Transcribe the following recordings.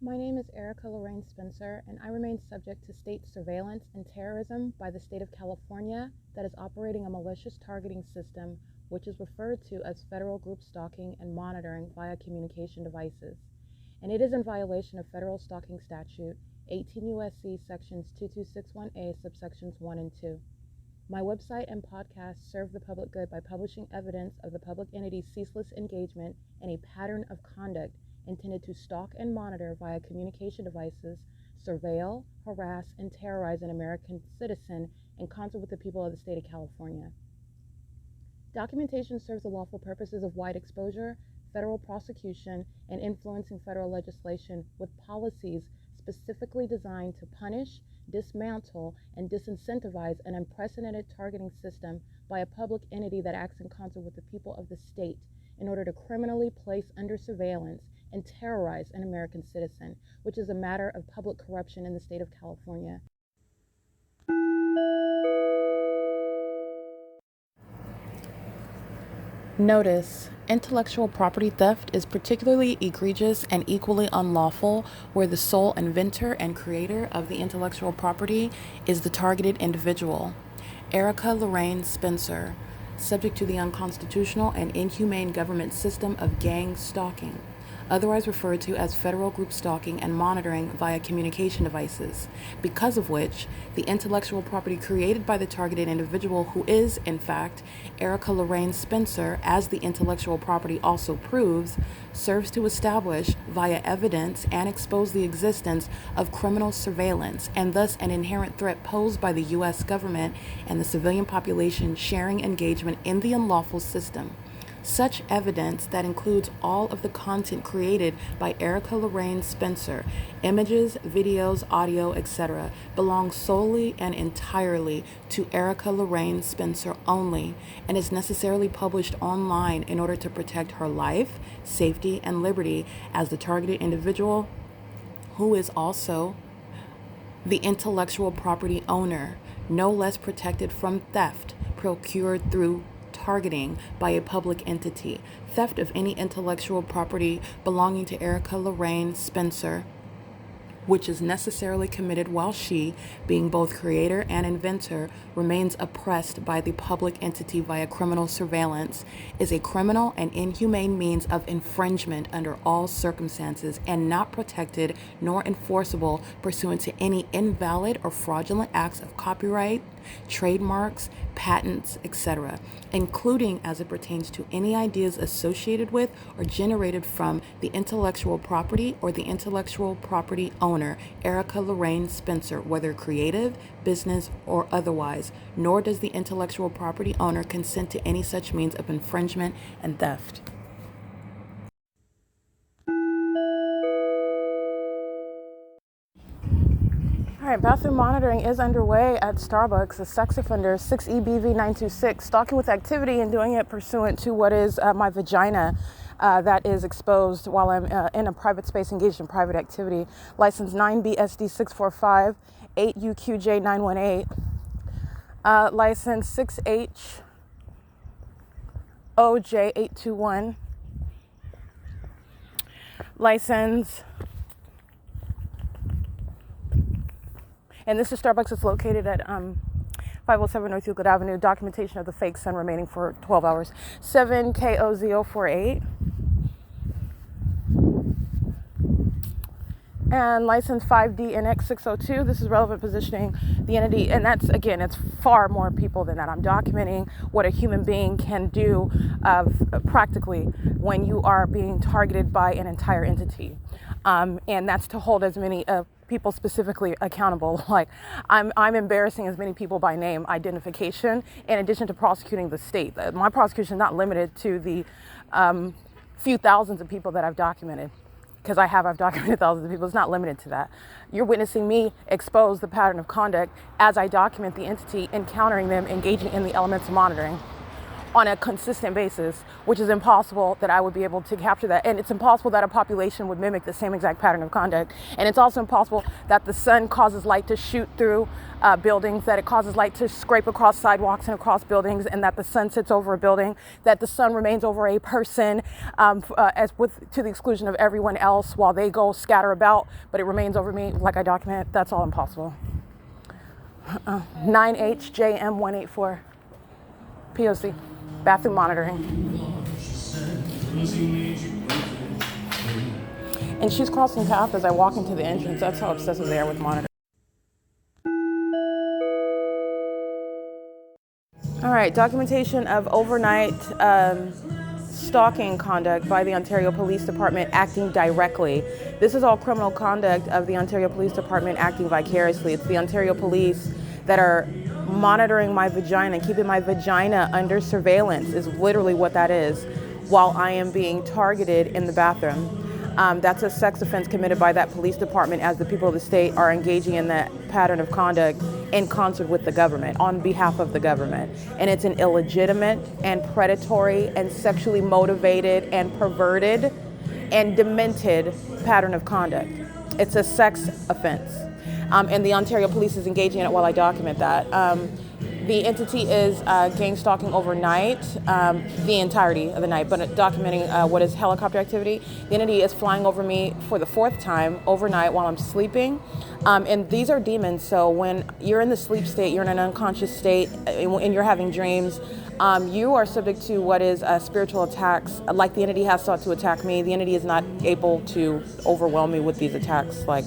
My name is Erica Lorraine Spencer, and I remain subject to state surveillance and terrorism by the state of California that is operating a malicious targeting system, which is referred to as federal group stalking and monitoring via communication devices. And it is in violation of federal stalking statute 18 U.S.C. sections 2261A subsections 1 and 2. My website and podcast serve the public good by publishing evidence of the public entity's ceaseless engagement in a pattern of conduct intended to stalk and monitor via communication devices, surveil, harass, and terrorize an American citizen in concert with the people of the state of California. Documentation serves the lawful purposes of wide exposure, federal prosecution, and influencing federal legislation with policies specifically designed to punish, dismantle, and disincentivize an unprecedented targeting system by a public entity that acts in concert with the people of the state in order to criminally place under surveillance and terrorize an American citizen, which is a matter of public corruption in the state of California. Notice: intellectual property theft is particularly egregious and equally unlawful where the sole inventor and creator of the intellectual property is the targeted individual. Erica Lorraine Spencer, subject to the unconstitutional and inhumane government system of gang stalking, otherwise referred to as federal group stalking and monitoring via communication devices, because of which the intellectual property created by the targeted individual, who is, in fact, Erica Lorraine Spencer, as the intellectual property also proves, serves to establish via evidence and expose the existence of criminal surveillance and thus an inherent threat posed by the U.S. government and the civilian population sharing engagement in the unlawful system. Such evidence, that includes all of the content created by Erica Lorraine Spencer, images, videos, audio, etc., belongs solely and entirely to Erica Lorraine Spencer only, and is necessarily published online in order to protect her life, safety, and liberty as the targeted individual, who is also the intellectual property owner, no less protected from theft procured through targeting by a public entity. Theft of any intellectual property belonging to Erica Lorraine Spencer, which is necessarily committed while she, being both creator and inventor, remains oppressed by the public entity via criminal surveillance, is a criminal and inhumane means of infringement under all circumstances and not protected nor enforceable pursuant to any invalid or fraudulent acts of copyright, trademarks, patents, etc., including as it pertains to any ideas associated with or generated from the intellectual property or the intellectual property owner, Erica Lorraine Spencer, whether creative, business, or otherwise, nor does the intellectual property owner consent to any such means of infringement and theft. All right, bathroom monitoring is underway at Starbucks. A sex offender, 6EBV926, stalking with activity and doing it pursuant to what is my vagina that is exposed while I'm in a private space engaged in private activity. License 9BSD645, 8UQJ918. License 6HOJ821. License. And this is Starbucks. It's located at 507 North Euclid Avenue. Documentation of the fake sun remaining for 12 hours. 7KO048. And license 5DNX602. This is relevant positioning the entity. And that's, again, it's far more people than that. I'm documenting what a human being can do practically when you are being targeted by an entire entity. And that's to hold as many people specifically accountable. Like I'm embarrassing as many people by name identification in addition to prosecuting the state. My prosecution is not limited to the few thousands of people that I've documented, because I've documented thousands of people. It's not limited to that. You're witnessing me expose the pattern of conduct as I document the entity, encountering them, engaging in the elements of monitoring. on a consistent basis, which is impossible that I would be able to capture that. And it's impossible that a population would mimic the same exact pattern of conduct. And it's also impossible that the sun causes light to shoot through buildings, that it causes light to scrape across sidewalks and across buildings, and that the sun sits over a building, that the sun remains over a person to the exclusion of everyone else while they go scatter about, but it remains over me like I document. That's all impossible. 9HJM184, P.O.C. Bathroom monitoring. And she's crossing path as I walk into the entrance. That's how obsessive they are with monitoring. All right, documentation of overnight stalking conduct by the Ontario Police Department acting directly. This is all criminal conduct of the Ontario Police Department acting vicariously. It's the Ontario Police that are monitoring my vagina, keeping my vagina under surveillance is literally what that is, while I am being targeted in the bathroom. That's a sex offense committed by that police department as the people of the state are engaging in that pattern of conduct in concert with the government, on behalf of the government. And it's an illegitimate and predatory and sexually motivated and perverted and demented pattern of conduct. It's a sex offense. And the Ontario Police is engaging in it while I document that. The entity is gang stalking overnight, the entirety of the night, but documenting what is helicopter activity. The entity is flying over me for the 4th time overnight while I'm sleeping. And these are demons, so when you're in the sleep state, you're in an unconscious state, and you're having dreams, you are subject to what is spiritual attacks. Like the entity has sought to attack me, the entity is not able to overwhelm me with these attacks. Like,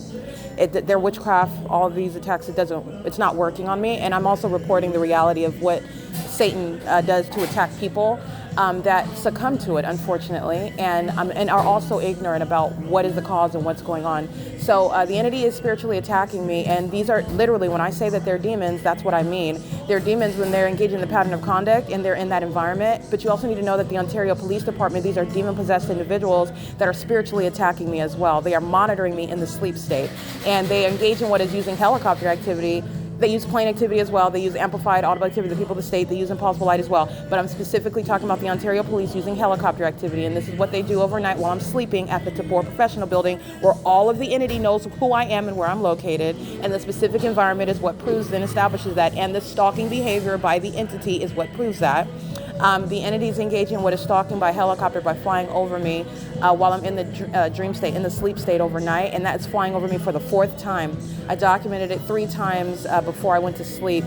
they're witchcraft, all of these attacks, it's not working on me. And I'm also reporting the reality of what Satan does to attack people that succumb to it, unfortunately, and are also ignorant about what is the cause and what's going on. So the entity is spiritually attacking me, and these are literally, when I say that they're demons, that's what I mean. They're demons when they're engaged in the pattern of conduct and they're in that environment. But you also need to know that the Ontario Police Department, these are demon-possessed individuals that are spiritually attacking me as well. They are monitoring me in the sleep state, and they engage in what is using helicopter activity. They use plane activity as well. They use amplified audible activity of the people of the state. They use impossible light as well. But I'm specifically talking about the Ontario Police using helicopter activity. And this is what they do overnight while I'm sleeping at the TABOR Professional Building, where all of the entity knows who I am and where I'm located. And the specific environment is what proves and establishes that. And the stalking behavior by the entity is what proves that. The entity is engaging in what is stalking by helicopter by flying over me while I'm in the dream state, in the sleep state overnight, and that's flying over me for the 4th time. I documented it 3 times before I went to sleep.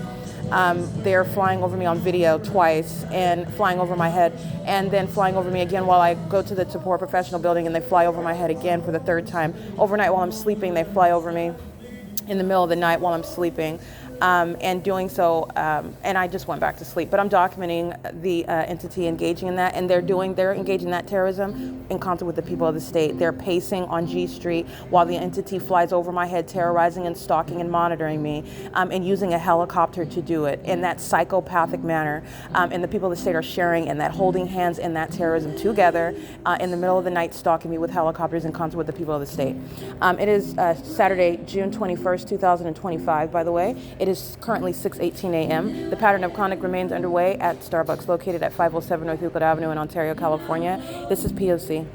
They're flying over me on video twice and flying over my head, and then flying over me again while I go to the TABOR Professional Building, and they fly over my head again for the 3rd time. Overnight while I'm sleeping, they fly over me in the middle of the night while I'm sleeping. And doing so, and I just went back to sleep. But I'm documenting the entity engaging in that, and they're engaging in that terrorism in concert with the people of the state. They're pacing on G Street while the entity flies over my head, terrorizing and stalking and monitoring me, and using a helicopter to do it in that psychopathic manner. And the people of the state are sharing in that, holding hands in that terrorism together in the middle of the night, stalking me with helicopters in concert with the people of the state. It is Saturday, June 21st, 2025, by the way. It is currently 6:18 a.m. The pattern of conduct remains underway at Starbucks located at 507 North Euclid Avenue in Ontario, California. This is P.O.C.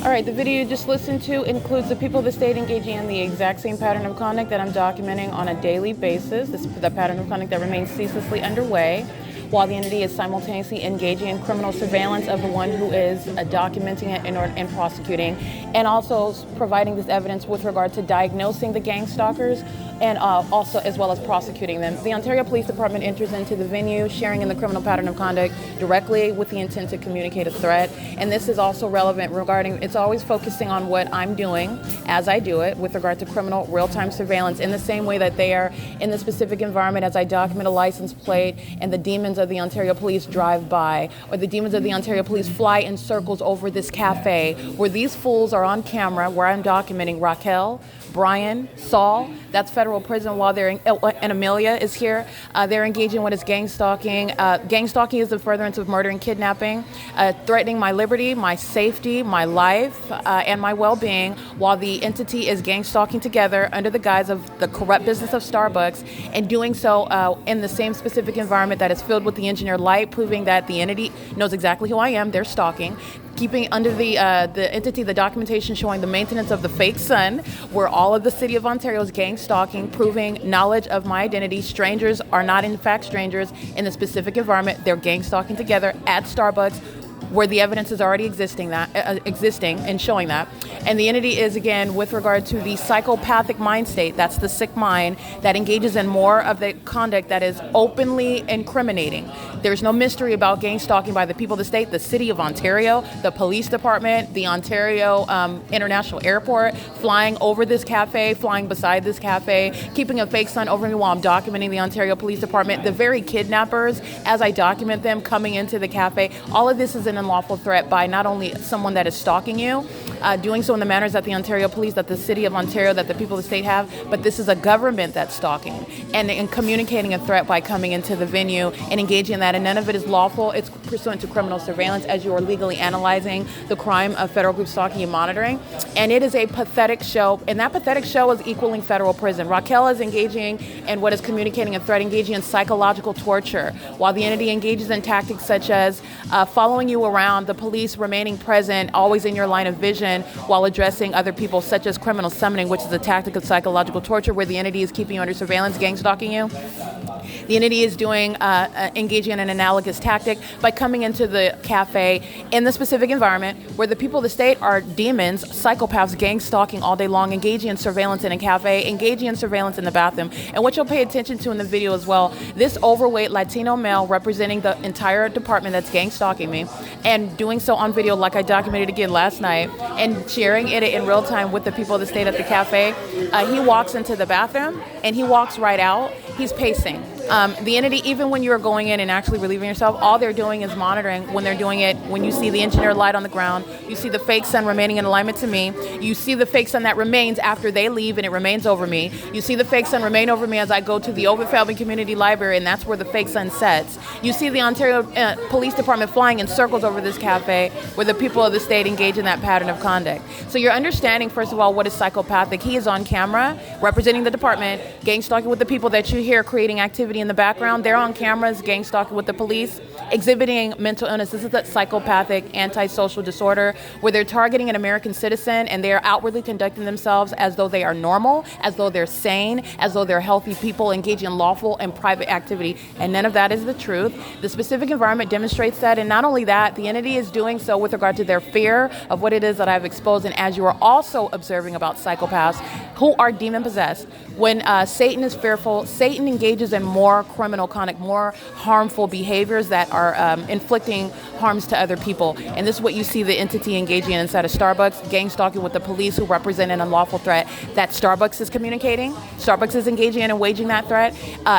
All right, the video you just listened to includes the people of the state engaging in the exact same pattern of conduct that I'm documenting on a daily basis. This is the pattern of conduct that remains ceaselessly underway, while the entity is simultaneously engaging in criminal surveillance of the one who is documenting it and prosecuting, and also providing this evidence with regard to diagnosing the gang stalkers and also as well as prosecuting them. The Ontario Police Department enters into the venue, sharing in the criminal pattern of conduct directly with the intent to communicate a threat. And this is also relevant regarding, it's always focusing on what I'm doing as I do it with regard to criminal real-time surveillance in the same way that they are in the specific environment as I document a license plate and the demons of the Ontario Police drive by, or the demons of the Ontario Police fly in circles over this cafe, where these fools are on camera, where I'm documenting Raquel, Brian, Saul, that's federal prison, while they're and Amelia is here. They're engaging in what is gang stalking. Gang stalking is the furtherance of murder and kidnapping, threatening my liberty, my safety, my life, and my well-being, while the entity is gang stalking together under the guise of the corrupt business of Starbucks, and doing so in the same specific environment that is filled with the engineered light, proving that the entity knows exactly who I am. They're stalking. Keeping under the entity, the documentation showing the maintenance of the fake sun, where all of the city of Ontario is gang stalking, proving knowledge of my identity. Strangers are not in fact strangers in the specific environment. They're gang stalking together at Starbucks, where the evidence is already existing and showing that. And the entity is, again, with regard to the psychopathic mind state, that's the sick mind that engages in more of the conduct that is openly incriminating. There's no mystery about gang stalking by the people of the state, the city of Ontario, the police department, the Ontario International Airport, flying over this cafe, flying beside this cafe, keeping a fake sun over me while I'm documenting the Ontario Police Department, the very kidnappers, as I document them coming into the cafe. All of this is an unlawful threat by not only someone that is stalking you, doing so in the manners that the Ontario Police, that the City of Ontario, that the people of the state have, but this is a government that's stalking and communicating a threat by coming into the venue and engaging in that, and none of it is lawful. It's pursuant to criminal surveillance as you are legally analyzing the crime of federal group stalking and monitoring, and it is a pathetic show, and that pathetic show is equaling federal prison. Raquel is engaging in what is communicating a threat, engaging in psychological torture, while the entity engages in tactics such as following you around, the police remaining present, always in your line of vision, while addressing other people, such as criminal summoning, which is a tactic of psychological torture where the entity is keeping you under surveillance, gang stalking you. The entity is doing, engaging in an analogous tactic by coming into the cafe in the specific environment where the people of the state are demons, psychopaths, gang stalking all day long, engaging in surveillance in a cafe, engaging in surveillance in the bathroom. And what you'll pay attention to in the video as well, this overweight Latino male representing the entire department that's gang stalking me, and doing so on video like I documented again last night, and sharing it in real time with the people of the state at the cafe. He walks into the bathroom and he walks right out. He's pacing. The entity, even when you're going in and actually relieving yourself, all they're doing is monitoring when they're doing it. When you see the engineered light on the ground, you see the fake sun remaining in alignment to me. You see the fake sun that remains after they leave and it remains over me. You see the fake sun remain over me as I go to the OVITT Family Community Library, and that's where the fake sun sets. You see the Ontario Police Department flying in circles over this cafe where the people of the state engage in that pattern of conduct. So you're understanding, first of all, what is psychopathic. He is on camera representing the department, gang stalking with the people that you hear creating activity in the background. They're on cameras, gang stalking with the police, exhibiting mental illness. This is that psychopathic antisocial disorder where they're targeting an American citizen and they're outwardly conducting themselves as though they are normal, as though they're sane, as though they're healthy people engaging in lawful and private activity. And none of that is the truth. The specific environment demonstrates that. And not only that, the entity is doing so with regard to their fear of what it is that I've exposed. And as you are also observing about psychopaths who are demon possessed, when Satan is fearful, Satan engages in more criminal conduct, more harmful behaviors that are inflicting harms to other people. And this is what you see the entity engaging in inside of Starbucks, gang stalking with the police who represent an unlawful threat that Starbucks is communicating. Starbucks is engaging in and waging that threat.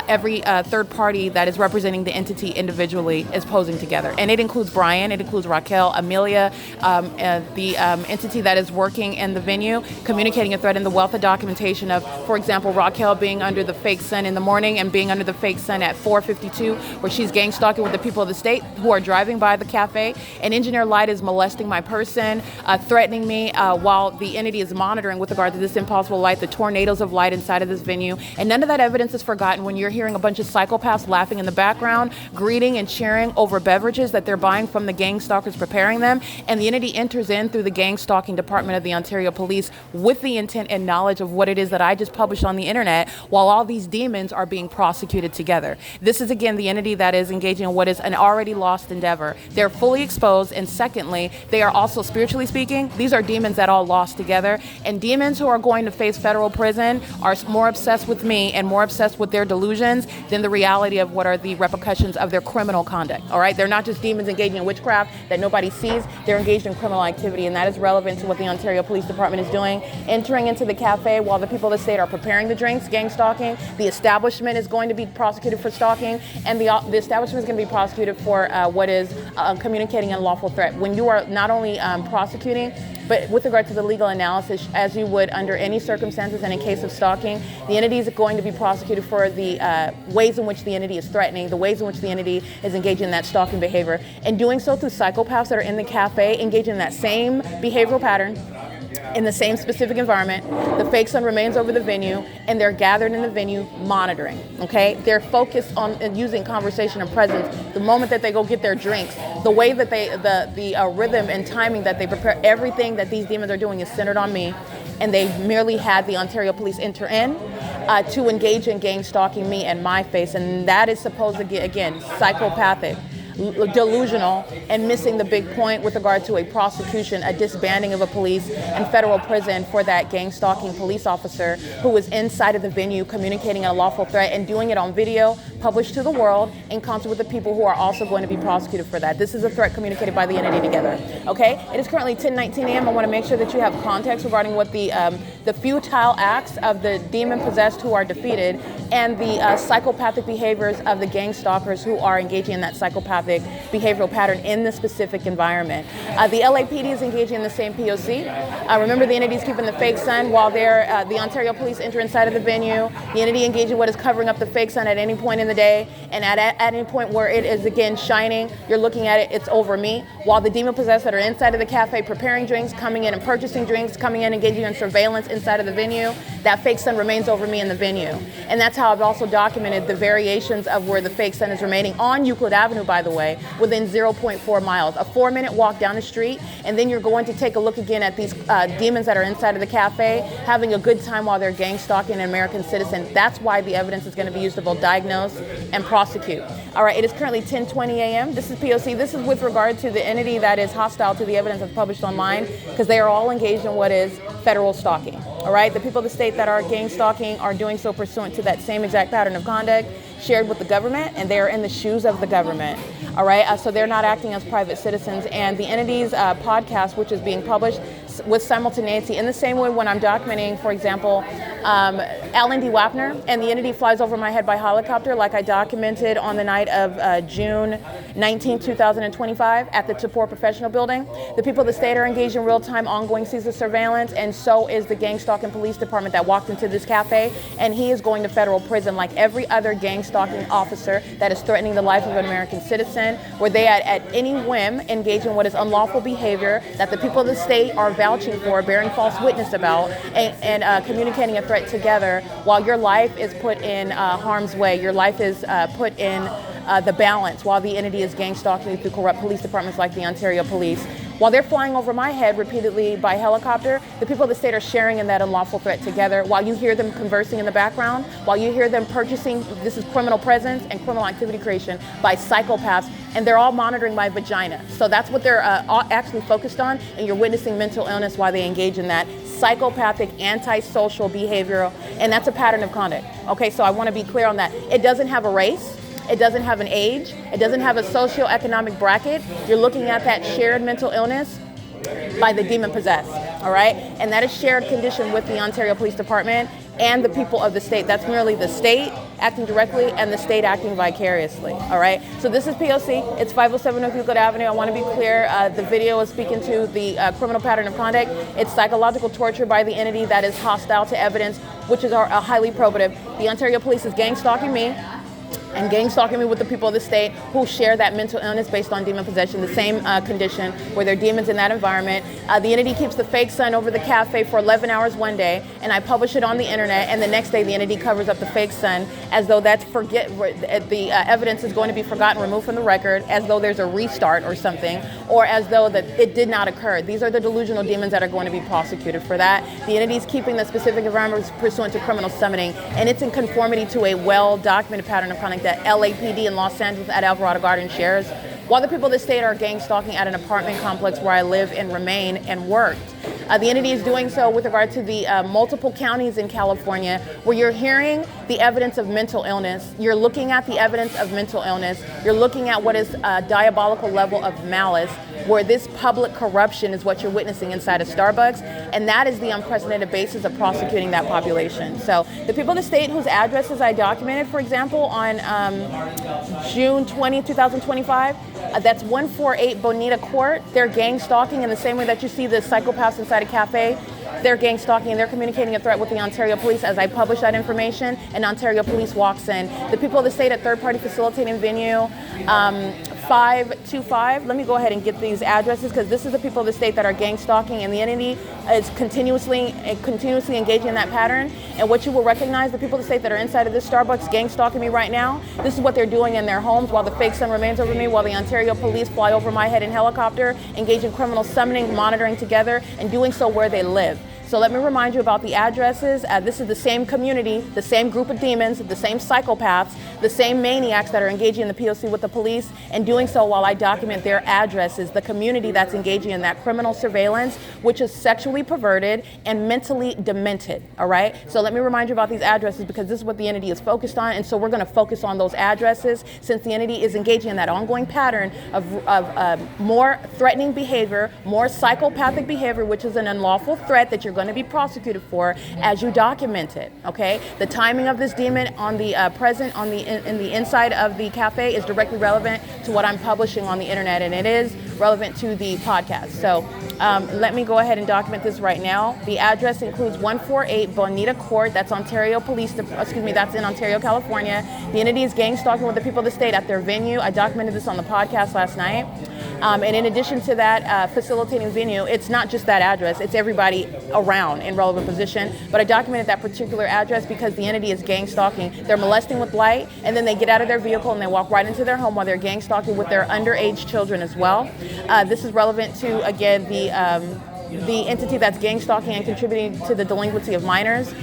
Every third party that is representing the entity individually is posing together. And it includes Brian, it includes Raquel, Amelia, the entity that is working in the venue, communicating a threat in the wealth of documentation of, for example, Raquel being under the fake sun in the morning and being under the fake sun at 4:52, where she's gang stalking with the people of the state who are driving by the cafe. And engineer light is molesting my person, threatening me, while the entity is monitoring with regard to this impossible light, the tornadoes of light inside of this venue. And none of that evidence is forgotten when you're hearing a bunch of psychopaths laughing in the background, greeting and cheering over beverages that they're buying from the gang stalkers preparing them. And the entity enters in through the gang stalking department of the Ontario Police with the intent and knowledge of what it is that I just published on the internet, while all these demons are being prosecuted together. This is, again, the entity that is engaging in what is an already lost endeavor. They're fully exposed, and secondly, they are also, spiritually speaking, these are demons that all lost together. And demons who are going to face federal prison are more obsessed with me and more obsessed with their delusions than the reality of what are the repercussions of their criminal conduct. All right? They're not just demons engaging in witchcraft that nobody sees. They're engaged in criminal activity, and that is relevant to what the Ontario Police Department is doing. Entering into the cafe while the people of the state are preparing the drinks, gang stalking. The establishment is going to be prosecuted for stalking, and the establishment is going to be prosecuted for what is communicating an unlawful threat. When you are not only prosecuting, but with regard to the legal analysis, as you would under any circumstances and in case of stalking, the entity is going to be prosecuted for the ways in which the entity is threatening, the ways in which the entity is engaging in that stalking behavior, and doing so through psychopaths that are in the cafe, engaging in that same behavioral pattern, in the same specific environment. The fake sun remains over the venue, and they're gathered in the venue monitoring, okay? They're focused on using conversation and presence. The moment that they go get their drinks, the way that the rhythm and timing that they prepare, everything that these demons are doing is centered on me, and they merely had the Ontario police enter in to engage in gang stalking me and my face, and that is supposed to get, again, psychopathic, delusional, and missing the big point with regard to a prosecution, a disbanding of a police and federal prison for that gang stalking police officer who was inside of the venue communicating a lawful threat and doing it on video, published to the world in concert with the people who are also going to be prosecuted for that. This is a threat communicated by the entity together. Okay? It is currently 10:19 a.m. I want to make sure that you have context regarding what the futile acts of the demon-possessed who are defeated and the psychopathic behaviors of the gang stalkers who are engaging in that psychopathic behavioral pattern in the specific environment. The LAPD is engaging in the same P.O.C. Remember, the entity is keeping the fake sun while the Ontario police enter inside of the venue. The entity engaging in what is covering up the fake sun at any point in the day, and at any point where it is again shining, you're looking at it, it's over me. While the demon-possessed that are inside of the cafe preparing drinks, coming in and purchasing drinks, coming in engaging in surveillance inside of the venue, that fake sun remains over me in the venue. And that's how I've also documented the variations of where the fake sun is remaining on Euclid Avenue, by the way, within 0.4 miles. A 4-minute walk down the street, and then you're going to take a look again at these demons that are inside of the cafe, having a good time while they're gang stalking an American citizen. That's why the evidence is going to be used to both diagnose and prosecute. All right, it is currently 10:20 a.m. This is P.O.C. This is with regard to the entity that is hostile to the evidence that's published online, because they are all engaged in what is federal stalking. All right, the people of the state that are gang stalking are doing so pursuant to that same exact pattern of conduct shared with the government, and they are in the shoes of the government. All right, so they're not acting as private citizens. And the entity's podcast, which is being published with simultaneity, in the same way when I'm documenting, for example, Alan D. WAPNER, and the entity flies over my head by helicopter, like I documented on the night of June 19, 2025, at the TABOR Professional Building. The people of the state are engaged in real-time ongoing CEASELESS surveillance, and so is the gang stalking police department that walked into this cafe, and he is going to federal prison like every other gang stalking officer that is threatening the life of an American citizen, where they at any whim engage in what is unlawful behavior that the people of the state are vouching for, bearing false witness about, and communicating a threat together, while your life is put in harm's way. Your life is put in the balance while the entity is gang stalking through corrupt police departments like the Ontario Police. While they're flying over my head repeatedly by helicopter, the people of the state are sharing in that unlawful threat together, while you hear them conversing in the background, while you hear them purchasing, this is criminal presence and criminal activity creation by psychopaths, and they're all monitoring my vagina. So that's what they're actually focused on, and you're witnessing mental illness while they engage in that psychopathic, antisocial behavioral, and that's a pattern of conduct. Okay, so I want to be clear on that. It doesn't have a race. It doesn't have an age. It doesn't have a socioeconomic bracket. You're looking at that shared mental illness by the demon possessed, all right? And that is shared condition with the Ontario Police Department and the people of the state. That's merely the state acting directly and the state acting vicariously, all right? So this is P.O.C. It's 507 North Euclid Avenue. I want to be clear, the video is speaking to the criminal pattern of conduct. It's psychological torture by the entity that is hostile to evidence, which is highly probative. The Ontario Police is gang stalking me, and gang stalking me with the people of the state who share that mental illness based on demon possession, the same condition where there are demons in that environment. The entity keeps the fake sun over the cafe for 11 hours one day, and I publish it on the internet, and the next day the entity covers up the fake sun as though the evidence is going to be forgotten, removed from the record, as though there's a restart or something, or as though that it did not occur. These are the delusional demons that are going to be prosecuted for that. The entity is keeping the specific environment pursuant to criminal summoning, and it's in conformity to a well-documented pattern of conduct that LAPD in Los Angeles at Alvarado Garden shares, while the people of the state are gang stalking at an apartment complex where I live and remain and worked. The entity is doing so with regard to the multiple counties in California where you're hearing the evidence of mental illness, you're looking at the evidence of mental illness, you're looking at what is a diabolical level of malice, where this public corruption is what you're witnessing inside of Starbucks, and that is the unprecedented basis of prosecuting that population. So the people of the state whose addresses I documented, for example, on June 20, 2025, that's 148 Bonita Court. They're gang stalking in the same way that you see the psychopaths inside a cafe. They're gang stalking and they're communicating a threat with the Ontario Police as I publish that information, and Ontario Police walks in. The people of the state at third-party facilitating venue 525, let me go ahead and get these addresses because this is the people of the state that are gang stalking, and the entity is continuously engaging in that pattern. And what you will recognize, the people of the state that are inside of this Starbucks gang stalking me right now, this is what they're doing in their homes while the fake sun remains over me, while the Ontario Police fly over my head in helicopter, engage in criminal summoning, monitoring together, and doing so where they live. So let me remind you about the addresses. This is the same community, the same group of demons, the same psychopaths, the same maniacs that are engaging in the P.O.C. with the police, and doing so while I document their addresses, the community that's engaging in that criminal surveillance, which is sexually perverted and mentally demented, all right? So let me remind you about these addresses because this is what the entity is focused on, and so we're gonna focus on those addresses since the entity is engaging in that ongoing pattern of more threatening behavior, more psychopathic behavior, which is an unlawful threat that you're going to be prosecuted for as you document it, okay? The timing of this demon on the present on in the inside of the cafe is directly relevant to what I'm publishing on the internet, and it is relevant to the podcast. So let me go ahead and document this right now. The address includes 148 Bonita Court, that's Ontario Police, that's in Ontario, California. The entity is gang stalking with the people of the state at their venue. I documented this on the podcast last night. And in addition to that facilitating venue, it's not just that address, it's everybody around in relevant position. But I documented that particular address because the entity is gang stalking. They're molesting with light, and then they get out of their vehicle and they walk right into their home while they're gang stalking with their underage children as well. This is relevant to, again, the entity that's gang stalking and contributing to the delinquency of minors.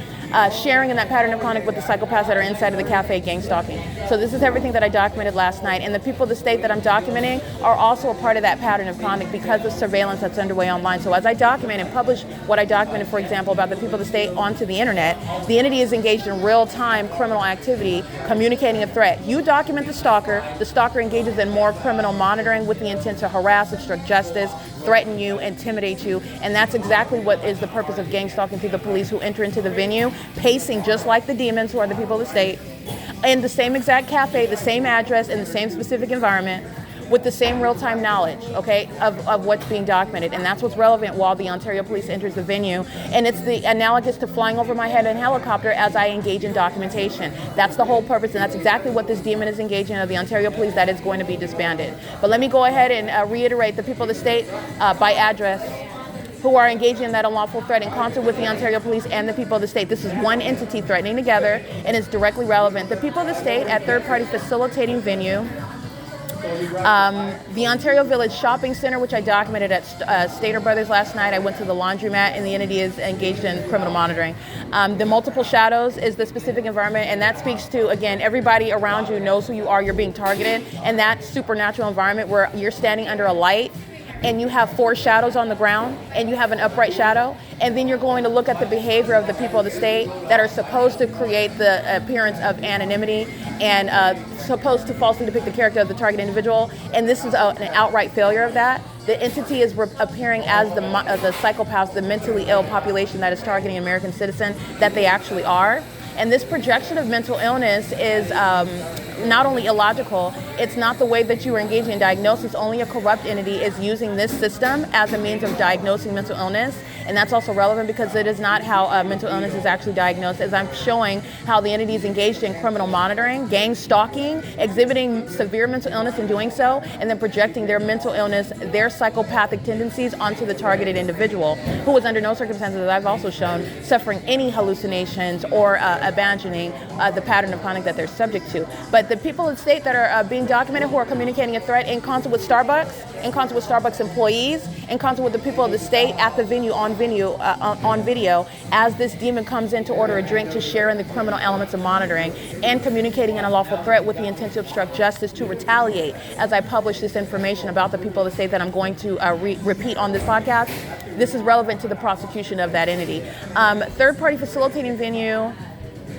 Sharing in that pattern of conduct with the psychopaths that are inside of the cafe gang stalking. So this is everything that I documented last night, and the people of the state that I'm documenting are also a part of that pattern of conduct because of surveillance that's underway online. So as I document and publish what I documented, for example, about the people of the state onto the internet, the entity is engaged in real-time criminal activity, communicating a threat. You document the stalker engages in more criminal monitoring with the intent to harass, obstruct justice, threaten you, intimidate you, and that's exactly what is the purpose of gang stalking through the police who enter into the venue, pacing just like the demons who are the people of the state, in the same exact cafe, the same address, in the same specific environment, with the same real-time knowledge, okay, of what's being documented. And that's what's relevant while the Ontario Police enters the venue. And it's the analogous to flying over my head in a helicopter as I engage in documentation. That's the whole purpose, and that's exactly what this demon is engaging in of the Ontario Police that is going to be disbanded. But let me go ahead and reiterate the people of the state by address who are engaging in that unlawful threat in concert with the Ontario Police and the people of the state. This is one entity threatening together, and it's directly relevant. The people of the state at third-party facilitating venue, the Ontario Village Shopping Center, which I documented at Stater Brothers last night. I went to the laundromat, and the entity is engaged in criminal monitoring. The multiple shadows is the specific environment, and that speaks to, again, everybody around you knows who you are, you're being targeted, and that supernatural environment where you're standing under a light, and you have 4 shadows on the ground, and you have an upright shadow, and then you're going to look at the behavior of the people of the state that are supposed to create the appearance of anonymity and supposed to falsely depict the character of the target individual, and this is an outright failure of that. The entity is appearing as the psychopaths, the mentally ill population that is targeting American citizen that they actually are. And this projection of mental illness is not only illogical, it's not the way that you are engaging in diagnosis. Only a corrupt entity is using this system as a means of diagnosing mental illness. And that's also relevant because it is not how mental illness is actually diagnosed, as I'm showing how the entity is engaged in criminal monitoring, gang stalking, exhibiting severe mental illness in doing so, and then projecting their mental illness, their psychopathic tendencies onto the targeted individual, who is under no circumstances, as I've also shown, suffering any hallucinations or abandoning the pattern of conduct that they're subject to. But the people in the state that are being documented who are communicating a threat in concert with Starbucks, in concert with Starbucks employees, in concert with the people of the state at the venue on video as this demon comes in to order a drink, to share in the criminal elements of monitoring, and communicating an unlawful threat with the intent to obstruct justice, to retaliate as I publish this information about the people of the state that I'm going to repeat on this podcast. this is relevant to the prosecution of that entity. Third-party facilitating venue,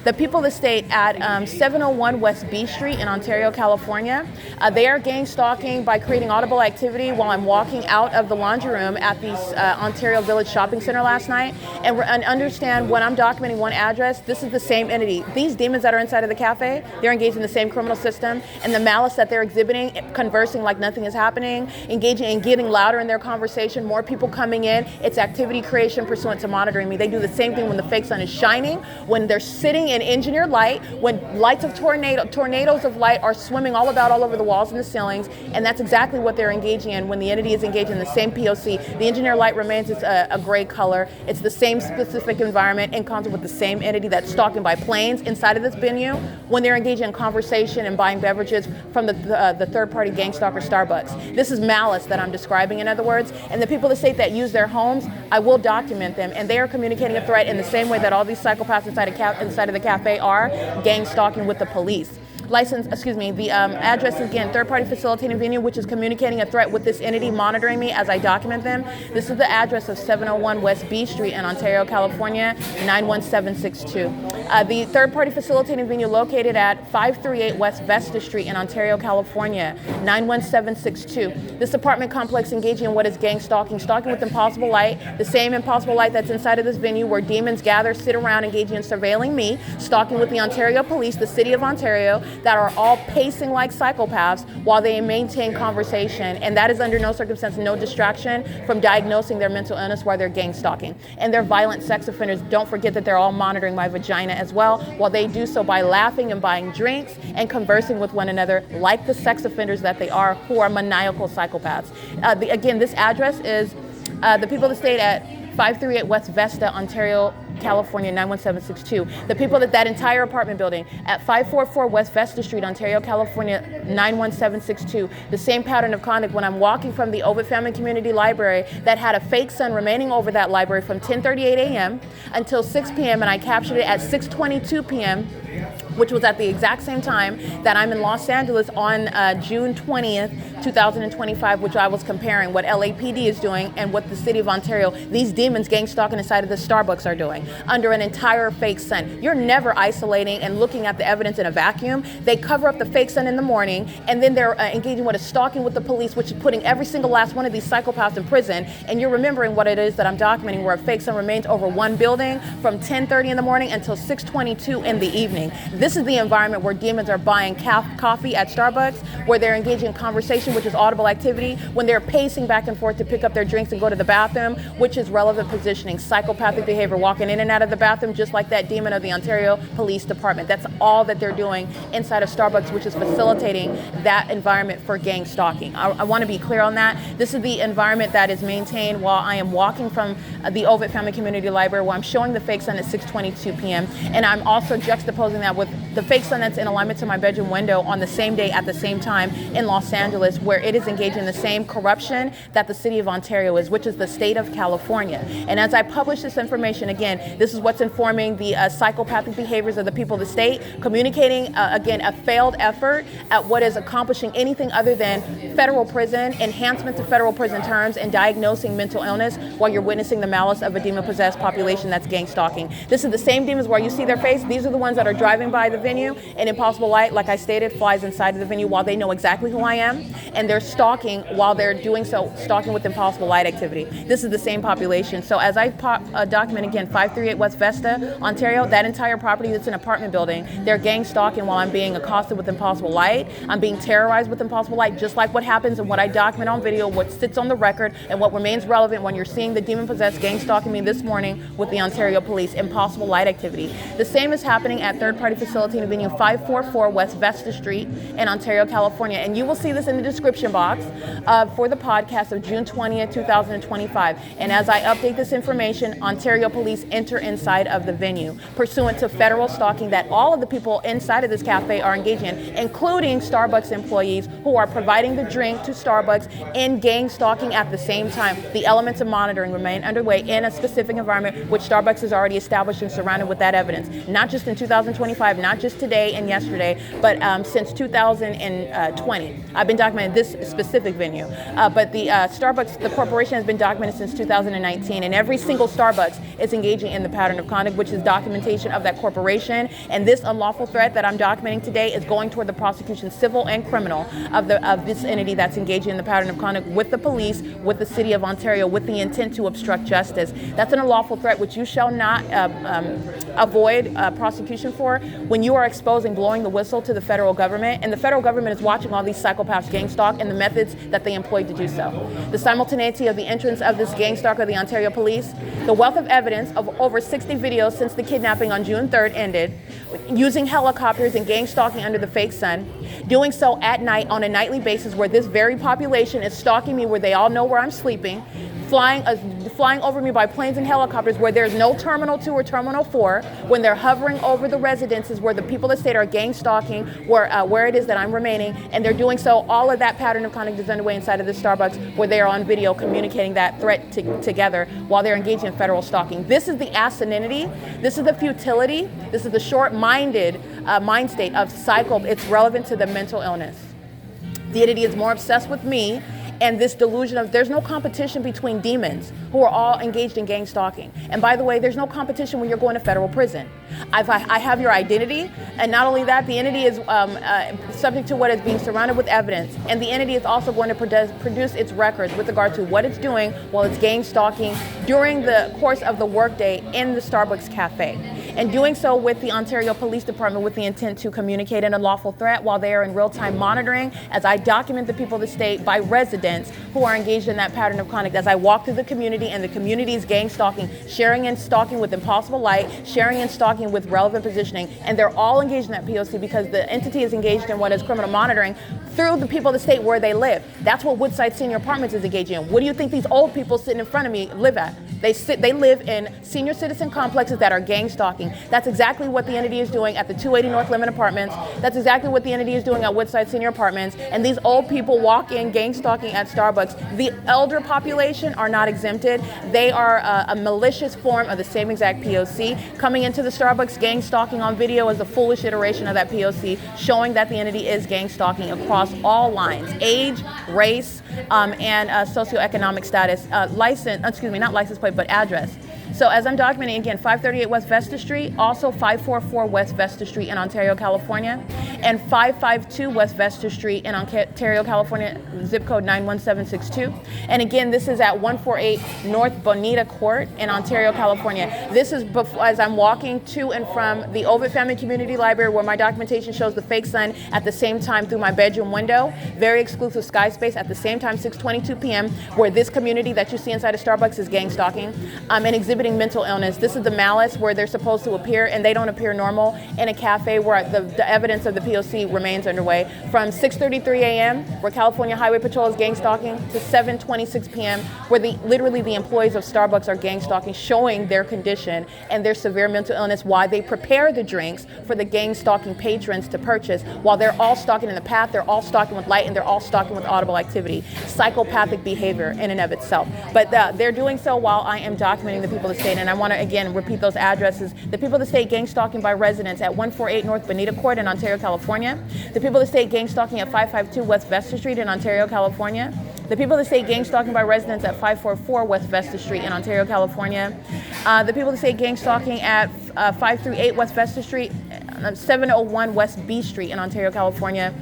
the people of the state at 701 West B Street in Ontario, California. They are gang stalking by creating audible activity while I'm walking out of the laundry room at the Ontario Village Shopping Center last night. And understand, when I'm documenting one address, this is the same entity. These demons that are inside of the cafe, they're engaged in the same criminal system, and the malice that they're exhibiting, conversing like nothing is happening, engaging and getting louder in their conversation, more people coming in. It's activity creation pursuant to monitoring me. They do the same thing when the fake sun is shining, when they're sitting in engineered light, when lights of tornadoes of light are swimming all over the walls and the ceilings, and that's exactly what they're engaging in when the entity is engaged in the same P.O.C. The engineered light remains a gray color. It's the same specific environment in concert with the same entity that's stalking by planes inside of this venue when they're engaging in conversation and buying beverages from the third-party gang stalker Starbucks. This is malice that I'm describing, in other words, and the people of the state that use their homes, I will document them, and they are communicating a threat in the same way that all these psychopaths inside of the cafe are gang stalking with the police. The address is, again, third-party facilitating venue, which is communicating a threat with this entity monitoring me as I document them. This is the address of 701 West B Street in Ontario, California, 91762. The third-party facilitating venue located at 538 West Vesta Street in Ontario, California, 91762. This apartment complex engaging in what is gang stalking with impossible light, the same impossible light that's inside of this venue where demons gather, sit around, engaging in surveilling me, stalking with the Ontario Police, the City of Ontario, that are all pacing like psychopaths while they maintain conversation, and that is under no circumstance no distraction from diagnosing their mental illness while they're gang stalking. And they're violent sex offenders. Don't forget that they're all monitoring my vagina as well, while they do so by laughing and buying drinks and conversing with one another like the sex offenders that they are, who are maniacal psychopaths. Again, this address is the people of the state at 538 West Vesta, Ontario, California, 91762. The people that entire apartment building at 544 West Vesta Street, Ontario, California, 91762. The same pattern of conduct when I'm walking from the OVITT Family Community Library that had a fake sun remaining over that library from 10:38 a.m. until 6 p.m. and I captured it at 6:22 p.m., which was at the exact same time that I'm in Los Angeles on June 20th, 2025, which I was comparing what LAPD is doing and what the City of Ontario, these demons gang stalking inside of the Starbucks are doing under an entire fake sun. You're never isolating and looking at the evidence in a vacuum. They cover up the fake sun in the morning, and then they're engaging with a stalking with the police, which is putting every single last one of these psychopaths in prison. And you're remembering what it is that I'm documenting, where a fake sun remains over one building from 10:30 in the morning until 6:22 in the evening. This is the environment where demons are buying coffee at Starbucks, where they're engaging in conversation, which is audible activity, when they're pacing back and forth to pick up their drinks and go to the bathroom, which is relevant positioning, psychopathic behavior, walking in and out of the bathroom, just like that demon of the Ontario Police Department. That's all that they're doing inside of Starbucks, which is facilitating that environment for gang stalking. I want to be clear on that. This is the environment that is maintained while I am walking from the OVITT Family Community Library, where I'm showing the fake sun at 6:22 p.m. And I'm also juxtaposing that with the fake sun that's in alignment to my bedroom window on the same day at the same time in Los Angeles, where it is engaged in the same corruption that the City of Ontario is, which is the state of California. And as I publish this information, again, this is what's informing the psychopathic behaviors of the people of the state, communicating, again, a failed effort at what is accomplishing anything other than federal prison, enhancement to federal prison terms, and diagnosing mental illness while you're witnessing the malice of a demon-possessed population that's gang stalking. This is the same demons where you see their face. These are the ones that are driving by the venue, and impossible light, like I stated, flies inside of the venue while they know exactly who I am, and they're stalking while they're doing so, stalking with impossible light activity. This is the same population. So as I document, again, 538 West Vesta, Ontario, that entire property that's an apartment building, they're gang stalking while I'm being accosted with impossible light. I'm being terrorized with impossible light, just like what happens and what I document on video, what sits on the record, and what remains relevant when you're seeing the demon-possessed gang stalking me this morning with the Ontario Police, impossible light activity. The same is happening at third-party facilitating venue 544 West Vesta Street in Ontario, California. And you will see this in the description box for the podcast of June 20th, 2025. And as I update this information, Ontario Police enter inside of the venue, pursuant to federal stalking that all of the people inside of this cafe are engaging in, including Starbucks employees who are providing the drink to Starbucks in gang stalking at the same time. The elements of monitoring remain underway in a specific environment which Starbucks has already established and surrounded with that evidence, not just in 2025, not just today and yesterday, but since 2020. I've been documenting this specific venue, but the Starbucks, the corporation, has been documented since 2019, and every single Starbucks is engaging in the pattern of conduct, which is documentation of that corporation. And this unlawful threat that I'm documenting today is going toward the prosecution, civil and criminal, of this entity that's engaging in the pattern of conduct with the police, with the city of Ontario, with the intent to obstruct justice. That's an unlawful threat which you shall not avoid prosecution for when you are exposing, blowing the whistle to the federal government, and the federal government is watching all these psychopaths gang stalk and the methods that they employed to do so. The simultaneity of the entrance of this gang stalk of the Ontario police, the wealth of evidence of over 60 videos since the kidnapping on June 3rd ended, using helicopters and gang stalking under the fake sun, doing so at night on a nightly basis where this very population is stalking me, where they all know where I'm sleeping, flying over me by planes and helicopters where there's no Terminal 2 or Terminal 4, when they're hovering over the residences where the people of the state are gang stalking, where it is that I'm remaining, and they're doing so. All of that pattern of conduct is underway inside of this Starbucks, where they are on video communicating that threat together while they're engaging in federal stalking. This is the asininity, this is the futility, this is the short-minded mind state of psycho. It's relevant to the mental illness. The entity is more obsessed with me, and this delusion of there's no competition between demons who are all engaged in gang stalking. And by the way, there's no competition when you're going to federal prison. I have your identity, and not only that, the entity is subject to what is being surrounded with evidence, and the entity is also going to produce its records with regard to what it's doing while it's gang stalking during the course of the workday in the Starbucks cafe. And doing so with the Ontario Police Department with the intent to communicate an unlawful threat while they are in real-time monitoring as I document the people of the state by residents who are engaged in that pattern of conduct. As I walk through the community and the community is gang stalking, sharing and stalking with impossible light, sharing and stalking with relevant positioning, and they're all engaged in that P.O.C. because the entity is engaged in what is criminal monitoring through the people of the state where they live. That's what Woodside Senior Apartments is engaging in. What do you think these old people sitting in front of me live at? They live in senior citizen complexes that are gang stalking. That's exactly what the entity is doing at the 280 North Lemon Apartments. That's exactly what the entity is doing at Woodside Senior Apartments. And these old people walk in gang stalking at Starbucks. The elder population are not exempted. They are a malicious form of the same exact P.O.C. Coming into the Starbucks gang stalking on video is a foolish iteration of that P.O.C. showing that the entity is gang stalking across all lines: age, race, and socioeconomic status, not license plate, but address. So as I'm documenting, again, 538 West Vesta Street, also 544 West Vesta Street in Ontario, California, and 552 West Vesta Street in Ontario, California, zip code 91762. And again, this is at 148 North Bonita Court in Ontario, California. This is as I'm walking to and from the OVITT Family Community Library, where my documentation shows the fake sun at the same time through my bedroom window. Very exclusive sky space at the same time, 6:22 p.m., where this community that you see inside of Starbucks is gang stalking and exhibiting mental illness. This is the malice where they're supposed to appear, and they don't appear normal in a cafe where the evidence of the P.O.C. remains underway. From 6:33 a.m., where California Highway Patrol is gang stalking, to 7:26 p.m., where literally the employees of Starbucks are gang stalking, showing their condition and their severe mental illness while they prepare the drinks for the gang stalking patrons to purchase, while they're all stalking in the path, they're all stalking with light, and they're all stalking with audible activity. Psychopathic behavior in and of itself. But they're doing so while I am documenting the people of the state. And I want to again repeat those addresses. The people of the state gang stalking by residents at 148 North Bonita Court in Ontario, California. The people of the state gang stalking at 552 West Vesta Street in Ontario, California. The people of the state gang stalking by residents at 544 West Vesta Street in Ontario, California. The people of the state gang stalking at 538 West Vesta Street, 701 West B Street in Ontario, California.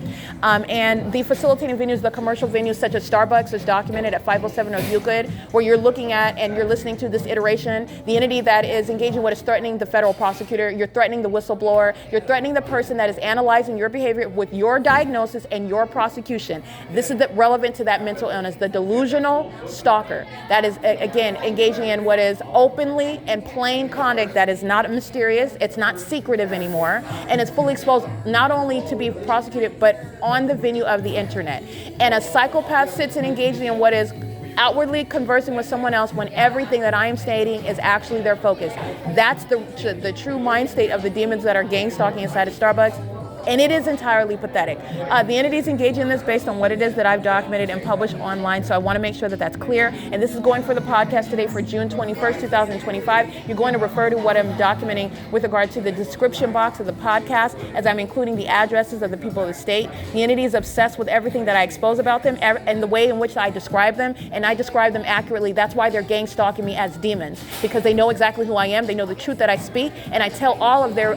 And the facilitating venues, the commercial venues such as Starbucks, is documented at 507 North Euclid, where you're looking at and you're listening to this iteration. The entity that is engaging what is threatening the federal prosecutor, you're threatening the whistleblower, you're threatening the person that is analyzing your behavior with your diagnosis and your prosecution. This is relevant to that mental illness, the delusional stalker that is, again, engaging in what is openly and plain conduct that is not mysterious, it's not secretive anymore, and it's fully exposed not only to be prosecuted, but on the venue of the internet. And a psychopath sits and engaging in what is outwardly conversing with someone else when everything that I am stating is actually their focus. That's the true mind state of the demons that are gang stalking inside of Starbucks. And it is entirely pathetic. The entities engage in this based on what it is that I've documented and published online, so I want to make sure that that's clear. And this is going for the podcast today for June 21st, 2025. You're going to refer to what I'm documenting with regard to the description box of the podcast, as I'm including the addresses of the people of the state. The entity is obsessed with everything that I expose about them and the way in which I describe them, and I describe them accurately. That's why they're gang stalking me as demons, because they know exactly who I am, they know the truth that I speak, and I tell all of their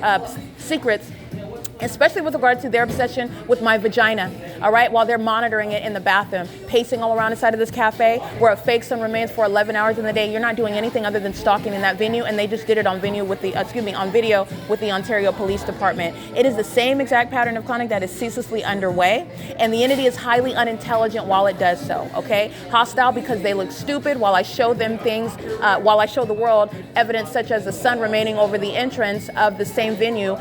secrets, especially with regard to their obsession with my vagina, all right, while they're monitoring it in the bathroom, pacing all around inside of this cafe where a fake sun remains for 11 hours in the day. You're not doing anything other than stalking in that venue, and they just did it on video with the Ontario Police Department. It is the same exact pattern of conduct that is ceaselessly underway, and the entity is highly unintelligent while it does so, okay? Hostile because they look stupid while I show them things, while I show the world evidence such as the sun remaining over the entrance of the same venue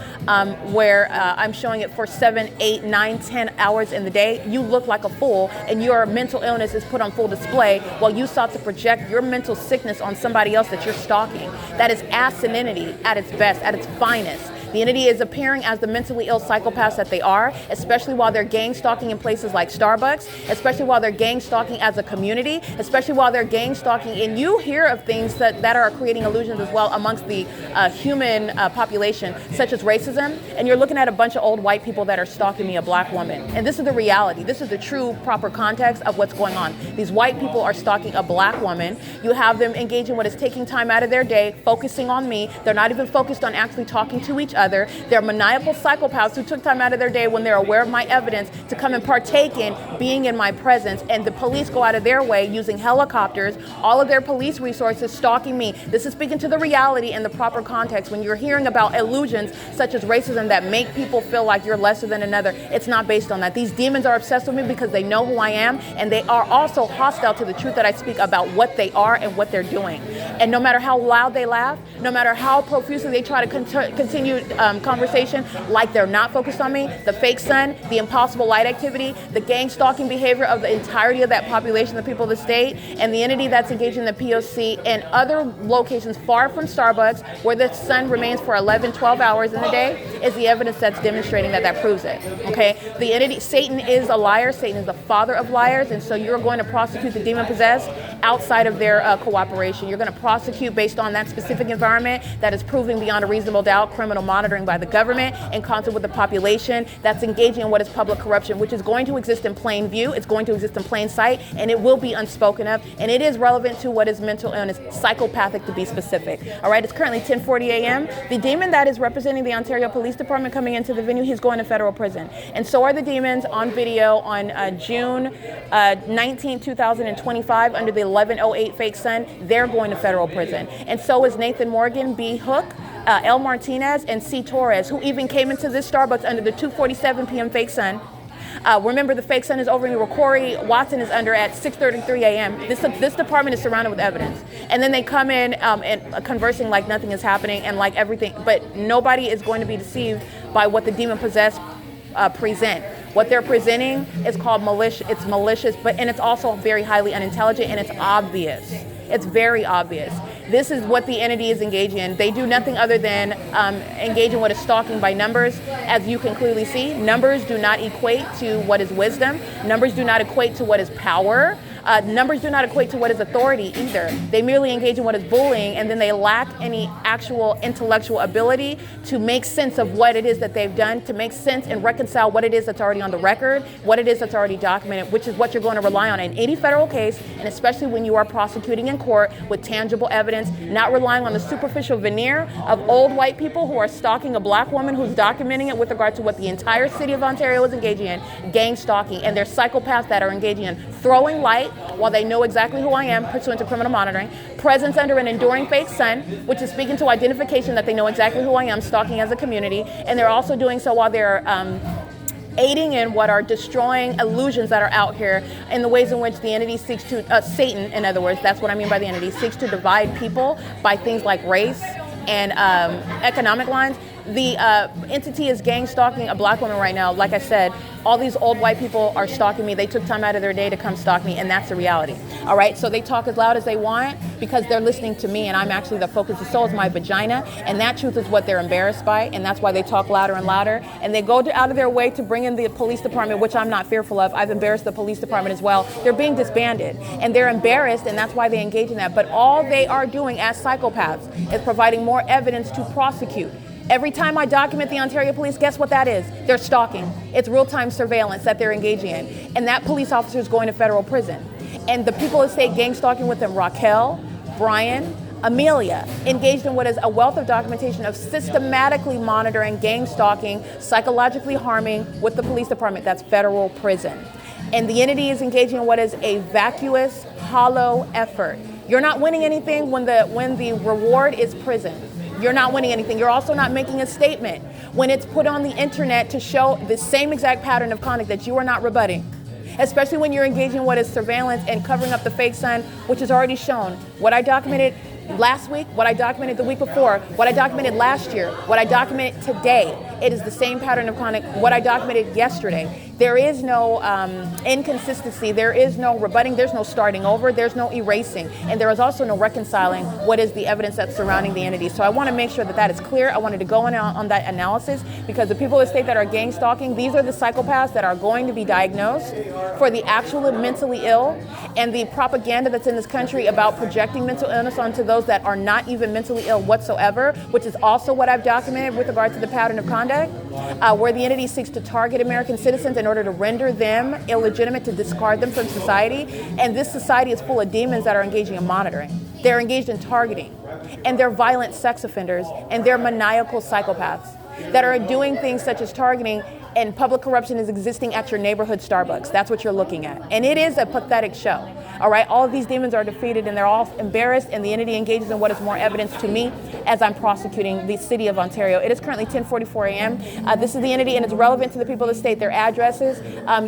where I'm showing it for 7, 8, 9, 10 hours in the day. You look like a fool, and your mental illness is put on full display while you sought to project your mental sickness on somebody else that you're stalking. That is asininity at its best, at its finest. The entity is appearing as the mentally ill psychopaths that they are, especially while they're gang stalking in places like Starbucks, especially while they're gang stalking as a community, especially while they're gang stalking. And you hear of things that are creating illusions as well amongst the human population, such as racism. And you're looking at a bunch of old white people that are stalking me, a black woman. And this is the reality. This is the true proper context of what's going on. These white people are stalking a black woman. You have them engaging what is taking time out of their day, focusing on me. They're not even focused on actually talking to each other. They're maniacal psychopaths who took time out of their day when they're aware of my evidence to come and partake in being in my presence. And the police go out of their way using helicopters, all of their police resources stalking me. This is speaking to the reality and the proper context. When you're hearing about illusions such as racism that make people feel like you're lesser than another, it's not based on that. These demons are obsessed with me because they know who I am, and they are also hostile to the truth that I speak about what they are and what they're doing. And no matter how loud they laugh, no matter how profusely they try to continue conversation like they're not focused on me, the fake sun, the impossible light activity, the gang stalking behavior of the entirety of that population, the people of the state, and the entity that's engaged in the P.O.C. and other locations far from Starbucks where the sun remains for 11, 12 hours in the day is the evidence that's demonstrating that proves it, okay? The entity, Satan is a liar. Satan is the father of liars, and so you're going to prosecute the demon-possessed outside of their cooperation. You're going to prosecute based on that specific environment that is proving beyond a reasonable doubt criminal monitoring by the government in concert with the population that's engaging in what is public corruption, which is going to exist in plain view, it's going to exist in plain sight, and it will be unspoken of, and it is relevant to what is mental illness, psychopathic to be specific. All right, it's currently 10:40 a.m. The demon that is representing the Ontario Police Department coming into the venue, he's going to federal prison. And so are the demons on video on June 19, 2025 under the 1108 fake sun. They're going to federal prison. And so is Nathan Morgan, B. Hook, L. Martinez, and C. Torres, who even came into this Starbucks under the 2:47 p.m. fake sun. Remember, the fake sun is over me where Corey Watson is under at 6:33 a.m. This department is surrounded with evidence. And then they come in and conversing like nothing is happening and like everything. But nobody is going to be deceived by what the demon-possessed present. What they're presenting is called malicious. It's malicious, and it's also very highly unintelligent, and it's obvious. It's very obvious. This is what the entity is engaging in. They do nothing other than engage in what is stalking by numbers. As you can clearly see, numbers do not equate to what is wisdom. Numbers do not equate to what is power. Numbers do not equate to what is authority either. They merely engage in what is bullying, and then they lack any actual intellectual ability to make sense of what it is that they've done, to make sense and reconcile what it is that's already on the record, what it is that's already documented, which is what you're going to rely on in any federal case, and especially when you are prosecuting in court with tangible evidence, not relying on the superficial veneer of old white people who are stalking a black woman who's documenting it with regard to what the entire city of Ontario is engaging in, gang stalking, and they're psychopaths that are engaging in throwing light while they know exactly who I am pursuant to criminal monitoring, presence under an enduring fake sun, which is speaking to identification that they know exactly who I am, stalking as a community, and they're also doing so while they're aiding in what are destroying illusions that are out here in the ways in which the entity seeks to, Satan, in other words, that's what I mean by the entity, seeks to divide people by things like race and economic lines. The entity is gang stalking a black woman right now. Like I said, all these old white people are stalking me. They took time out of their day to come stalk me, and that's the reality. All right, so they talk as loud as they want because they're listening to me, and I'm actually the focus. The soul is my vagina, and that truth is what they're embarrassed by, and that's why they talk louder and louder. And they go out of their way to bring in the police department, which I'm not fearful of. I've embarrassed the police department as well. They're being disbanded, and they're embarrassed, and that's why they engage in that. But all they are doing as psychopaths is providing more evidence to prosecute. Every time I document the Ontario police, guess what that is? They're stalking. It's real-time surveillance that they're engaging in. And that police officer is going to federal prison. And the people that say gang stalking with them, Raquel, Brian, Amelia, engaged in what is a wealth of documentation of systematically monitoring, gang stalking, psychologically harming with the police department. That's federal prison. And the entity is engaging in what is a vacuous, hollow effort. You're not winning anything when the reward is prison. You're not winning anything. You're also not making a statement when it's put on the internet to show the same exact pattern of conduct that you are not rebutting. Especially when you're engaging in what is surveillance and covering up the fake sun, which is already shown. What I documented last week, what I documented the week before, what I documented last year, what I documented today, it is the same pattern of conduct, what I documented yesterday. There is no inconsistency, there is no rebutting, there's no starting over, there's no erasing, and there is also no reconciling what is the evidence that's surrounding the entity. So I want to make sure that that is clear. I wanted to go on that analysis because the people that state that are gang stalking, these are the psychopaths that are going to be diagnosed for the actual mentally ill, and the propaganda that's in this country about projecting mental illness onto those that are not even mentally ill whatsoever, which is also what I've documented with regard to the pattern of conduct, where the entity seeks to target American citizens in order to render them illegitimate, to discard them from society. And this society is full of demons that are engaging in monitoring. They're engaged in targeting, and they're violent sex offenders, and they're maniacal psychopaths that are doing things such as targeting, and public corruption is existing at your neighborhood Starbucks. That's what you're looking at. And it is a pathetic show. All right, all of these demons are defeated and they're all embarrassed, and the entity engages in what is more evidence to me as I'm prosecuting the city of Ontario. It is currently 10:44 a.m. This is the entity, and it's relevant to the people of the state, their addresses.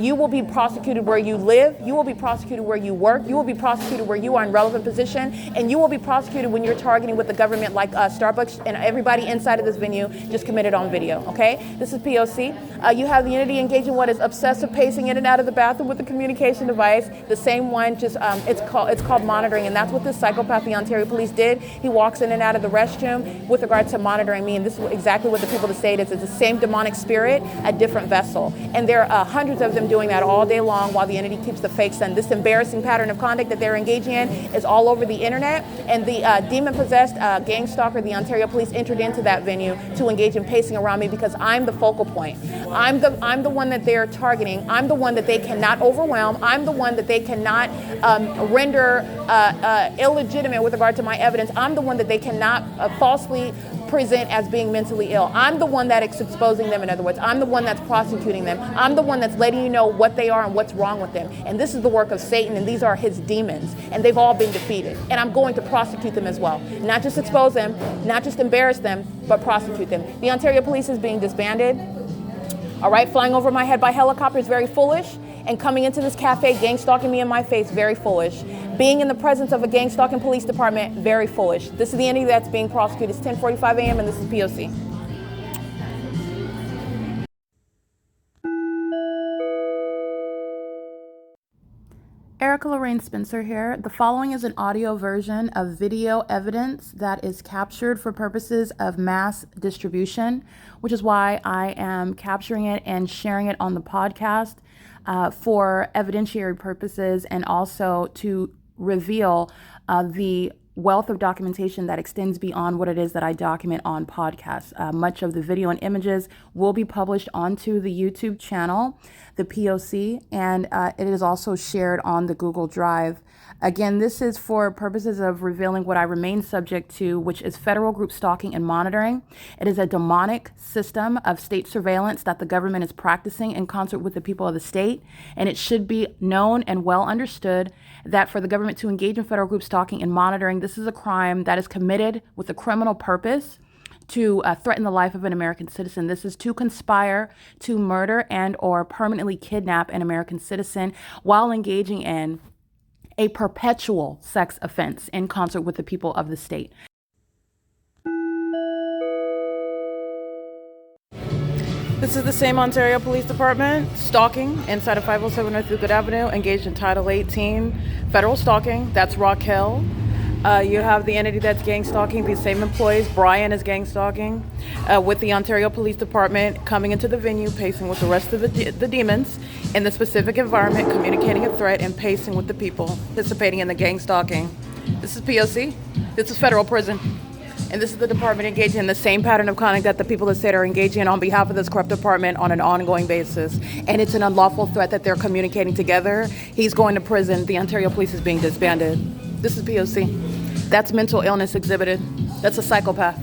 You will be prosecuted where you live. You will be prosecuted where you work. You will be prosecuted where you are in relevant position. And you will be prosecuted when you're targeting with the government like Starbucks, and everybody inside of this venue just committed on video, okay? This is P.O.C. You have the entity engaging in what is obsessive pacing in and out of the bathroom with the communication device. The same one, just it's called monitoring, and that's what this psychopath the Ontario police did. He walks in and out of the restroom with regard to monitoring me, and this is exactly what the people of the state is. It's the same demonic spirit, a different vessel. And there are hundreds of them doing that all day long while the entity keeps the fake sun. This embarrassing pattern of conduct that they're engaging in is all over the internet, and the demon-possessed gang stalker, the Ontario police, entered into that venue to engage in pacing around me because I'm the focal point. I'm the one that they're targeting. I'm the one that they cannot overwhelm. I'm the one that they cannot render illegitimate with regard to my evidence. I'm the one that they cannot falsely present as being mentally ill. I'm the one that is exposing them, in other words. I'm the one that's prosecuting them. I'm the one that's letting you know what they are and what's wrong with them. And this is the work of Satan, and these are his demons, and they've all been defeated. And I'm going to prosecute them as well. Not just expose them, not just embarrass them, but prosecute them. The Ontario Police is being disbanded. All right, flying over my head by helicopter is very foolish, and coming into this cafe, gang stalking me in my face, very foolish. Being in the presence of a gang stalking police department, very foolish. This is the entity that's being prosecuted. It's 10:45 a.m. and this is P.O.C. Erica Lorraine Spencer here. The following is an audio version of video evidence that is captured for purposes of mass distribution, which is why I am capturing it and sharing it on the podcast for evidentiary purposes, and also to reveal the wealth of documentation that extends beyond what it is that I document on podcasts. Much of the video and images will be published onto the YouTube channel, the P.O.C., and it is also shared on the Google Drive. Again, this is for purposes of revealing what I remain subject to, which is federal group stalking and monitoring. It is a demonic system of state surveillance that the government is practicing in concert with the people of the state, and it should be known and well understood that for the government to engage in federal group stalking and monitoring, this is a crime that is committed with a criminal purpose to threaten the life of an American citizen. This is to conspire to murder and or permanently kidnap an American citizen while engaging in a perpetual sex offense in concert with the people of the state. This is the same Ontario Police Department, stalking inside of 507 North Euclid Avenue, engaged in Title 18 federal stalking. That's Raquel. You have the entity that's gang stalking, these same employees. Brian is gang stalking with the Ontario Police Department, coming into the venue, pacing with the rest of the demons in the specific environment, communicating a threat, and pacing with the people participating in the gang stalking. This is P.O.C. This is federal prison. And this is the department engaging in the same pattern of conduct that the people of the state are engaging in on behalf of this corrupt department on an ongoing basis. And it's an unlawful threat that they're communicating together. He's going to prison. The Ontario Police is being disbanded. This is P.O.C. That's mental illness exhibited. That's a psychopath.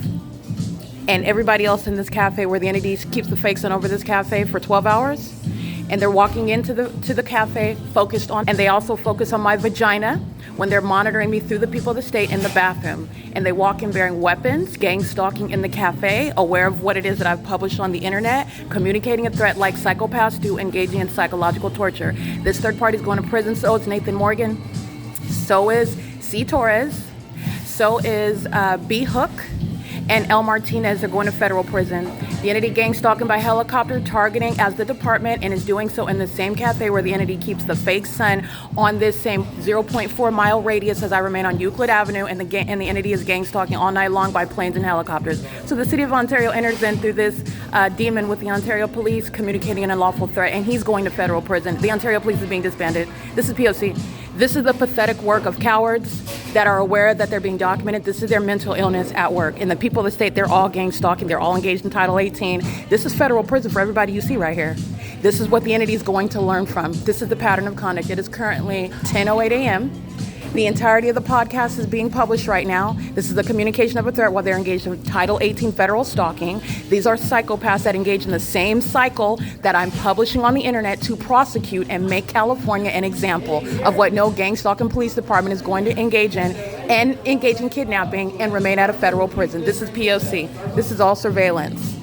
And everybody else in this cafe, where the entity keeps the fakes on over this cafe for 12 hours, and they're walking into the cafe focused on, and they also focus on my vagina when they're monitoring me through the people of the state in the bathroom. And they walk in bearing weapons, gang stalking in the cafe, aware of what it is that I've published on the internet, communicating a threat like psychopaths do, engaging in psychological torture. This third party is going to prison. So is Nathan Morgan. So is C. Torres. So is B. Hook. And L. Martinez. They're going to federal prison. The entity gang stalking by helicopter, targeting as the department, and is doing so in the same cafe where the entity keeps the fake sun on this same 0.4 mile radius as I remain on Euclid Avenue, and the entity is gang stalking all night long by planes and helicopters. So the city of Ontario enters in through this demon with the Ontario Police, communicating an unlawful threat, and he's going to federal prison. The Ontario Police is being disbanded. This is P.O.C. This is the pathetic work of cowards that are aware that they're being documented. This is their mental illness at work. And the people of the state, they're all gang stalking. They're all engaged in Title 18. This is federal prison for everybody you see right here. This is what the entity is going to learn from. This is the pattern of conduct. It is currently 10:08 a.m. The entirety of the podcast is being published right now. This is the communication of a threat while they're engaged in Title 18 federal stalking. These are psychopaths that engage in the same cycle that I'm publishing on the internet to prosecute and make California an example of what no gang stalking police department is going to engage in, and engage in kidnapping and remain out of federal prison. This is P.O.C. This is all surveillance.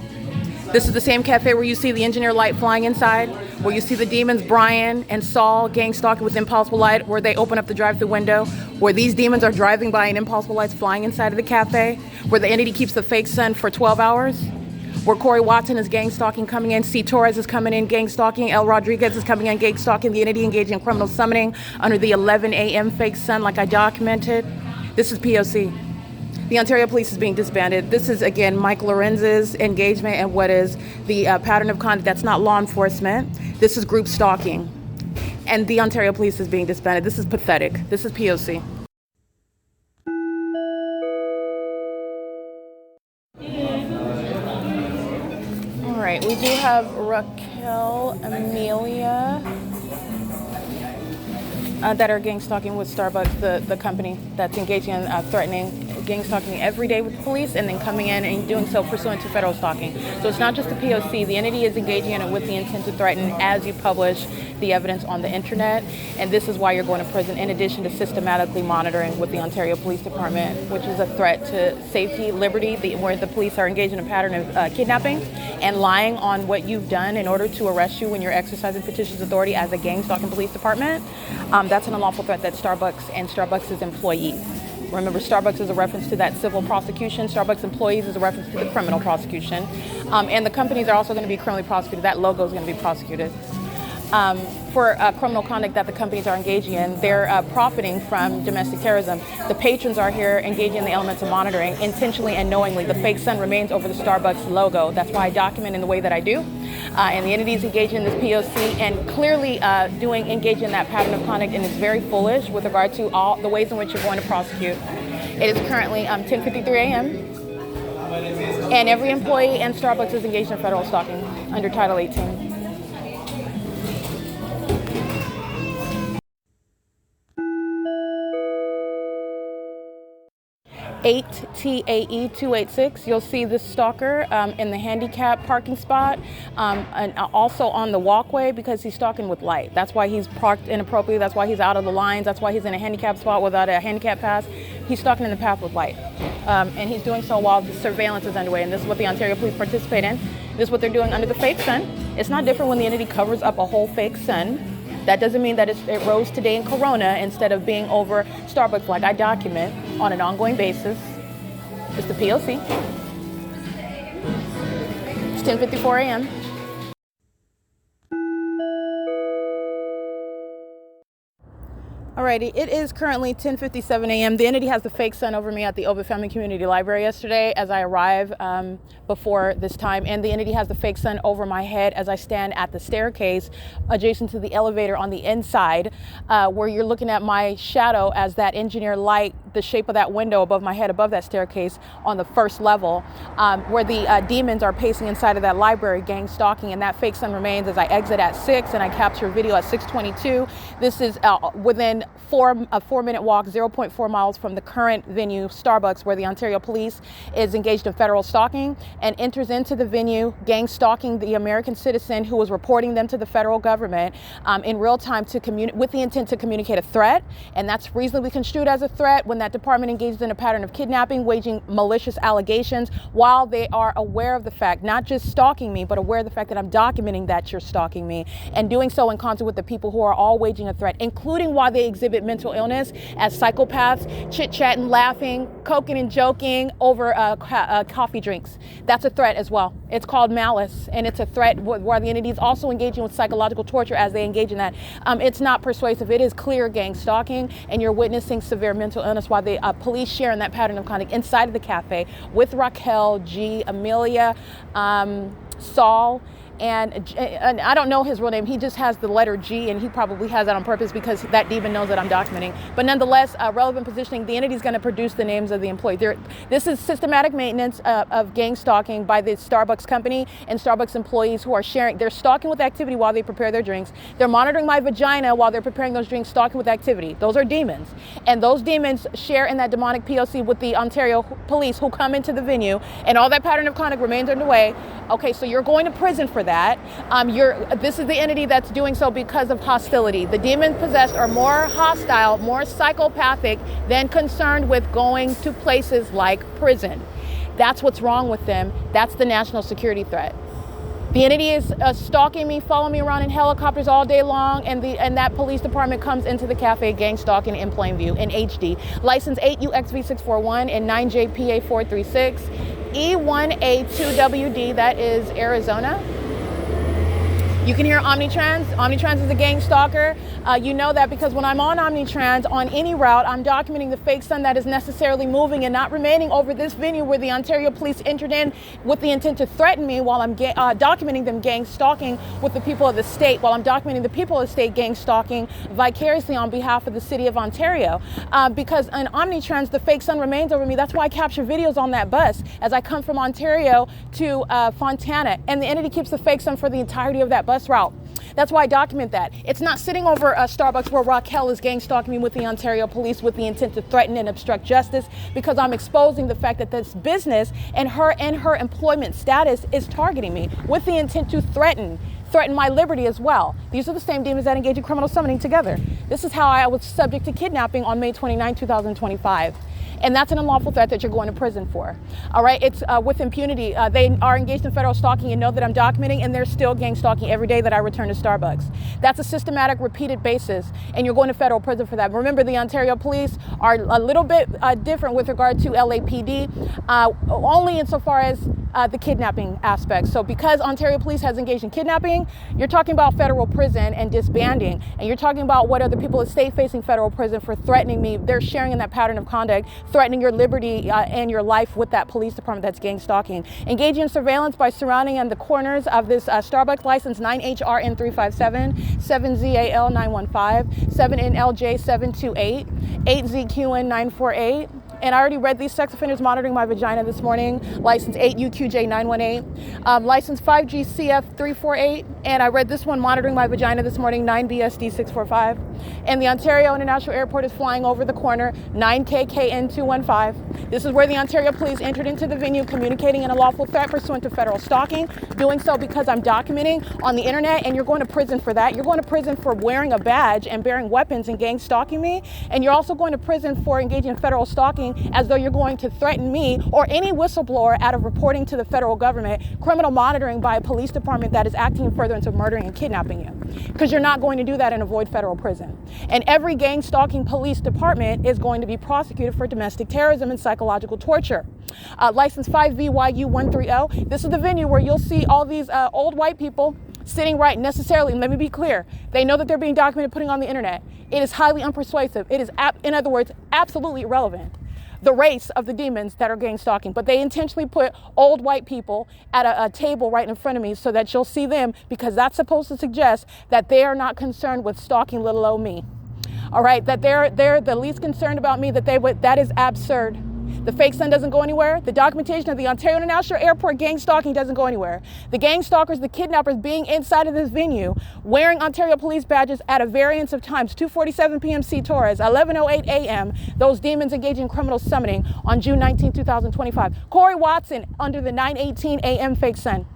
This is the same cafe where you see the engineer light flying inside, where you see the demons Brian and Saul gang stalking with impossible light, where they open up the drive-through window, where these demons are driving by and impossible lights flying inside of the cafe, where the entity keeps the fake sun for 12 hours, where Corey Watson is gang stalking coming in, C. Torres is coming in gang stalking, L. Rodriguez is coming in gang stalking, the entity engaging in criminal summoning under the 11 a.m. fake sun like I documented. This is P.O.C. The Ontario Police is being disbanded. This is, again, Mike Lorenz's engagement and what is the pattern of conduct that's not law enforcement. This is group stalking. And the Ontario Police is being disbanded. This is pathetic. This is P.O.C. All right, we do have Raquel, Amelia, that are gang stalking with Starbucks, the company that's engaging in threatening gang stalking every day with police, and then coming in and doing so pursuant to federal stalking. So it's not just the P.O.C. The entity is engaging in it with the intent to threaten as you publish the evidence on the internet, and this is why you're going to prison, in addition to systematically monitoring with the Ontario Police Department, which is a threat to safety, liberty, where the police are engaged in a pattern of kidnapping and lying on what you've done in order to arrest you when you're exercising petitions authority as a gang stalking police department. That's an unlawful threat that Starbucks and Starbucks' employees. Remember, Starbucks is a reference to that civil prosecution. Starbucks employees is a reference to the criminal prosecution. And the companies are also going to be criminally prosecuted. That logo is going to be prosecuted. For criminal conduct that the companies are engaging in, they're profiting from domestic terrorism. The patrons are here engaging in the elements of monitoring intentionally and knowingly. The fake sun remains over the Starbucks logo. That's why I document in the way that I do. And the entities engaging in this P.O.C. and clearly engaging in that pattern of conduct, and it's very foolish with regard to all the ways in which you're going to prosecute. It is currently 10:53 a.m. and every employee in Starbucks is engaged in federal stalking under Title 18. TAE 286. You'll see this stalker in the handicap parking spot, and also on the walkway, because he's stalking with light. That's why he's parked inappropriately. That's why he's out of the lines. That's why he's in a handicap spot without a handicap pass. He's stalking in the path with light, and he's doing so while the surveillance is underway. And this is what the Ontario Police participate in. This is what they're doing under the fake sun. It's not different when the entity covers up a whole fake sun. That doesn't mean that it rose today in Corona instead of being over Starbucks, like I document on an ongoing basis. It's the P.O.C. It's 10:54 a.m. Alrighty, it is currently 10:57 a.m. The entity has the fake sun over me at the OVITT Family Community Library yesterday as I arrive before this time, and the entity has the fake sun over my head as I stand at the staircase adjacent to the elevator on the inside, where you're looking at my shadow as that engineer light, the shape of that window above my head, above that staircase on the first level, where the demons are pacing inside of that library, gang stalking, and that fake sun remains as I exit at 6 and I capture video at 6:22. This is within a 4-minute walk, 0.4 miles from the current venue, Starbucks, where the Ontario Police is engaged in federal stalking and enters into the venue, gang stalking the American citizen who was reporting them to the federal government in real time with the intent to communicate a threat, and that's reasonably construed as a threat when that department engages in a pattern of kidnapping, waging malicious allegations while they are aware of the fact, not just stalking me, but aware of the fact that I'm documenting that you're stalking me, and doing so in concert with the people who are all waging a threat, including while they exhibit mental illness as psychopaths, chit-chatting, laughing, coking and joking over coffee drinks. That's a threat as well. It's called malice, and it's a threat where the entity is also engaging with psychological torture as they engage in that. It's not persuasive. It is clear gang stalking, and you're witnessing severe mental illness while the police share in that pattern of conduct inside of the cafe with Raquel, G, Amelia, Saul, and I don't know his real name. He just has the letter G, and he probably has that on purpose because that demon knows that I'm documenting. But nonetheless, relevant positioning, the entity is going to produce the names of the employees. This is systematic maintenance of gang stalking by the Starbucks company and Starbucks employees who are sharing. They're stalking with activity while they prepare their drinks. They're monitoring my vagina while they're preparing those drinks, stalking with activity. Those are demons. And those demons share in that demonic P.O.C. with the Ontario police who come into the venue, and all that pattern of conduct remains underway. Okay, so you're going to prison for that. This is the entity that's doing so because of hostility. The demon possessed are more hostile, more psychopathic than concerned with going to places like prison. That's what's wrong with them. That's the national security threat. The entity is stalking me, following me around in helicopters all day long, and that police department comes into the cafe gang stalking in plain view in HD. License 8 UXV641 and 9JPA436, E1A2WD, that is Arizona. You can hear Omnitrans. Omnitrans is a gang stalker. You know that because when I'm on Omnitrans, on any route, I'm documenting the fake sun that is necessarily moving and not remaining over this venue where the Ontario Police entered in with the intent to threaten me while I'm documenting them gang stalking with the people of the state, while I'm documenting the people of the state gang stalking vicariously on behalf of the city of Ontario. Because in Omnitrans, the fake sun remains over me. That's why I capture videos on that bus as I come from Ontario to Fontana, and the entity keeps the fake sun for the entirety of that bus route. That's why I document that. It's not sitting over Starbucks where Raquel is gang stalking me with the Ontario Police with the intent to threaten and obstruct justice, because I'm exposing the fact that this business and her employment status is targeting me with the intent to threaten my liberty as well. These are the same demons that engage in criminal summoning together. This is how I was subject to kidnapping on May 29, 2025. And that's an unlawful threat that you're going to prison for. All right, it's with impunity. They are engaged in federal stalking and know that I'm documenting, and they're still gang stalking every day that I return to Starbucks. That's a systematic, repeated basis, and you're going to federal prison for that. Remember, the Ontario Police are a little bit different with regard to LAPD, only insofar as the kidnapping aspect. So because Ontario Police has engaged in kidnapping, you're talking about federal prison and disbanding, and you're talking about what other people at state facing federal prison for threatening me. They're sharing in that pattern of conduct, threatening your liberty and your life with that police department that's gang stalking. Engaging in surveillance by surrounding in the corners of this Starbucks license 9HRN357, 7ZAL915, 7NLJ728, 8ZQN948. And I already read these sex offenders monitoring my vagina this morning. License 8UQJ918, license 5GCF348, and I read this one monitoring my vagina this morning, 9BSD645. And the Ontario International Airport is flying over the corner, 9KKN215. This is where the Ontario Police entered into the venue, communicating an unlawful threat pursuant to federal stalking, doing so because I'm documenting on the internet, and you're going to prison for that. You're going to prison for wearing a badge and bearing weapons and gang stalking me, and you're also going to prison for engaging in federal stalking as though you're going to threaten me or any whistleblower out of reporting to the federal government criminal monitoring by a police department that is acting in furtherance of murdering and kidnapping you. Because you're not going to do that and avoid federal prison. And every gang stalking police department is going to be prosecuted for domestic terrorism and psychological torture. License 5VYU130. This is the venue where you'll see all these old white people sitting right necessarily, let me be clear, they know that they're being documented, putting on the internet. It is highly unpersuasive. It is, in other words, absolutely irrelevant, the race of the demons that are gang stalking. But they intentionally put old white people at a table right in front of me so that you'll see them, because that's supposed to suggest that they are not concerned with stalking little old me. All right, that they're the least concerned about me, that is absurd. The fake sun doesn't go anywhere. The documentation of the Ontario International Airport gang stalking doesn't go anywhere. The gang stalkers, the kidnappers being inside of this venue, wearing Ontario police badges at a variance of times, 2:47 p.m. C. Torres, 11:08 a.m., those demons engaging in criminal summoning on June 19, 2025. Corey Watson under the 9:18 a.m. fake sun.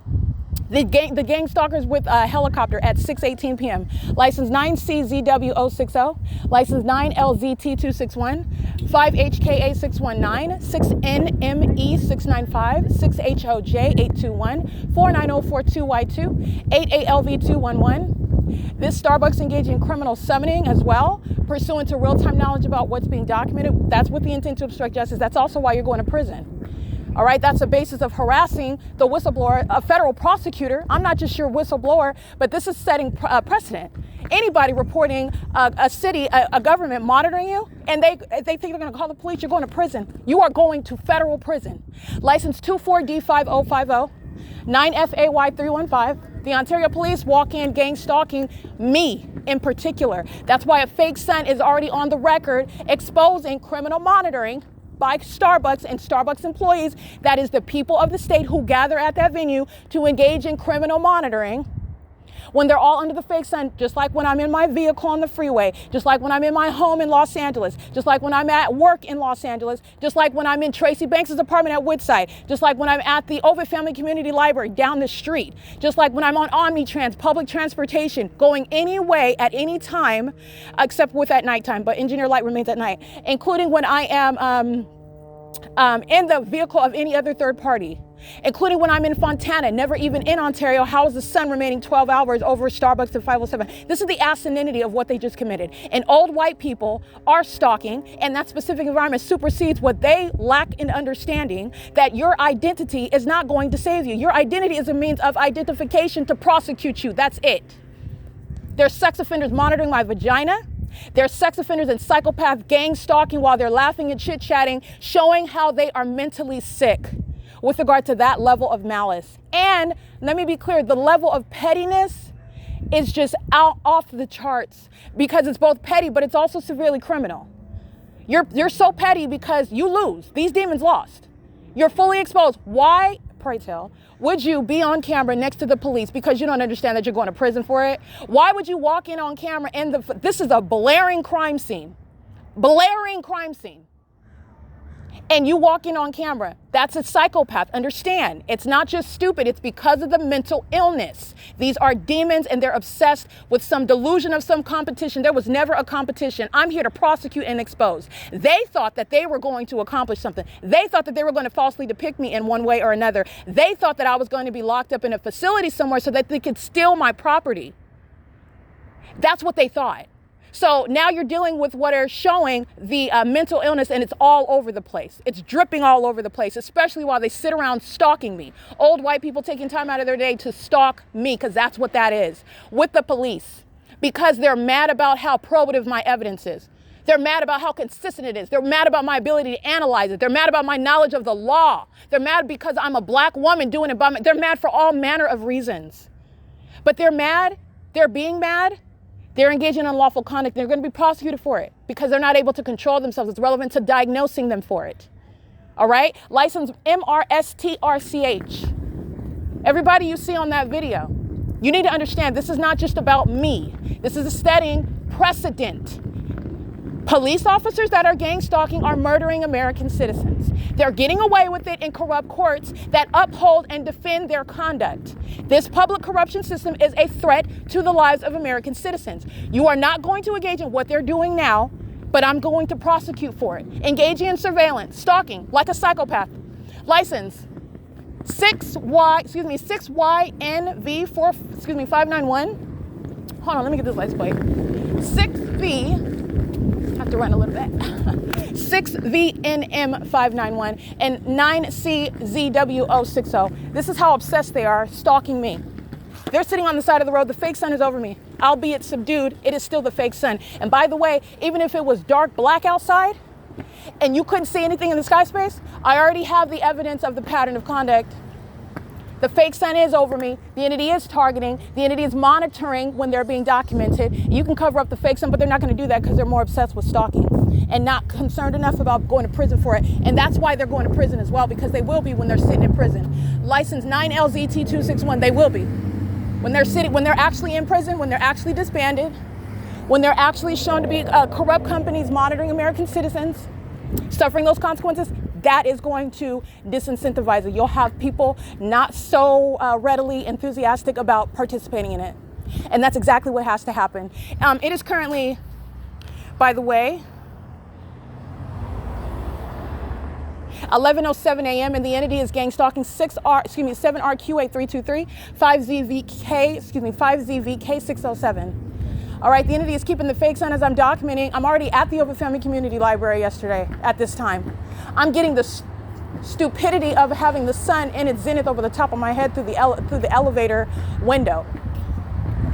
The gang stalkers with a helicopter at 6:18 p.m. License 9CZW060, license 9LZT261, 5HKA619, 6NME695, 6HOJ821, 49042Y2, 8ALV211. This Starbucks engaging in criminal summoning as well, pursuant to real-time knowledge about what's being documented. That's with the intent to obstruct justice. That's also why you're going to prison. All right, that's the basis of harassing the whistleblower, a federal prosecutor. I'm not just your whistleblower, but this is setting precedent. Anybody reporting a city, a government monitoring you, and they think they're going to call the police, you're going to prison. You are going to federal prison. License 24D5050, 9FAY315. The Ontario Police walk-in gang stalking me in particular. That's why a fake sun is already on the record exposing criminal monitoring by Starbucks and Starbucks employees. That is the people of the state who gather at that venue to engage in criminal monitoring when they're all under the fake sun, just like when I'm in my vehicle on the freeway, just like when I'm in my home in Los Angeles, just like when I'm at work in Los Angeles, just like when I'm in Tracy Banks' apartment at Woodside, just like when I'm at the OVITT Family Community Library down the street, just like when I'm on Omnitrans, public transportation, going any way at any time, except with at nighttime, but engineer light remains at night, including when I am in the vehicle of any other third party, including when I'm in Fontana, never even in Ontario. How is the sun remaining 12 hours over Starbucks at 507? This is the asininity of what they just committed. And old white people are stalking, and that specific environment supersedes what they lack in understanding, that your identity is not going to save you. Your identity is a means of identification to prosecute you. That's it. There's sex offenders monitoring my vagina. There's sex offenders and psychopath gang stalking while they're laughing and chit-chatting, showing how they are mentally sick with regard to that level of malice. And let me be clear, the level of pettiness is just off the charts, because it's both petty, but it's also severely criminal. You're so petty because you lose. These demons lost. You're fully exposed. Why, pray tell, would you be on camera next to the police? Because you don't understand that you're going to prison for it. Why would you walk in on camera and this is a blaring crime scene, and you walk in on camera? That's a psychopath. Understand, it's not just stupid. It's because of the mental illness. These are demons, and they're obsessed with some delusion of some competition. There was never a competition. I'm here to prosecute and expose. They thought that they were going to accomplish something. They thought that they were going to falsely depict me in one way or another. They thought that I was going to be locked up in a facility somewhere so that they could steal my property. That's what they thought. So now you're dealing with what are showing the mental illness, and it's all over the place. It's dripping all over the place, especially while they sit around stalking me. Old white people taking time out of their day to stalk me, because that's what that is, with the police, because they're mad about how probative my evidence is. They're mad about how consistent it is. They're mad about my ability to analyze it. They're mad about my knowledge of the law. They're mad because I'm a black woman doing it by me. They're mad for all manner of reasons. But they're mad. They're being mad. They're engaging in unlawful conduct. They're going to be prosecuted for it because they're not able to control themselves. It's relevant to diagnosing them for it. All right? License MRSTRCH. Everybody you see on that video, you need to understand this is not just about me. This is setting precedent. Police officers that are gang stalking are murdering American citizens. They're getting away with it in corrupt courts that uphold and defend their conduct. This public corruption system is a threat to the lives of American citizens. You are not going to engage in what they're doing now, but I'm going to prosecute for it. Engaging in surveillance, stalking like a psychopath. License 6YNV591. Hold on, let me get this license plate. 6V. Have to run a little bit. 6VNM591 and 9CZW060. This is how obsessed they are stalking me. They're sitting on the side of the road. The fake sun is over me. Albeit subdued, it is still the fake sun. And by the way, even if it was dark black outside and you couldn't see anything in the sky space, I already have the evidence of the pattern of conduct. The fake sun is over me. The entity is targeting. The entity is monitoring when they're being documented. You can cover up the fake sun, but they're not going to do that because they're more obsessed with stalking and not concerned enough about going to prison for it. And that's why they're going to prison as well, because they will be when they're sitting in prison. License 9LZT261, they will be. When they're actually in prison, when they're actually disbanded, when they're actually shown to be corrupt companies monitoring American citizens, suffering those consequences, that is going to disincentivize it. You'll have people not so readily enthusiastic about participating in it. And that's exactly what has to happen. It is currently, by the way, 11:07 a.m. and the entity is gang stalking 7RQA323 5ZVK607. All right, the entity is keeping the fake sun as I'm documenting. I'm already at the OVITT Family Community Library yesterday at this time. I'm getting the stupidity of having the sun in its zenith over the top of my head through the elevator window.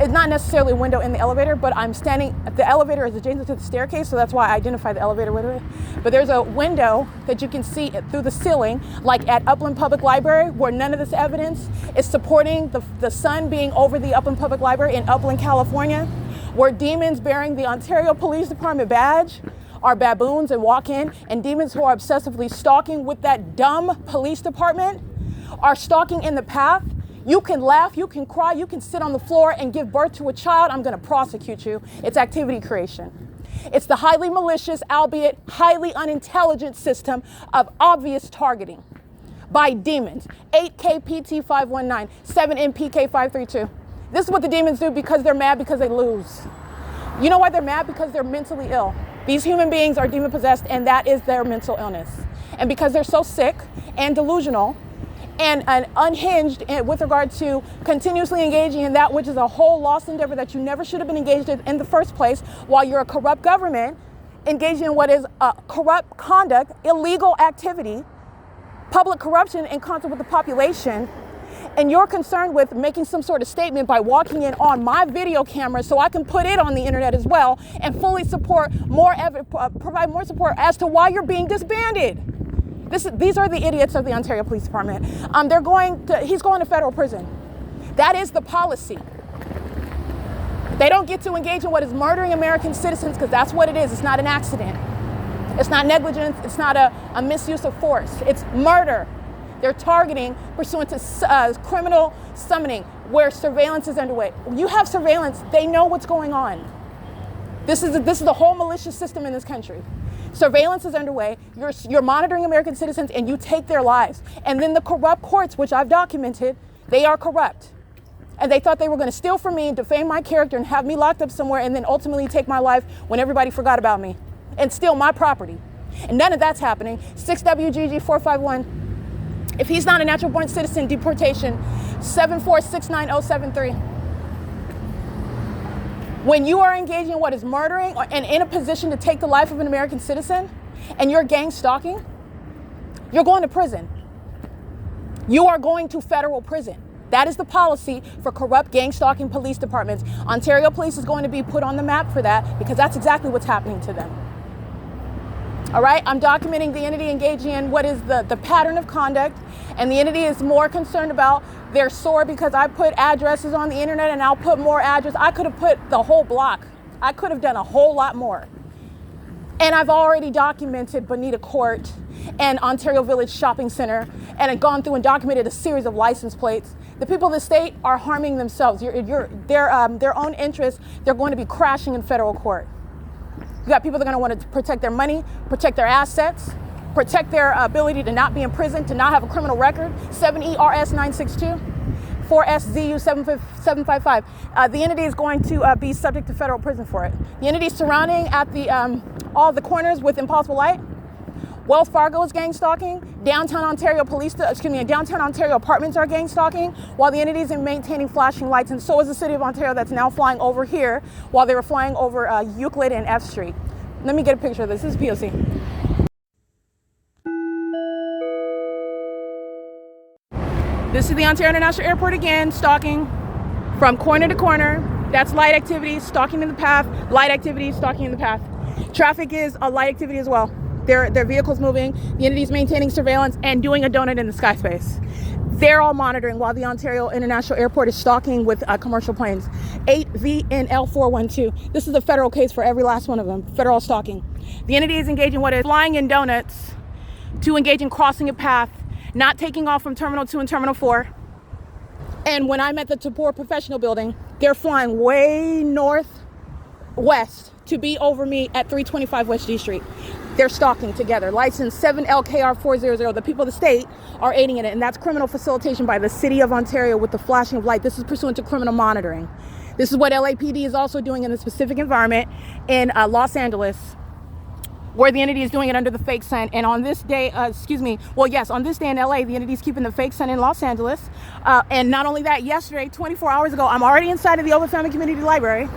It's not necessarily a window in the elevator, but I'm standing, the elevator is adjacent to the staircase, so that's why I identify the elevator with it. But there's a window that you can see through the ceiling, like at Upland Public Library, where none of this evidence is supporting the sun being over the Upland Public Library in Upland, California, where demons bearing the Ontario Police Department badge are baboons and walk in, and demons who are obsessively stalking with that dumb police department are stalking in the path. You can laugh, you can cry, you can sit on the floor and give birth to a child. I'm going to prosecute you. It's activity creation. It's the highly malicious, albeit highly unintelligent system of obvious targeting by demons. 8KPT519, 7MPK532. This is what the demons do because they're mad because they lose. You know why they're mad? Because they're mentally ill. These human beings are demon possessed, and that is their mental illness. And because they're so sick and delusional and unhinged with regard to continuously engaging in that which is a whole lost endeavor that you never should have been engaged in the first place, while you're a corrupt government engaging in what is corrupt conduct, illegal activity, public corruption in concert with the population, and you're concerned with making some sort of statement by walking in on my video camera so I can put it on the internet as well and fully support provide more support as to why you're being disbanded. These are the idiots of the Ontario Police Department. He's going to federal prison. That is the policy. They don't get to engage in what is murdering American citizens because that's what it is. It's not an accident. It's not negligence. It's not a misuse of force. It's murder. They're targeting pursuant to criminal summoning where surveillance is underway. You have surveillance. They know what's going on. This is the whole malicious system in this country. Surveillance is underway. You're monitoring American citizens and you take their lives. And then the corrupt courts, which I've documented, they are corrupt. And they thought they were going to steal from me, defame my character, and have me locked up somewhere, and then ultimately take my life when everybody forgot about me and steal my property. And none of that's happening. 6WGG451. If he's not a natural born citizen, deportation 7469073. When you are engaging in what is murdering and in a position to take the life of an American citizen and you're gang stalking, you're going to prison. You are going to federal prison. That is the policy for corrupt gang stalking police departments. Ontario Police is going to be put on the map for that because that's exactly what's happening to them. All right, I'm documenting the entity engaging in what is the pattern of conduct, and the entity is more concerned about their SOAR because I put addresses on the internet and I'll put more address. I could have put the whole block. I could have done a whole lot more. And I've already documented Bonita Court and Ontario Village Shopping Center and have gone through and documented a series of license plates. The people of the state are harming themselves. Their own interests, they're going to be crashing in federal court. You got people that are going to want to protect their money, protect their assets, protect their ability to not be in prison, to not have a criminal record. 7ERS962, 4SZU755. The entity is going to be subject to federal prison for it. The entity surrounding at all the corners with impossible light. Wells Fargo is gang stalking. Downtown Ontario downtown Ontario apartments are gang stalking, while the entities are maintaining flashing lights, and so is the city of Ontario that's now flying over here while they were flying over Euclid and F Street. Let me get a picture of this. This is P.O.C. This is the Ontario International Airport again, stalking From corner to corner, that's light activity, stalking in the path, light activity, stalking in the path. Traffic is a light activity as well. Their vehicles moving, the entities maintaining surveillance and doing a donut in the sky space. They're all monitoring while the Ontario International Airport is stalking with commercial planes. 8VNL412. This is a federal case for every last one of them. Federal stalking. The entity is engaging what is flying in donuts to engage in crossing a path, not taking off from Terminal 2 and Terminal 4. And when I'm at the TABOR professional building, they're flying way northwest to be over me at 325 West G Street. They're stalking together. License 7LKR400. The people of the state are aiding in it, and that's criminal facilitation by the City of Ontario with the flashing of light. This is pursuant to criminal monitoring. This is what LAPD is also doing in a specific environment in Los Angeles, where the entity is doing it under the fake sign. And on this day, on this day in LA, the entity is keeping the fake sign in Los Angeles. And not only that, yesterday, 24 hours ago, I'm already inside of the OVITT Family Community Library.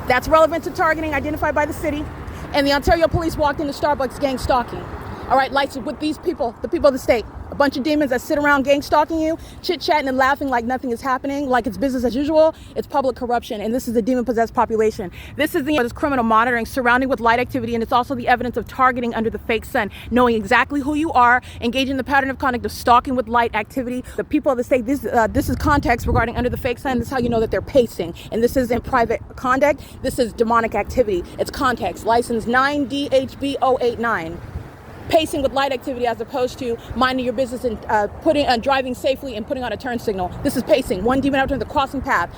That's relevant to targeting identified by the city. And the Ontario police walked into Starbucks gang stalking. All right, lights with these people, the people of the state, a bunch of demons that sit around gang stalking you, chit-chatting and laughing like nothing is happening, like it's business as usual. It's public corruption, and this is the demon-possessed population. This is this criminal monitoring surrounding with light activity, and it's also the evidence of targeting under the fake sun, knowing exactly who you are, engaging the pattern of conduct of stalking with light activity. The people of the state, this is context regarding under the fake sun. This is how you know that they're pacing, and this isn't private conduct. This is demonic activity. It's context. License 9DHB089. Pacing with light activity as opposed to minding your business and driving safely and putting on a turn signal. This is pacing. One demon after the crossing path,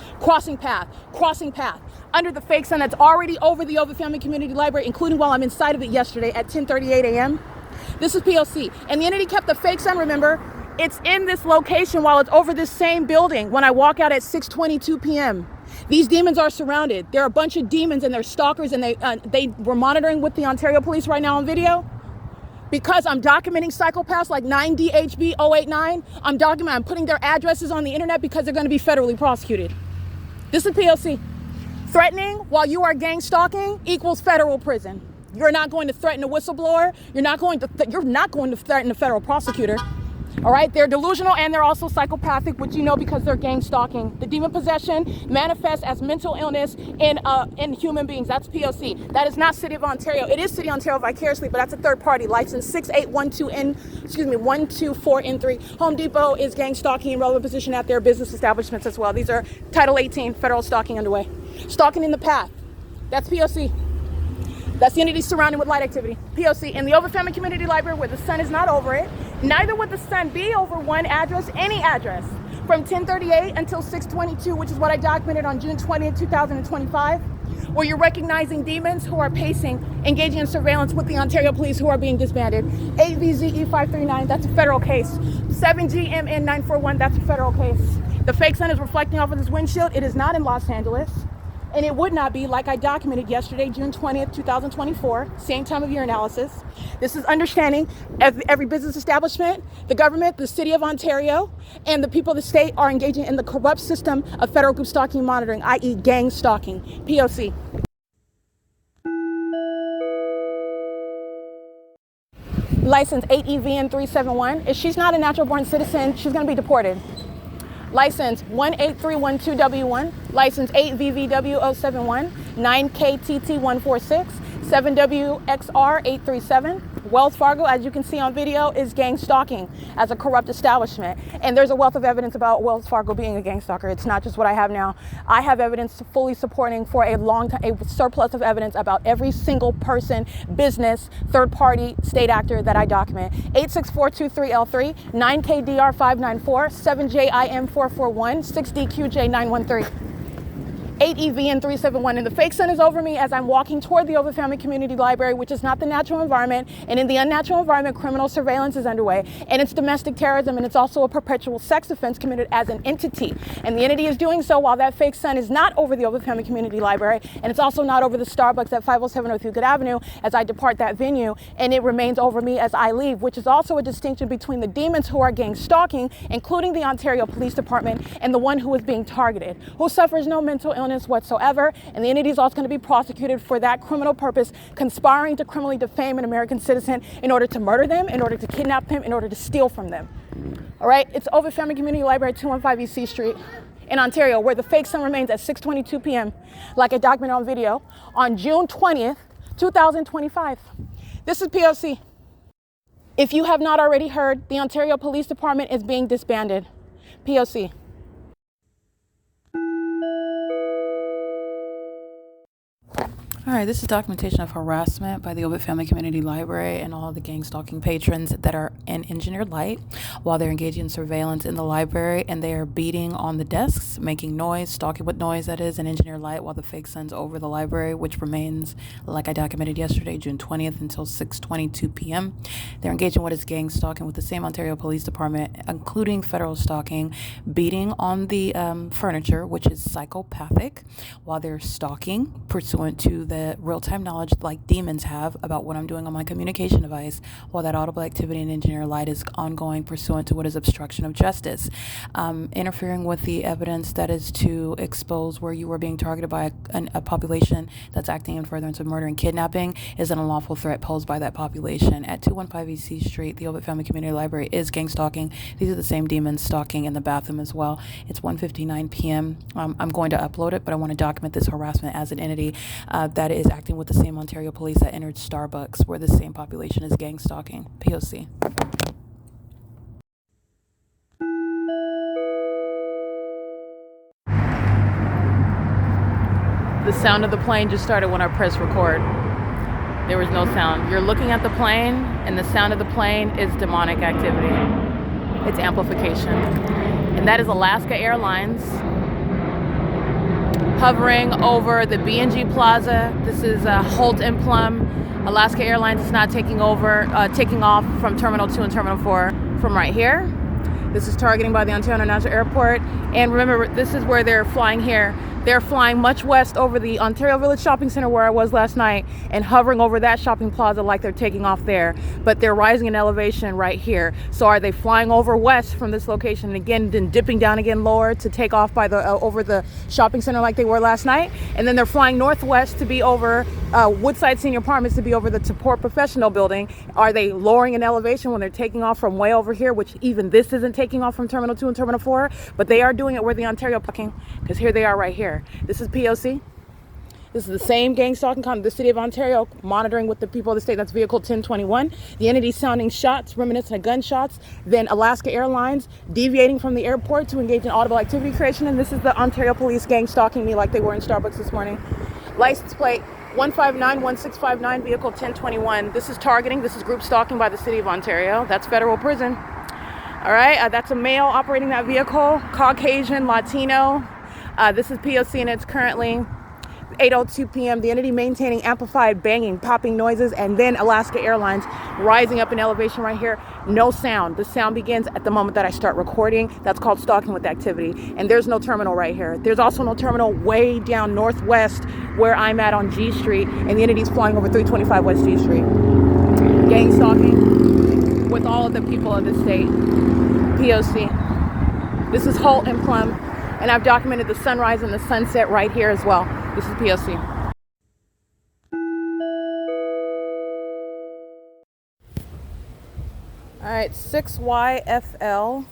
under the fake sun that's already over the OVITT Family Community Library, including while I'm inside of it yesterday at 10:38 a.m. This is P.O.C. And the entity kept the fake sun, remember, it's in this location while it's over this same building when I walk out at 6:22 p.m. These demons are surrounded. There are a bunch of demons and they're stalkers, and they were monitoring with the Ontario police right now on video. Because I'm documenting psychopaths like 9DHB089, I'm putting their addresses on the internet because they're going to be federally prosecuted. This is P.O.C. Threatening while you are gang stalking equals federal prison. You're not going to threaten a whistleblower. You're not going to threaten a federal prosecutor. All right, they're delusional and they're also psychopathic, which you know because they're gang stalking. The demon possession manifests as mental illness in human beings. That's P.O.C. That is not City of Ontario. It is City of Ontario vicariously, but that's a third party. License 124N3. Home Depot is gang stalking in relevant position at their business establishments as well. These are Title 18 federal stalking underway. Stalking in the path. That's P.O.C. That's the entity surrounding with light activity. P.O.C. in the OVITT Family Community Library where the sun is not over it. Neither would the sun be over one address, any address, from 10:38 until 6:22, which is what I documented on June 20th, 2025, where you're recognizing demons who are pacing, engaging in surveillance with the Ontario police who are being disbanded. 8VZE539, that's a federal case. 7GMN941, that's a federal case. The fake sun is reflecting off of this windshield. It is not in Los Angeles. And it would not be like I documented yesterday, June 20th, 2024, same time of year analysis. This is understanding every business establishment, the government, the City of Ontario, and the people of the state are engaging in the corrupt system of federal group stalking and monitoring, i.e. gang stalking, P.O.C. License 8EVN371. If she's not a natural born citizen, she's going to be deported. License 18312W1, license 8VVW071, 9KTT146, 7WXR837. Wells Fargo, as you can see on video, is gang stalking as a corrupt establishment. And there's a wealth of evidence about Wells Fargo being a gang stalker. It's not just what I have now. I have evidence fully supporting for a long time, a surplus of evidence about every single person, business, third party, state actor that I document. 86423L3, 9KDR594, 7JIM441, 6DQJ913. 8EVN371, and the fake sun is over me as I'm walking toward the OVITT Family Community Library, which is not the natural environment, and in the unnatural environment, criminal surveillance is underway, and it's domestic terrorism, and it's also a perpetual sex offense committed as an entity, and the entity is doing so while that fake sun is not over the OVITT Family Community Library, and it's also not over the Starbucks at 507 North Euclid Avenue as I depart that venue, and it remains over me as I leave, which is also a distinction between the demons who are gang stalking, including the Ontario Police Department, and the one who is being targeted, who suffers no mental illness whatsoever, and the entity is also going to be prosecuted for that criminal purpose, conspiring to criminally defame an American citizen in order to murder them, in order to kidnap them, in order to steal from them. All right, it's OVITT Family Community Library, 215 E.C. Street. in Ontario, where the fake sun remains at 6:22 p.m., like I documented on video, on June 20th, 2025. This is P.O.C. If you have not already heard, the Ontario Police Department is being disbanded. P.O.C. All right, this is documentation of harassment by the OVITT Family Community Library and all of the gang stalking patrons that are in engineered light while they're engaging in surveillance in the library, and they are beating on the desks, making noise, stalking with noise, that is, in engineered light while the fake sun's over the library, which remains, like I documented yesterday, June 20th until 6:22 p.m. They're engaging what is gang stalking with the same Ontario Police Department, including federal stalking, beating on the furniture, which is psychopathic, while they're stalking pursuant to the real-time knowledge like demons have about what I'm doing on my communication device, while that audible activity in engineer light is ongoing pursuant to what is obstruction of justice. Interfering with the evidence that is to expose where you are being targeted by a population that's acting in furtherance of murder and kidnapping is an unlawful threat posed by that population. At 215 E.C. Street, the OVITT Family Community Library is gang stalking. These are the same demons stalking in the bathroom as well. It's 1:59 p.m. I'm going to upload it, but I want to document this harassment as an entity that is acting with the same Ontario police that entered Starbucks, where the same population is gang stalking. P.O.C. The sound of the plane just started when I pressed record. There was no sound. You're looking at the plane, and the sound of the plane is demonic activity. It's amplification. And that is Alaska Airlines hovering over the B&G Plaza. This is Holt and Plum. Alaska Airlines is not taking off from Terminal 2 and Terminal 4 from right here. This is targeting by the Ontario International Airport. And remember, this is where they're flying here. They're flying much west over the Ontario Village Shopping Center where I was last night and hovering over that shopping plaza like they're taking off there. But they're rising in elevation right here. So are they flying over west from this location and again then dipping down again lower to take off by the over the shopping center like they were last night? And then they're flying northwest to be over Woodside Senior Apartments to be over the TABOR Professional Building. Are they lowering in elevation when they're taking off from way over here, which even this isn't taking off from Terminal 2 and Terminal 4? But they are doing it where the Ontario parking, because here they are right here. This is P.O.C. This is the same gang stalking con the city of Ontario monitoring with the people of the state. That's vehicle 1021. The entity sounding shots reminiscent of gunshots. Then Alaska Airlines deviating from the airport to engage in audible activity creation. And this is the Ontario police gang stalking me like they were in Starbucks this morning. License plate 1591659, vehicle 1021. This is targeting. This is group stalking by the city of Ontario. That's federal prison. All right, that's a male operating that vehicle, Caucasian, Latino. This is P.O.C. and it's currently 8:02 p.m. The entity maintaining amplified banging, popping noises, and then Alaska Airlines rising up in elevation right here. No sound. The sound begins at the moment that I start recording. That's called stalking with activity. And there's no terminal right here. There's also no terminal way down northwest where I'm at on G Street, and the entity's flying over 325 West G Street. Gang stalking with all of the people of the state. P.O.C. This is Holt and Plum, and I've documented the sunrise and the sunset right here as well. This is P.O.C. All right, 6YFL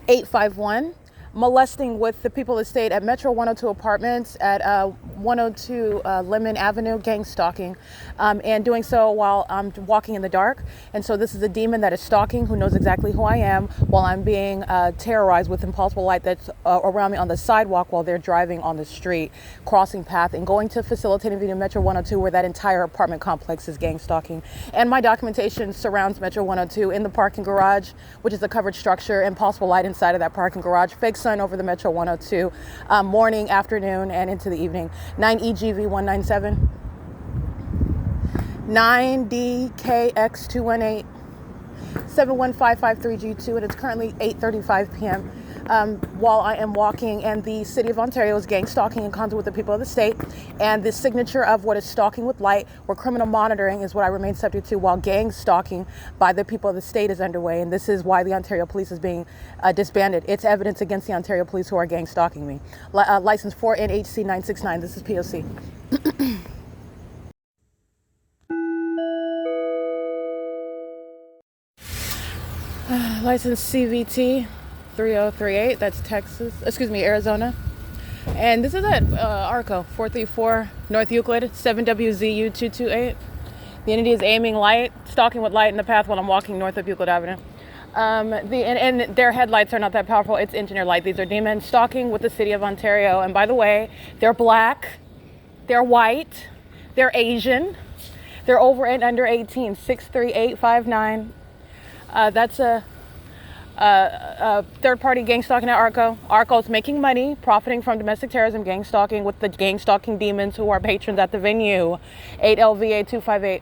851. Molesting with the people of the state at Metro 102 Apartments at 102 Lemon Avenue, gang stalking, and doing so while I'm walking in the dark. And so this is a demon that is stalking, who knows exactly who I am, while I'm being terrorized with impossible light that's around me on the sidewalk while they're driving on the street, crossing path and going to facilitating video Metro 102, where that entire apartment complex is gang stalking. And my documentation surrounds Metro 102 in the parking garage, which is a covered structure, and possible light inside of that parking garage. Fake sun over the Metro 102, morning, afternoon, and into the evening. 9EGV 197, 9DKX 218, 71553G2, and it's currently 8:35 p.m. While I am walking, and the city of Ontario is gang stalking in concert with the people of the state, and the signature of what is stalking with light, where criminal monitoring is what I remain subject to, while gang stalking by the people of the state is underway. And this is why the Ontario police is being disbanded. It's evidence against the Ontario police who are gang stalking me. License 4NHC 969. This is P.O.C. License CVT 3038. That's Arizona. And this is at ARCO 434 North Euclid 7WZU228. The entity is aiming light, stalking with light in the path while I'm walking north of Euclid Avenue. And their headlights are not that powerful. It's engineer light. These are demons stalking with the city of Ontario. And by the way, they're black, they're white, they're Asian, they're over and under 18. 63859. That's a third-party gang stalking at ARCO. ARCO is making money, profiting from domestic terrorism gang stalking with the gang stalking demons who are patrons at the venue. 8LVA258.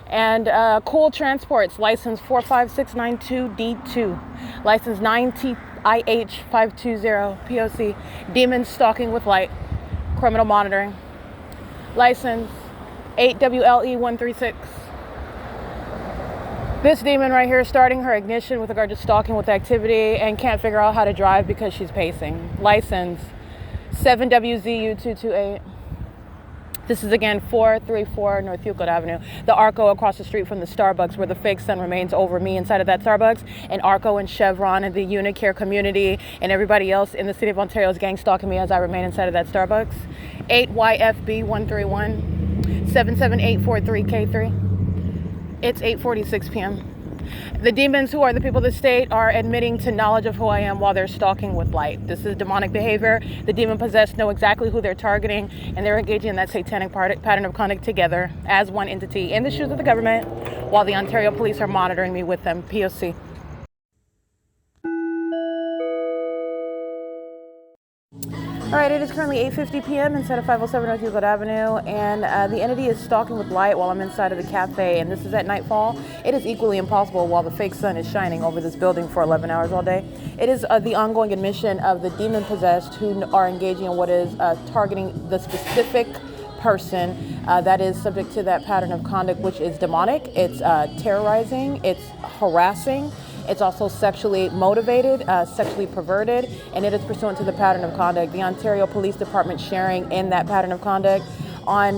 And Cool Transports, license 45692D2, license 9TIH520, P.O.C, demons stalking with light, criminal monitoring, license 8WLE136. This demon right here is starting her ignition with regard to stalking with activity and can't figure out how to drive because she's pacing. License 7WZU228. This is again 434 North Euclid Avenue. The ARCO across the street from the Starbucks where the fake sun remains over me inside of that Starbucks. And ARCO and Chevron and the Unicare community and everybody else in the city of Ontario is gang stalking me as I remain inside of that Starbucks. 8YFB131 77843K3. It's 8:46 p.m. The demons, who are the people of the state, are admitting to knowledge of who I am while they're stalking with light. This is demonic behavior. The demon-possessed know exactly who they're targeting, and they're engaging in that satanic pattern of conduct together as one entity in the shoes of the government, while the Ontario police are monitoring me with them. P.O.C. All right, it is currently 8:50 p.m. inside of 507 North Euclid Avenue, and the entity is stalking with light while I'm inside of the cafe, and this is at nightfall. It is equally impossible while the fake sun is shining over this building for 11 hours all day. It is the ongoing admission of the demon-possessed who are engaging in what is targeting the specific person that is subject to that pattern of conduct, which is demonic. It's terrorizing, it's harassing. It's also sexually motivated, sexually perverted, and it is pursuant to the pattern of conduct. The Ontario Police Department sharing in that pattern of conduct on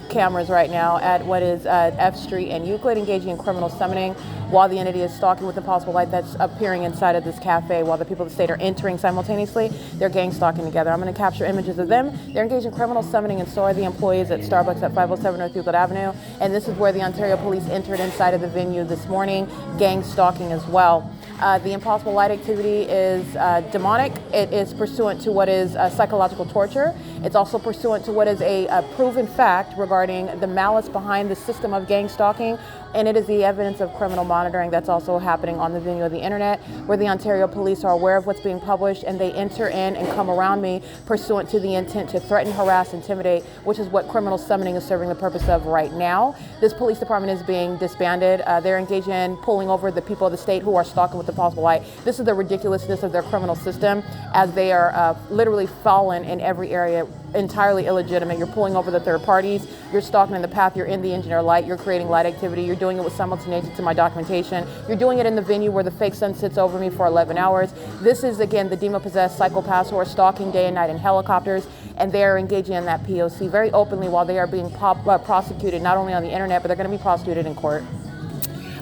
cameras right now at what is F Street and Euclid, engaging in criminal summoning while the entity is stalking with impossible light that's appearing inside of this cafe while the people of the state are entering simultaneously. They're gang stalking together. I'm going to capture images of them. They're engaged in criminal summoning, and so are the employees at Starbucks at 507 North Euclid Avenue. And this is where the Ontario Police entered inside of the venue this morning, gang stalking as well. The impossible light activity is demonic. It is pursuant to what is psychological torture. It's also pursuant to what is a proven fact regarding the malice behind the system of gang stalking, and it is the evidence of criminal monitoring that's also happening on the venue of the internet, where the Ontario Police are aware of what's being published and they enter in and come around me pursuant to the intent to threaten, harass, intimidate, which is what criminal summoning is serving the purpose of right now. This police department is being disbanded. They're engaged in pulling over the people of the state who are stalking with the possible light. This is the ridiculousness of their criminal system, as they are literally fallen in every area, entirely illegitimate. You're pulling over the third parties, you're stalking in the path, you're in the engineer light, you're creating light activity, you're doing it with simultaneity to my documentation, you're doing it in the venue where the fake sun sits over me for 11 hours. This is, again, the demon-possessed psychopaths who are stalking day and night in helicopters, and they are engaging in that P.O.C. very openly while they are being prosecuted, not only on the internet, but they're going to be prosecuted in court.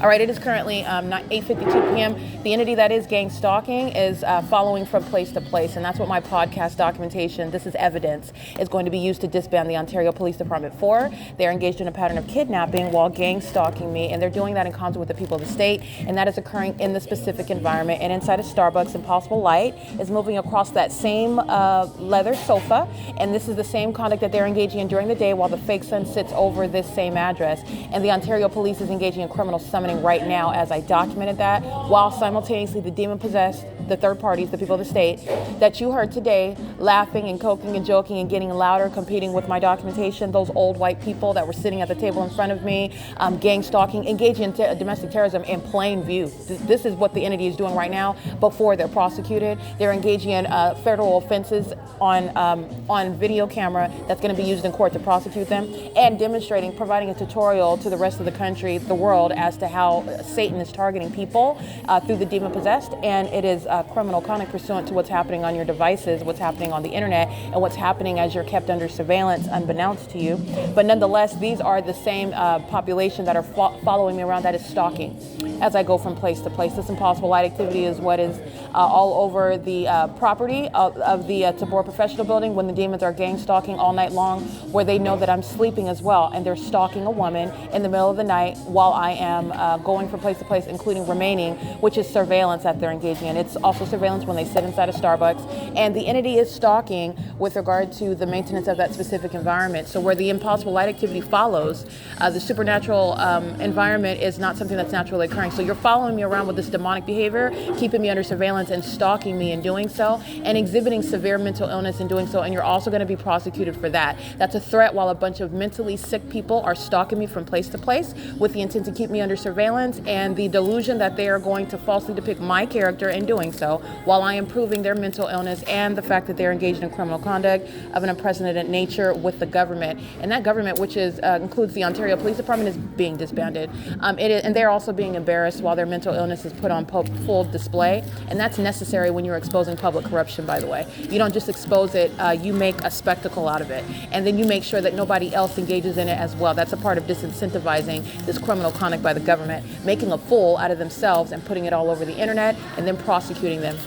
All right, it is currently 8:52 p.m. The entity that is gang stalking is following from place to place, and that's what my podcast documentation, this is evidence, is going to be used to disband the Ontario Police Department for. They're engaged in a pattern of kidnapping while gang stalking me, and they're doing that in concert with the people of the state, and that is occurring in the specific environment. And inside of Starbucks, Impossible Light is moving across that same leather sofa, and this is the same conduct that they're engaging in during the day while the fake sun sits over this same address. And the Ontario Police is engaging in criminal summoning right now as I documented that, while simultaneously the demon-possessed, the third parties, the people of the state, that you heard today laughing and coking and joking and getting louder, competing with my documentation, those old white people that were sitting at the table in front of me, gang stalking, engaging in domestic terrorism in plain view. This is what the entity is doing right now before they're prosecuted. They're engaging in federal offenses on video camera that's going to be used in court to prosecute them, and demonstrating, providing a tutorial to the rest of the country, the world, as to how Satan is targeting people through the demon-possessed, and it is criminal conduct pursuant to what's happening on your devices, what's happening on the internet, and what's happening as you're kept under surveillance unbeknownst to you. But nonetheless, these are the same population that are following me around, that is stalking as I go from place to place. This impossible light activity is what is all over the property of the TABOR professional building when the demons are gang stalking all night long, where they know that I'm sleeping as well, and they're stalking a woman in the middle of the night while I am going from place to place, including remaining, which is surveillance that they're engaging in. It's also surveillance when they sit inside a Starbucks, and the entity is stalking with regard to the maintenance of that specific environment. So where the impossible light activity follows, the supernatural environment is not something that's naturally occurring. So you're following me around with this demonic behavior, keeping me under surveillance and stalking me in doing so, and exhibiting severe mental illness in doing so, and you're also going to be prosecuted for that. That's a threat while a bunch of mentally sick people are stalking me from place to place with the intent to keep me under surveillance and the delusion that they are going to falsely depict my character in doing so, while I am proving their mental illness and the fact that they're engaged in criminal conduct of an unprecedented nature with the government. And that government, which is includes the Ontario Police Department, is being disbanded. And they're also being embarrassed while their mental illness is put on full display. And that's necessary when you're exposing public corruption, by the way. You don't just expose it, you make a spectacle out of it. And then you make sure that nobody else engages in it as well. That's a part of disincentivizing this criminal conduct by the government, making a fool out of themselves and putting it all over the internet and then prosecuting them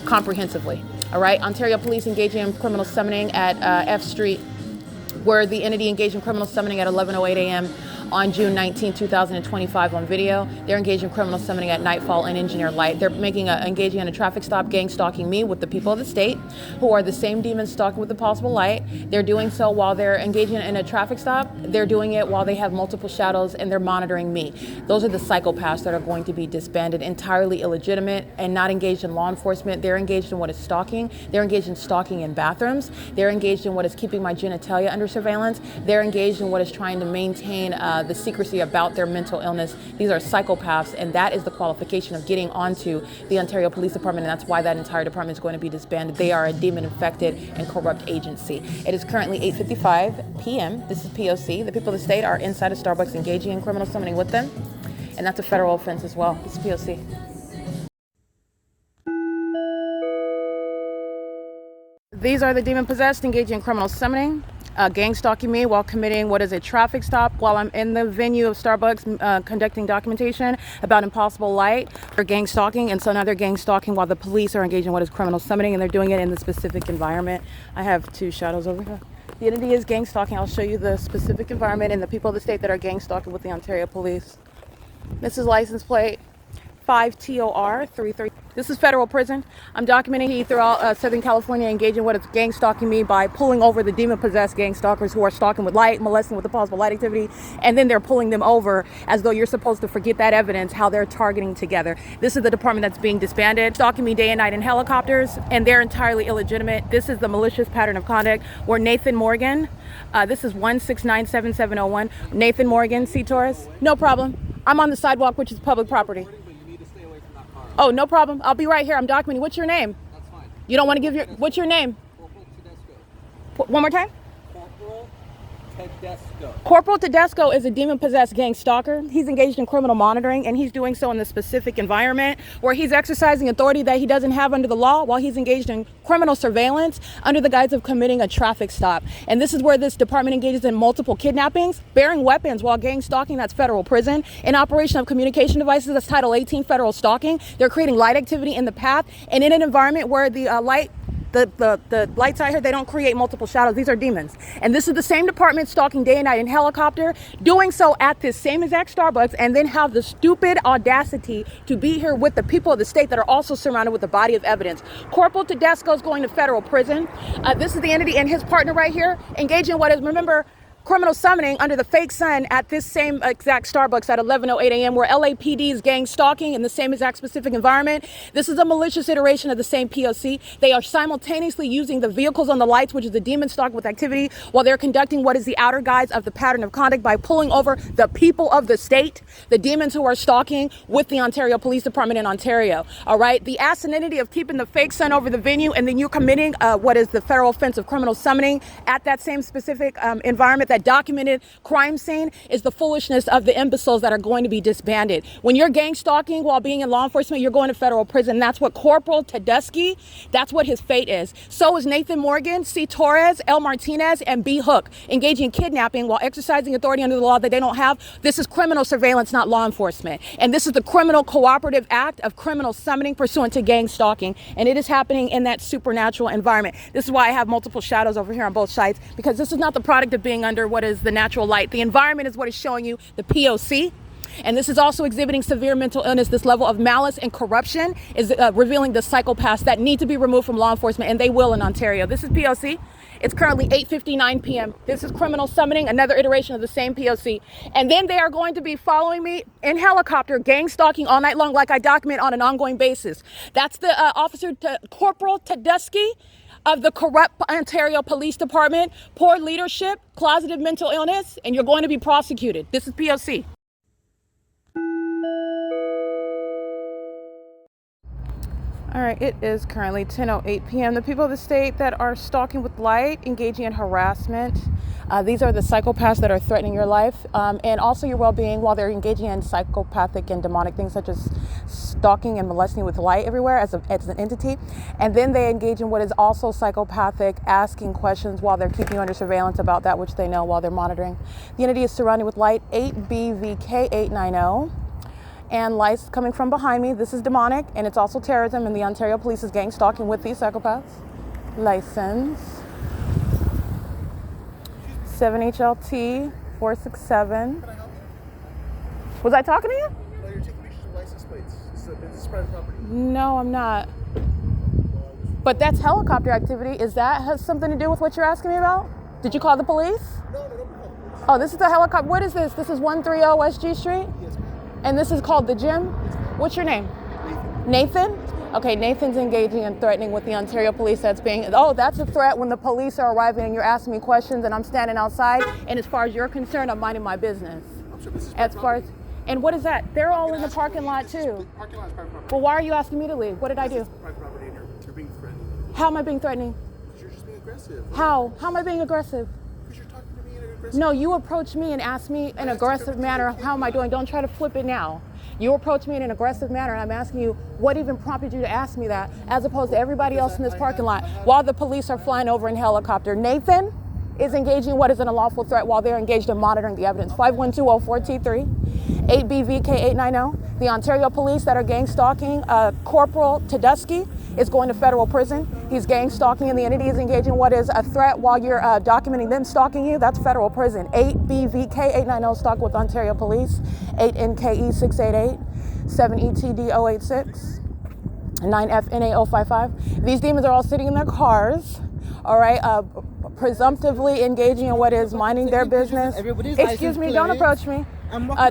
comprehensively. All right, Ontario Police engaging in criminal summoning at F Street, where the entity engaged in criminal summoning at 11:08 a.m. on June 19, 2025 on video. They're engaged in criminal summoning at nightfall and engineer light. They're engaging in a traffic stop, gang stalking me with the people of the state, who are the same demons stalking with the possible light. They're doing so while they're engaging in a traffic stop. They're doing it while they have multiple shadows and they're monitoring me. Those are the psychopaths that are going to be disbanded, entirely illegitimate and not engaged in law enforcement. They're engaged in what is stalking. They're engaged in stalking in bathrooms. They're engaged in what is keeping my genitalia under surveillance. They're engaged in what is trying to maintain the secrecy about their mental illness. These are psychopaths, and that is the qualification of getting onto the Ontario Police Department, and that's why that entire department is going to be disbanded. They are a demon-infected and corrupt agency. It is currently 8:55 p.m. This is P.O.C. The people of the state are inside a Starbucks engaging in criminal summoning with them, and that's a federal offense as well. This is P.O.C. These are the demon-possessed engaging in criminal summoning, gang stalking me while committing what is a traffic stop while I'm in the venue of Starbucks conducting documentation about impossible light for gang stalking. And so now they're gang stalking while the police are engaging in what is criminal summoning, and they're doing it in the specific environment. I have two shadows over here. The entity is gang stalking. I'll show you the specific environment and the people of the state that are gang stalking with the Ontario Police. This is license plate 5TOR33. This is federal prison. I'm documenting throughout Southern California engaging what is gang stalking me by pulling over the demon-possessed gang stalkers who are stalking with light, molesting with the possible light activity, and then they're pulling them over as though you're supposed to forget that evidence, how they're targeting together. This is the department that's being disbanded, stalking me day and night in helicopters, and they're entirely illegitimate. This is the malicious pattern of conduct where Nathan Morgan, this is 1697701, Nathan Morgan, C. Torres. No problem. I'm on the sidewalk, which is public property. Oh, no problem. I'll be right here. I'm documenting. What's your name? That's fine. You don't want to give your... What's your name? Corporal Tedesco. One more time? Corporal Tedesco. Corporal Tedesco is a demon-possessed gang stalker. He's engaged in criminal monitoring, and he's doing so in the specific environment where he's exercising authority that he doesn't have under the law while he's engaged in criminal surveillance under the guise of committing a traffic stop. And this is where this department engages in multiple kidnappings, bearing weapons while gang stalking, that's federal prison, in operation of communication devices, that's Title 18 federal stalking. They're creating light activity in the path and in an environment where the lights out here, they don't create multiple shadows. These are demons. And this is the same department stalking day and night in helicopter, doing so at this same exact Starbucks, and then have the stupid audacity to be here with the people of the state that are also surrounded with a body of evidence. Corporal Tedesco is going to federal prison. This is the entity and his partner right here, engaging in what is, remember, criminal summoning under the fake sun at this same exact Starbucks at 11:08 a.m. where LAPD is gang stalking in the same exact specific environment. This is a malicious iteration of the same P.O.C. They are simultaneously using the vehicles on the lights, which is the demon stalk with activity, while they're conducting what is the outer guise of the pattern of conduct by pulling over the people of the state, the demons who are stalking with the Ontario Police Department in Ontario. All right, the asininity of keeping the fake sun over the venue, and then you're committing what is the federal offense of criminal summoning at that same specific environment that documented crime scene is the foolishness of the imbeciles that are going to be disbanded. When you're gang stalking while being in law enforcement, you're going to federal prison. That's what Corporal Tedeschi, that's what his fate is. So is Nathan Morgan, C. Torres, L. Martinez, and B. Hook, engaging in kidnapping while exercising authority under the law that they don't have. This is criminal surveillance, not law enforcement. And this is the criminal cooperative act of criminal summoning pursuant to gang stalking. And it is happening in that supernatural environment. This is why I have multiple shadows over here on both sides, because this is not the product of being under what is the natural light. The environment is what is showing you the P.O.C. And this is also exhibiting severe mental illness. This level of malice and corruption is revealing the psychopaths that need to be removed from law enforcement, and they will in Ontario. This is P.O.C. It's currently 8:59 p.m. This is criminal summoning, another iteration of the same P.O.C. And then they are going to be following me in helicopter, gang stalking all night long, like I document on an ongoing basis. That's the Corporal Tedeschi of the corrupt Ontario Police Department. Poor leadership, closeted mental illness, and you're going to be prosecuted. This is P.O.C. All right, it is currently 10:08 p.m. The people of the state that are stalking with light, engaging in harassment, these are the psychopaths that are threatening your life and also your well-being while they're engaging in psychopathic and demonic things such as stalking and molesting with light everywhere as an entity. And then they engage in what is also psychopathic, asking questions while they're keeping you under surveillance about that which they know while they're monitoring. The entity is surrounded with light 8BVK890. And lights coming from behind me. This is demonic, and it's also terrorism, and the Ontario Police is gang stalking with these psychopaths. License 7HLT 467. Was I talking to you? No, you're taking pictures of license plates. This is private property. No, I'm not. But that's helicopter activity. Is that has something to do with what you're asking me about? Did you call the police? No, don't call the police. Oh, this is the helicopter. What is this? This is 130 West G Street? Yes, ma'am. And this is called the gym? What's your name? Nathan? Okay, Nathan's engaging and threatening with the Ontario Police. That's a threat when the police are arriving and you're asking me questions and I'm standing outside. And as far as you're concerned, I'm minding my business. I'm sure this is As far as, and what is that? They're all in the parking lot too. Parking lot is private property. Well, why are you asking me to leave? What did I do? Private property and you're being threatened. How am I being threatening? You're just being aggressive. How? How am I being aggressive? Because you're talking to me in an aggressive No, you approach me and ask me in an aggressive manner. How am I doing? Don't try to flip it now. You approach me in an aggressive manner, and I'm asking you, what even prompted you to ask me that, as opposed to everybody else in this parking lot, while the police are flying over in helicopter. Nathan is engaging what is an unlawful threat while they're engaged in monitoring the evidence. 51204T3, 8BVK890. The Ontario Police that are gang stalking Corporal Tedeschi is going to federal prison. He's gang stalking, and the entity is engaging what is a threat while you're documenting them stalking you. That's federal prison. 8BVK890 stalk with Ontario Police. 8NKE688, 7ETD086, 9FNA055. These demons are all sitting in their cars, all right, presumptively engaging in what is minding their business. Excuse me, don't approach me.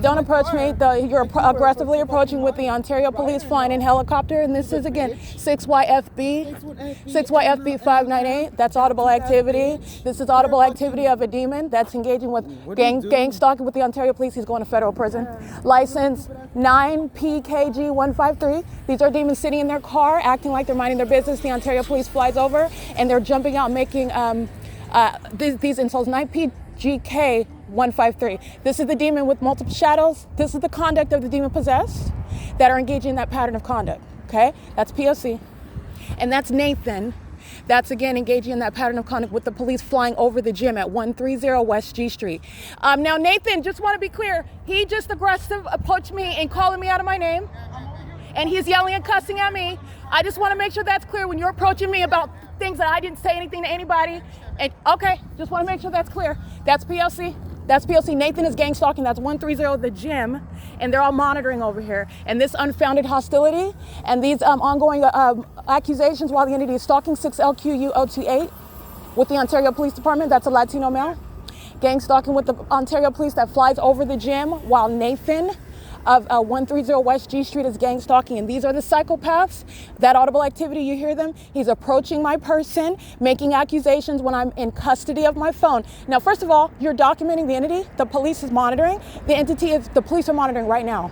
Don't approach me. You're aggressively approaching with the Ontario Police flying in helicopter, and this is again 6YFB598. That's audible activity. This is audible activity of a demon that's engaging with gang stalking with the Ontario Police. He's going to federal prison. License 9PKG153. These are demons sitting in their car, acting like they're minding their business. The Ontario Police flies over, and they're jumping out, making these insults. 9PGK153. This is the demon with multiple shadows. This is the conduct of the demon possessed that are engaging in that pattern of conduct. Okay, that's P.O.C. And that's Nathan. That's again engaging in that pattern of conduct with the police flying over the gym at 130 West G Street. Now Nathan, just want to be clear, he just aggressive approached me and calling me out of my name. And he's yelling and cussing at me. I just want to make sure that's clear when you're approaching me about things that I didn't say anything to anybody. And okay, just want to make sure that's clear. That's P.O.C. That's P.O.C. Nathan is gang stalking. That's 130 the gym, and they're all monitoring over here. And this unfounded hostility and these ongoing accusations while the entity is stalking 6LQU028 with the Ontario Police Department. That's a Latino male. Gang stalking with the Ontario Police that flies over the gym while Nathan of 130 West G Street is gang stalking. And these are the psychopaths. That audible activity, you hear them? He's approaching my person, making accusations when I'm in custody of my phone. Now, first of all, you're documenting the entity. The police is monitoring. The police are monitoring right now.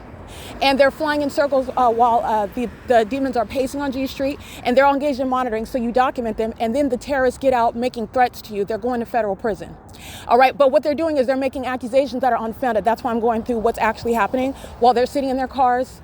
And they're flying in circles while the demons are pacing on G Street, and they're all engaged in monitoring, so you document them, and then the terrorists get out making threats to you. They're going to federal prison. All right, but what they're doing is they're making accusations that are unfounded. That's why I'm going through what's actually happening while they're sitting in their cars,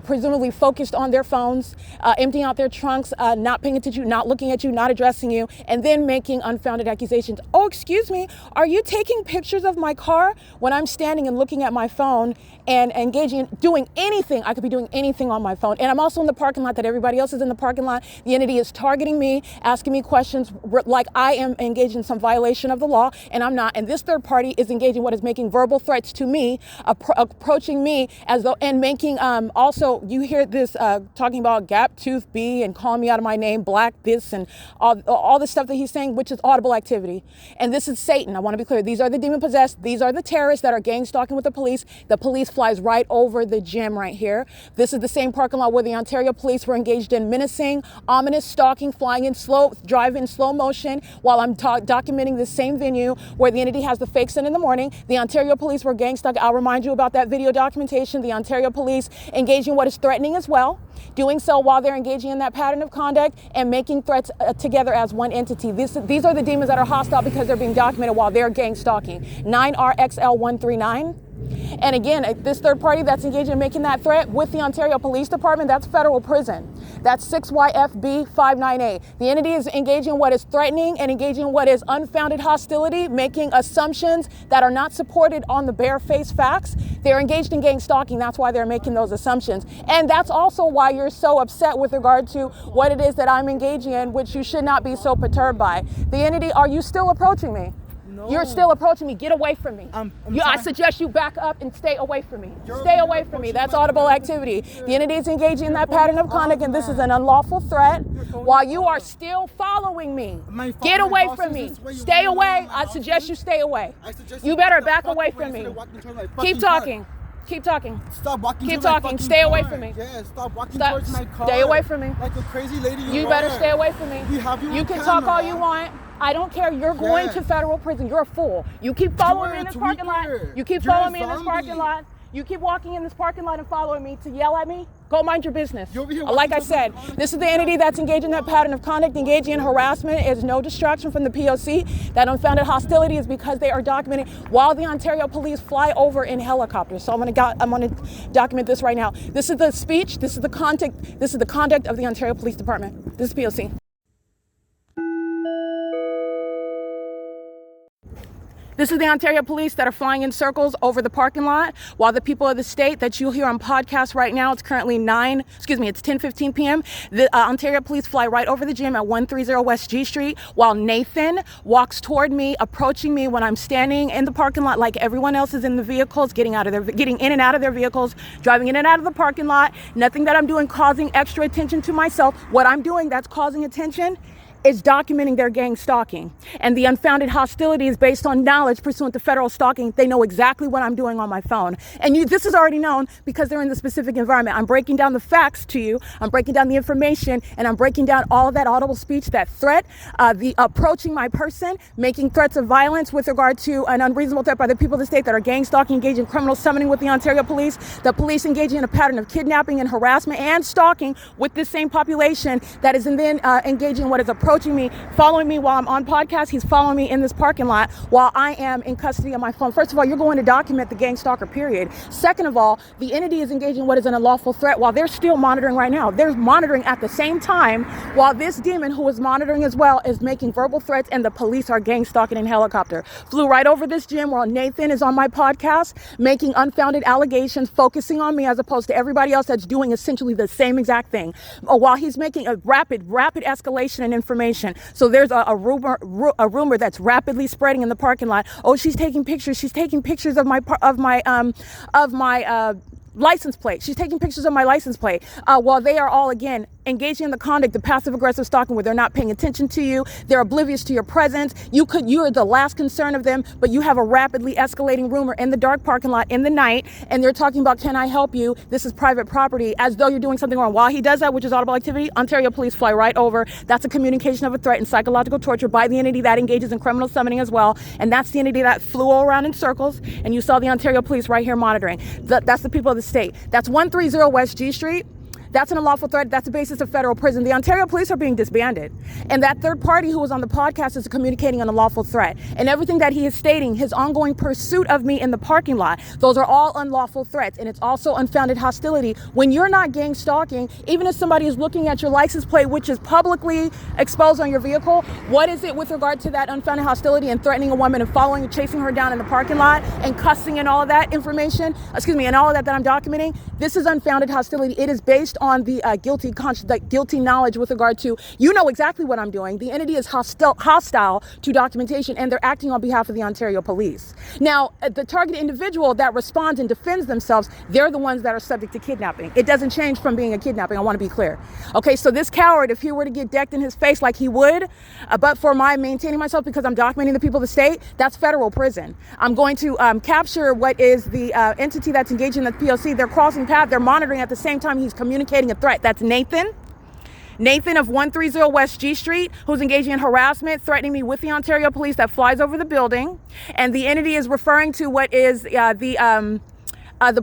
presumably focused on their phones, emptying out their trunks, not paying attention to you, not looking at you, not addressing you, and then making unfounded accusations. Oh, excuse me, are you taking pictures of my car? When I'm standing and looking at my phone and engaging, doing anything, I could be doing anything on my phone. And I'm also in the parking lot that everybody else is in the parking lot. The entity is targeting me, asking me questions like I am engaged in some violation of the law, and I'm not. And this third party is engaging what is making verbal threats to me, approaching me as though, and making, also, you hear this talking about gap tooth B and calling me out of my name, black this, and all the stuff that he's saying, which is audible activity. And this is Satan. I want to be clear. These are the demon possessed. These are the terrorists that are gang stalking with the police. The police flies right over the gym right here. This is the same parking lot where the Ontario police were engaged in menacing, ominous stalking, flying in slow, driving in slow motion while I'm documenting this same venue where the entity has the fake sun in the morning. The Ontario police were gang stalking. I'll remind you about that video documentation. The Ontario police engaging what is threatening as well, doing so while they're engaging in that pattern of conduct and making threats together as one entity. These are the demons that are hostile because they're being documented while they're gang stalking. 9RXL139. And again, this third party that's engaged in making that threat with the Ontario Police Department, that's federal prison. That's 6YFB598. The entity is engaging in what is threatening and engaging in what is unfounded hostility, making assumptions that are not supported on the bare-faced facts. They're engaged in gang stalking. That's why they're making those assumptions. And that's also why you're so upset with regard to what it is that I'm engaging in, which you should not be so perturbed by. The entity, are you still approaching me? No. You're still approaching me. Get away from me. I suggest you back up and stay away from me. Stay away from me. That's audible activity. The entity is engaging in that pattern of conduct, and this is an unlawful threat while you are still following me. Get away from me. Stay away. I suggest you stay away. You better back away from me. Keep talking. Keep talking. Stop walking. Keep talking. Stay away from me. Yeah, stop walking towards my car. Stay away from me. Like a crazy lady you better stay away from me. We have you You on can camera. talk all you want. I don't care. You're going to federal prison. You're a fool. You keep following me in this parking lot. You keep following me in this parking lot. You keep walking in this parking lot and following me to yell at me. Go mind your business. Like I said, this is the entity that's engaged in that pattern of conduct. Engaging in harassment is no distraction from the P.O.C. That unfounded hostility is because they are documenting while the Ontario police fly over in helicopters. So I'm going to document this right now. This is the speech. This is the conduct. This is the conduct of the Ontario Police Department. This is P.O.C. This is the Ontario police that are flying in circles over the parking lot while the people of the state that you'll hear on podcast right now, it's currently 10:15 p.m. The Ontario police fly right over the gym at 130 West G Street while Nathan walks toward me, approaching me when I'm standing in the parking lot like everyone else is in the vehicles, getting in and out of their vehicles, driving in and out of the parking lot. Nothing that I'm doing causing extra attention to myself. What I'm doing that's causing attention is documenting their gang stalking. And the unfounded hostility is based on knowledge pursuant to federal stalking. They know exactly what I'm doing on my phone. And this is already known because they're in the specific environment. I'm breaking down the facts to you. I'm breaking down the information, and I'm breaking down all of that audible speech, that threat, the approaching my person, making threats of violence with regard to an unreasonable threat by the people of the state that are gang stalking, engaging in criminal summoning with the Ontario police, the police engaging in a pattern of kidnapping and harassment and stalking with this same population that is then engaging in what is approaching me, following me while I'm on podcast. He's following me in this parking lot while I am in custody of my phone. First of all, you're going to document the gang stalker, period. Second of all, the entity is engaging in what is an unlawful threat while they're still monitoring right now. They're monitoring at the same time while this demon, who is monitoring as well, is making verbal threats, and the police are gang stalking in helicopter. Flew right over this gym while Nathan is on my podcast, making unfounded allegations, focusing on me as opposed to everybody else that's doing essentially the same exact thing. While he's making a rapid escalation in information. So there's a rumor that's rapidly spreading in the parking lot. Oh, she's taking pictures. She's taking pictures of my license plate. She's taking pictures of my license plate while they are all, again, engaging in the conduct, the passive aggressive stalking, where they're not paying attention to you. They're oblivious to your presence. You are the last concern of them, but you have a rapidly escalating rumor in the dark parking lot in the night, and they're talking about, can I help you? This is private property, as though you're doing something wrong. While he does that, which is audible activity, Ontario police fly right over. That's a communication of a threat and psychological torture by the entity that engages in criminal summoning as well. And that's the entity that flew all around in circles, and you saw the Ontario police right here monitoring. That's the people of the state. That's 130 West G Street. That's an unlawful threat. That's the basis of federal prison. The Ontario police are being disbanded. And that third party who was on the podcast is communicating an unlawful threat. And everything that he is stating, his ongoing pursuit of me in the parking lot, those are all unlawful threats. And it's also unfounded hostility. When you're not gang stalking, even if somebody is looking at your license plate, which is publicly exposed on your vehicle, what is it with regard to that unfounded hostility and threatening a woman and following and chasing her down in the parking lot and cussing and all of that information, and all of that I'm documenting? This is unfounded hostility. It is based on the guilty knowledge with regard to, you know exactly what I'm doing. The entity is hostile to documentation, and they're acting on behalf of the Ontario police. Now, the targeted individual that responds and defends themselves, they're the ones that are subject to kidnapping. It doesn't change from being a kidnapping. I want to be clear. Okay, so this coward, if he were to get decked in his face like he would, but for my maintaining myself because I'm documenting the people of the state, that's federal prison. I'm going to capture what is the entity that's engaged in the P.O.C. They're crossing paths. They're monitoring at the same time he's communicating a threat. That's Nathan of 130 West G Street, who's engaging in harassment, threatening me with the Ontario police that flies over the building. And the entity is referring to what is the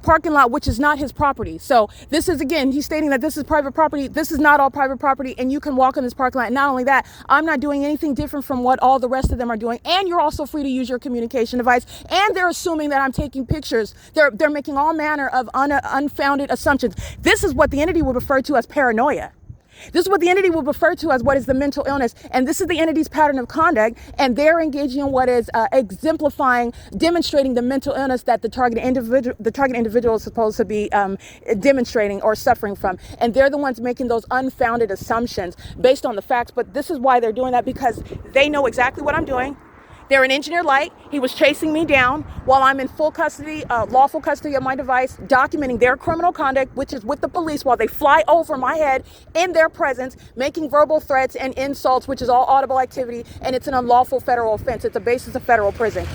parking lot, which is not his property. So this is, again, he's stating that this is private property. This is not all private property, and you can walk in this parking lot. And not only that, I'm not doing anything different from what all the rest of them are doing. And you're also free to use your communication device. And they're assuming that I'm taking pictures. They're making all manner of unfounded assumptions. This is what the entity would refer to as paranoia. This is what the entity will refer to as what is the mental illness. And this is the entity's pattern of conduct. And they're engaging in what is exemplifying, demonstrating the mental illness that the target individual is supposed to be demonstrating or suffering from. And they're the ones making those unfounded assumptions based on the facts. But this is why they're doing that, because they know exactly what I'm doing. They're an engineer light. He was chasing me down while I'm in full custody, lawful custody of my device, documenting their criminal conduct, which is with the police, while they fly over my head in their presence, making verbal threats and insults, which is all audible activity, and it's an unlawful federal offense. It's a basis of federal prison.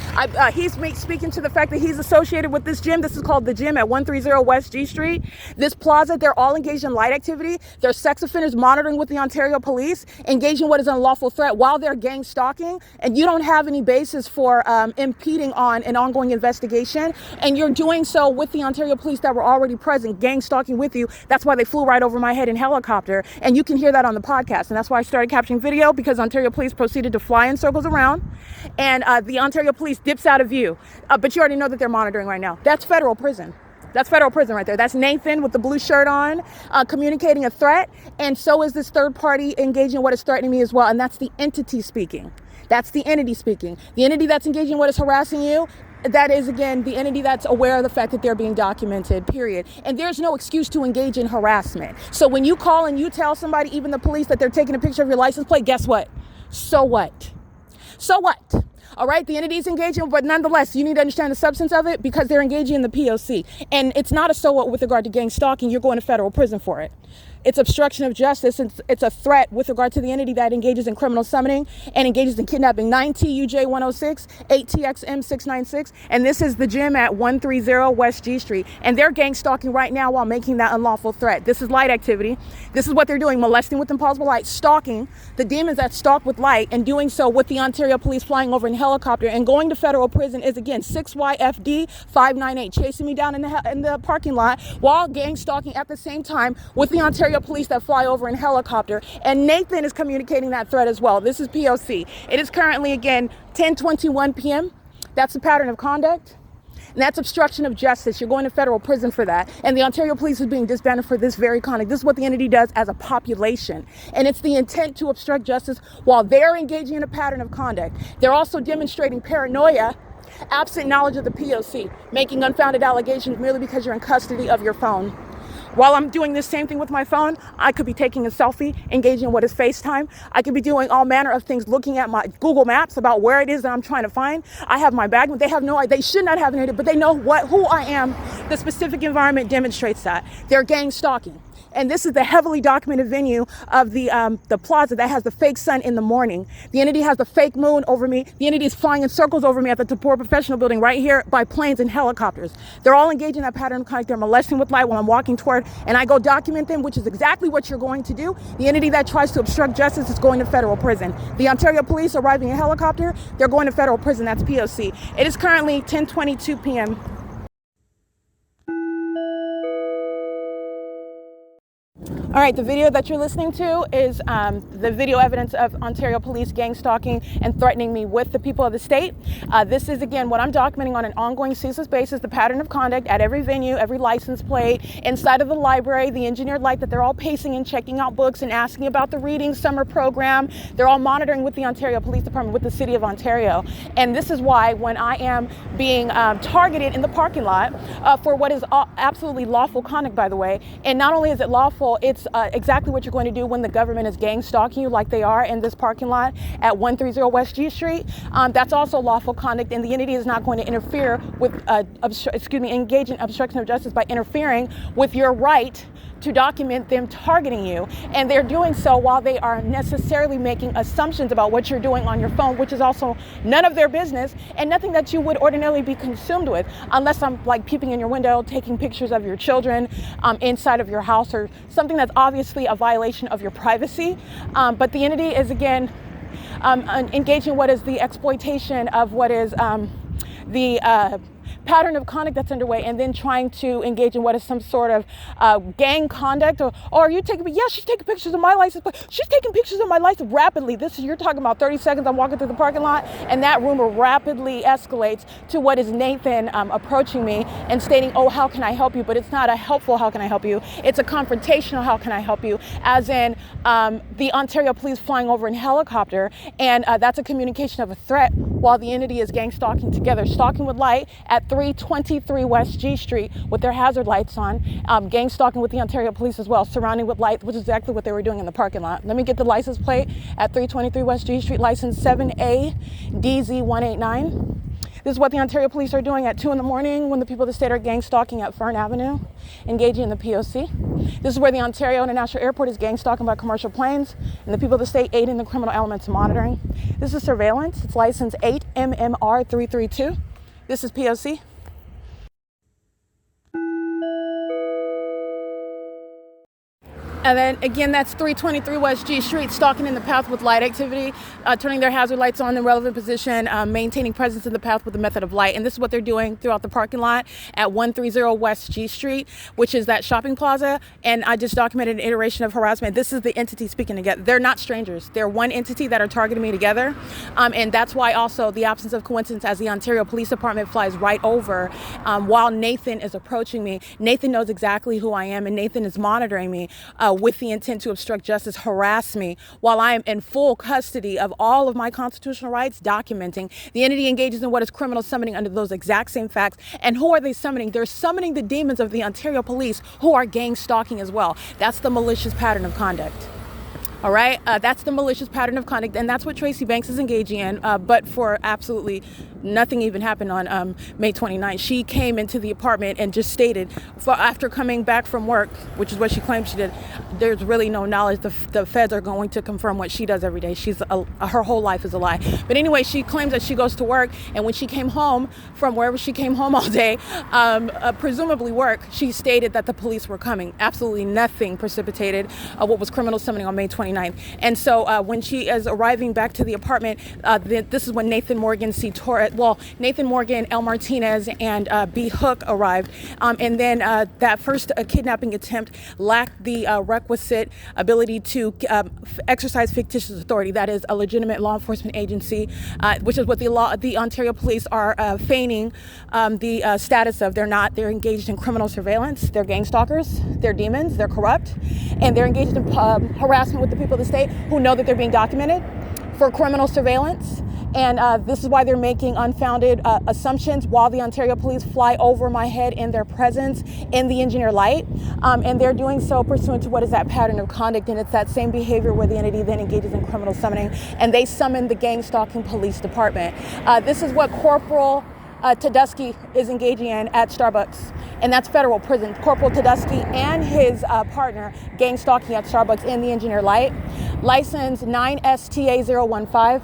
He's speaking to the fact that he's associated with this gym. This is called the gym at 130 West G Street. This plaza, they're all engaged in light activity. They're sex offenders monitoring with the Ontario police, engaging in what is an unlawful threat while they're gang stalking, and you don't have any basis for impeding on an ongoing investigation, and you're doing so with the Ontario police that were already present, gang stalking with you. That's why they flew right over my head in helicopter, and you can hear that on the podcast. And that's why I started capturing video, because Ontario police proceeded to fly in circles around, and the Ontario police dips out of view. But you already know that they're monitoring right now. That's federal prison. That's federal prison right there. That's Nathan with the blue shirt on, communicating a threat. And so is this third party engaging in what is threatening me as well. And that's the entity speaking. That's the entity speaking. The entity that's engaging in what is harassing you, that is, again, the entity that's aware of the fact that they're being documented, period. And there's no excuse to engage in harassment. So when you call and you tell somebody, even the police, that they're taking a picture of your license plate, guess what? So what? So what? All right, the entity is engaging, but nonetheless, you need to understand the substance of it, because they're engaging in the P.O.C. And it's not a so what with regard to gang stalking. You're going to federal prison for it. It's obstruction of justice. It's a threat with regard to the entity that engages in criminal summoning and engages in kidnapping. 9TUJ106, 8TXM696. And this is the gym at 130 West G Street. And they're gang stalking right now while making that unlawful threat. This is light activity. This is what they're doing, molesting with impossible light, stalking the demons that stalk with light, and doing so with the Ontario police flying over in helicopter. And going to federal prison is, again, 6YFD 598, chasing me down in the parking lot while gang stalking at the same time with the Ontario police that fly over in helicopter. And Nathan is communicating that threat as well. This is P.O.C. It is currently, again, 10:21 p.m. That's the pattern of conduct. And that's obstruction of justice. You're going to federal prison for that. And the Ontario police is being disbanded for this very conduct. This is what the entity does as a population. And it's the intent to obstruct justice while they're engaging in a pattern of conduct. They're also demonstrating paranoia, absent knowledge of the P.O.C., making unfounded allegations merely because you're in custody of your phone. While I'm doing this same thing with my phone, I could be taking a selfie, engaging in what is FaceTime. I could be doing all manner of things, looking at my Google Maps about where it is that I'm trying to find. I have my bag. They have no idea. They should not have an idea, but they know who I am. The specific environment demonstrates that. They're gang stalking. And this is the heavily documented venue of the plaza that has the fake sun in the morning. The entity has the fake moon over me. The entity is flying in circles over me at the TABOR Professional Building right here by planes and helicopters. They're all engaged in that pattern of conduct. They're molesting with light while I'm walking toward, and I go document them, which is exactly what you're going to do. The entity that tries to obstruct justice is going to federal prison. The Ontario police arriving in helicopter, they're going to federal prison. That's P.O.C. It is currently 10:22 p.m. All right, the video that you're listening to is the video evidence of Ontario police gang stalking and threatening me with the people of the state. This is, again, what I'm documenting on an ongoing ceaseless basis, the pattern of conduct at every venue, every license plate, inside of the library, the engineered light that they're all pacing and checking out books and asking about the reading summer program. They're all monitoring with the Ontario Police Department, with the City of Ontario. And this is why when I am being targeted in the parking lot for what is absolutely lawful conduct, by the way, and not only is it lawful, it's exactly what you're going to do when the government is gang stalking you like they are in this parking lot at 130 West G Street. That's also lawful conduct, and the entity is not going to interfere with, engage in obstruction of justice by interfering with your right to document them targeting you. And they're doing so while they are necessarily making assumptions about what you're doing on your phone, which is also none of their business and nothing that you would ordinarily be consumed with, unless I'm like peeping in your window, taking pictures of your children inside of your house, or something that's obviously a violation of your privacy. But the entity is, again, engaging what is the exploitation of what is the pattern of conduct that's underway, and then trying to engage in what is some sort of gang conduct, or are you taking, yes, she's taking pictures of my license, but she's taking pictures of my license rapidly. This is, you're talking about 30 seconds, I'm walking through the parking lot, and that rumor rapidly escalates to what is Nathan approaching me and stating, oh, how can I help you? But it's not a helpful, how can I help you? It's a confrontational, how can I help you? As in the Ontario police flying over in helicopter, and that's a communication of a threat while the entity is gang stalking together, stalking with light at 323 West G Street with their hazard lights on, gang stalking with the Ontario police as well, surrounding with light, which is exactly what they were doing in the parking lot. Let me get the license plate at 323 West G Street, license 7A-DZ189. This is what the Ontario police are doing at 2 in the morning when the people of the state are gang stalking at Fern Avenue, engaging in the P.O.C. This is where the Ontario International Airport is gang stalking by commercial planes, and the people of the state aid in the criminal elements of monitoring. This is surveillance. It's license 8MMR332. This is P.O.C. And then again, that's 323 West G Street, stalking in the path with light activity, turning their hazard lights on in relevant position, maintaining presence in the path with the method of light. And this is what they're doing throughout the parking lot at 130 West G Street, which is that shopping plaza. And I just documented an iteration of harassment. This is the entity speaking together. They're not strangers. They're one entity that are targeting me together. And that's why also the absence of coincidence, as the Ontario Police Department flies right over while Nathan is approaching me. Nathan knows exactly who I am, and Nathan is monitoring me with the intent to obstruct justice, harass me while I am in full custody of all of my constitutional rights, documenting. The entity engages in what is criminal summoning under those exact same facts. And who are they summoning? They're summoning the demons of the Ontario police, who are gang stalking as well. That's the malicious pattern of conduct. All right, that's the malicious pattern of conduct, and that's what Tracy Banks is engaging in, but for absolutely nothing even happened on May 29th. She came into the apartment and just stated, after coming back from work, which is what she claims she did, there's really no knowledge. The feds are going to confirm what she does every day. Her whole life is a lie. But anyway, she claims that she goes to work, and when she came home from wherever she came home all day, presumably work, she stated that the police were coming. Absolutely nothing precipitated what was criminal summoning on May 29th. And so when she is arriving back to the apartment, this is when Nathan Morgan, Nathan Morgan, L. Martinez, and B. Hook arrived. And then that first kidnapping attempt lacked the requisite ability to exercise fictitious authority. That is a legitimate law enforcement agency, which is what the Ontario police are feigning the status of. They're not. They're engaged in criminal surveillance. They're gang stalkers. They're demons. They're corrupt. And they're engaged in harassment with the people of the state who know that they're being documented for criminal surveillance. And this is why they're making unfounded assumptions while the Ontario police fly over my head in their presence in the engineer light. And they're doing so pursuant to what is that pattern of conduct. And it's that same behavior where the entity then engages in criminal summoning. And they summon the gang stalking police department. This is what Corporal Tedeschi is engaging in at Starbucks. And that's federal prison. Corporal Tedeschi and his partner gang stalking at Starbucks in the engineer light. License 9STA015.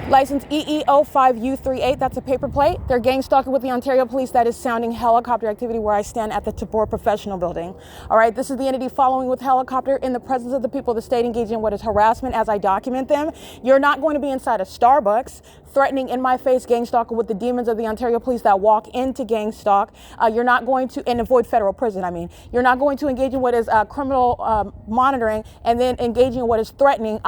License EE05U38, that's a paper plate. They're gang stalking with the Ontario police that is sounding helicopter activity where I stand at the TABOR Professional Building. All right, this is the entity following with helicopter in the presence of the people of the state engaging in what is harassment as I document them. You're not going to be inside a Starbucks threatening in my face, gang stalking with the demons of the Ontario police that walk into gang stalk. You're not going to, and avoid federal prison, you're not going to engage in what is criminal monitoring and then engaging in what is threatening.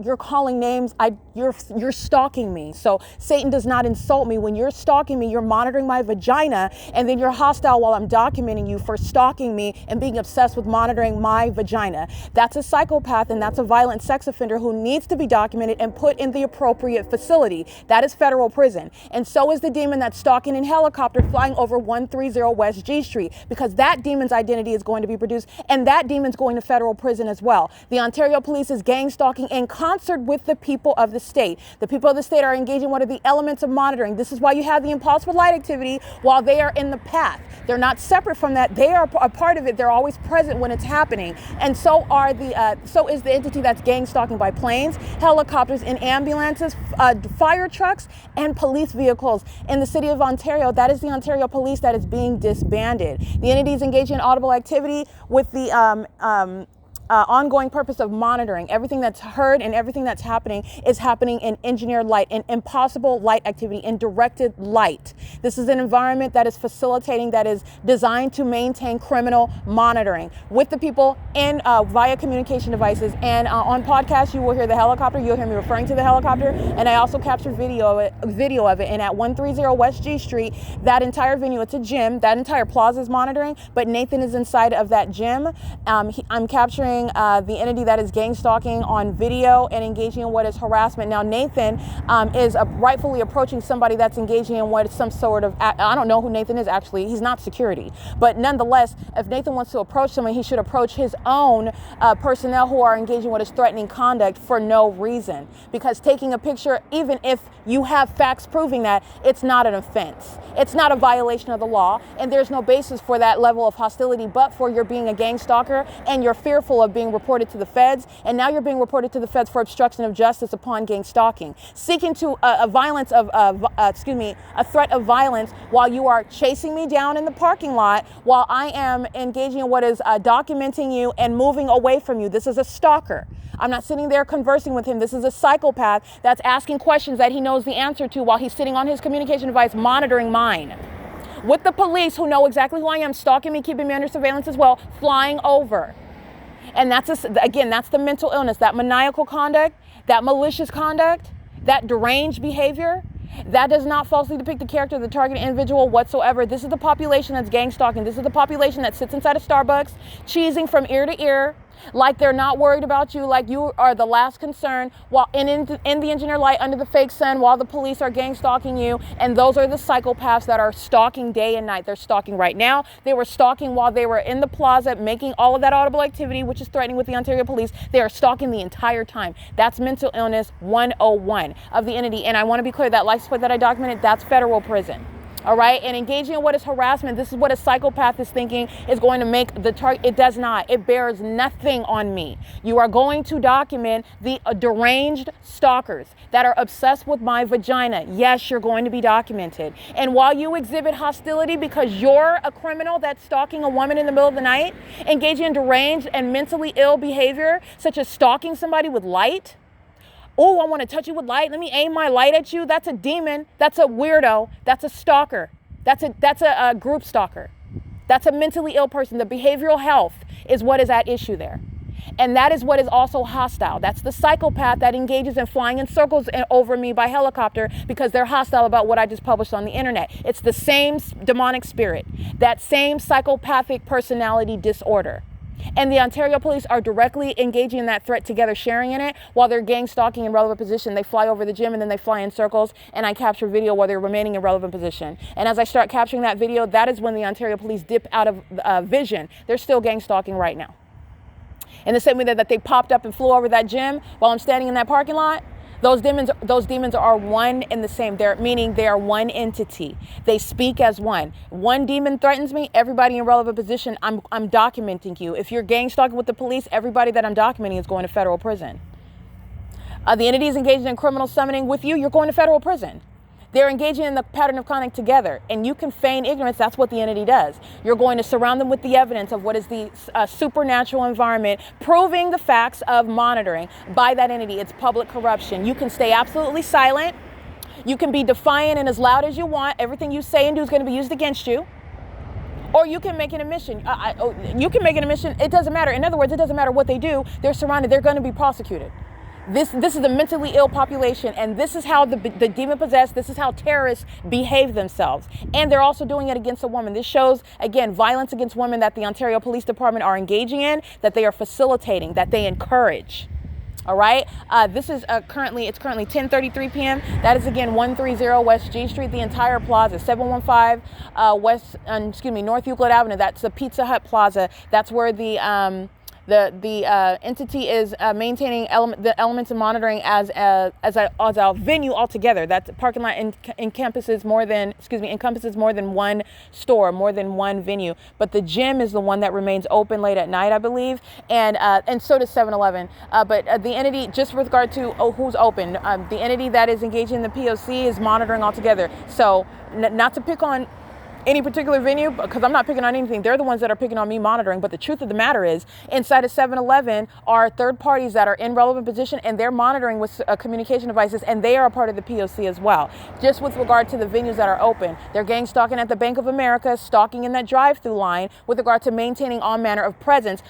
You're calling names, you're stalking me. So Satan does not insult me. When you're stalking me, you're monitoring my vagina, and then you're hostile while I'm documenting you for stalking me and being obsessed with monitoring my vagina. That's a psychopath, and that's a violent sex offender who needs to be documented and put in the appropriate facility. That is federal prison. And so is the demon that's stalking in helicopter flying over 130 West G Street, because that demon's identity is going to be produced, and that demon's going to federal prison as well. The Ontario police is gang stalking in concert with the people of the state. The people of the state are engaging what are the elements of monitoring. This is why you have the impossible light activity while they are in the path. They're not separate from that. They are a part of it. They're always present when it's happening. And so is the entity that's gang stalking by planes, helicopters, and ambulances, fire trucks, and police vehicles in the city of Ontario. That is the Ontario police that is being disbanded. The entity is engaging in audible activity with the ongoing purpose of monitoring. Everything that's heard and everything that's happening is happening in engineered light, in impossible light activity, in directed light. This is an environment that is facilitating, that is designed to maintain criminal monitoring with the people in via communication devices. And on podcasts, you will hear the helicopter. You'll hear me referring to the helicopter. And I also captured video of it. And at 130 West G Street, that entire venue, it's a gym. That entire plaza is monitoring, but Nathan is inside of that gym. I'm capturing the entity that is gang stalking on video and engaging in what is harassment. Now, Nathan is rightfully approaching somebody that's engaging in what is some sort of, I don't know who Nathan is actually, he's not security. But nonetheless, if Nathan wants to approach someone, he should approach his own personnel who are engaging in what is threatening conduct for no reason. Because taking a picture, even if you have facts proving that, it's not an offense. It's not a violation of the law, and there's no basis for that level of hostility, but for you're being a gang stalker and you're fearful of being reported to the feds, and now you're being reported to the feds for obstruction of justice upon gang stalking, seeking to a threat of violence while you are chasing me down in the parking lot while I am engaging in what is documenting you and moving away from you. This is a stalker. I'm not sitting there conversing with him. This is a psychopath that's asking questions that he knows the answer to while he's sitting on his communication device monitoring mine. With the police, who know exactly who I am, stalking me, keeping me under surveillance as well, flying over. And that's the mental illness, that maniacal conduct, that malicious conduct, that deranged behavior. That does not falsely depict the character of the targeted individual whatsoever. This is the population that's gang stalking. This is the population that sits inside of Starbucks, cheesing from ear to ear, like they're not worried about you, like you are the last concern, while in the engineer light under the fake sun, while the police are gang stalking you. And those are the psychopaths that are stalking day and night. They're stalking right now. They were stalking while they were in the plaza making all of that audible activity, which is threatening with the Ontario police. They are stalking the entire time. That's mental illness 101 of the entity. And I want to be clear, that license plate that I documented, that's federal prison. All right, and engaging in what is harassment, this is what a psychopath is thinking is going to make the target. It does not. It bears nothing on me. You are going to document the deranged stalkers that are obsessed with my vagina. Yes, you're going to be documented. And while you exhibit hostility because you're a criminal that's stalking a woman in the middle of the night, engaging in deranged and mentally ill behavior, such as stalking somebody with light, oh, I want to touch you with light. Let me aim my light at you. That's a demon. That's a weirdo. That's a stalker. That's a group stalker. That's a mentally ill person. The behavioral health is what is at issue there. And that is what is also hostile. That's the psychopath that engages in flying in circles over me by helicopter because they're hostile about what I just published on the internet. It's the same demonic spirit, that same psychopathic personality disorder. And the Ontario police are directly engaging in that threat together, sharing in it while they're gang stalking in relevant position. They fly over the gym and then they fly in circles, and I capture video while they're remaining in relevant position. And as I start capturing that video, that is when the Ontario police dip out of vision. They're still gang stalking right now. In the same way that they popped up and flew over that gym while I'm standing in that parking lot, those demons are one and the same. Meaning they are one entity. They speak as one. One demon threatens me, everybody in relevant position, I'm documenting you. If you're gang stalking with the police, everybody that I'm documenting is going to federal prison. The entity is engaged in criminal summoning with you, you're going to federal prison. They're engaging in the pattern of conduct together, and you can feign ignorance. That's what the entity does. You're going to surround them with the evidence of what is the supernatural environment, proving the facts of monitoring by that entity. It's public corruption. You can stay absolutely silent. You can be defiant and as loud as you want. Everything you say and do is going to be used against you. Or you can make an admission. You can make an admission. It doesn't matter. In other words, it doesn't matter what they do. They're surrounded. They're going to be prosecuted. This is a mentally ill population, and this is how the demon-possessed, this is how terrorists behave themselves. And they're also doing it against a woman. This shows, again, violence against women that the Ontario Police Department are engaging in, that they are facilitating, that they encourage. All right. This is currently 10:33 p.m. That is again 130 West G Street. The entire plaza, 715 North Euclid Avenue. That's the Pizza Hut Plaza. That's where the entity is maintaining the elements of monitoring as a venue altogether. That parking lot encompasses more than one store, more than one venue. But the gym is the one that remains open late at night, I believe, and so does 7-Eleven. But the entity, just with regard to who's open, the entity that is engaging in the P.O.C. is monitoring altogether. So not to pick on any particular venue, because I'm not picking on anything. They're the ones that are picking on me monitoring. But the truth of the matter is, inside of 7-Eleven are third parties that are in relevant position, and they're monitoring with communication devices, and they are a part of the P.O.C. as well. Just with regard to the venues that are open, they're gang stalking at the Bank of America, stalking in that drive-through line with regard to maintaining all manner of presence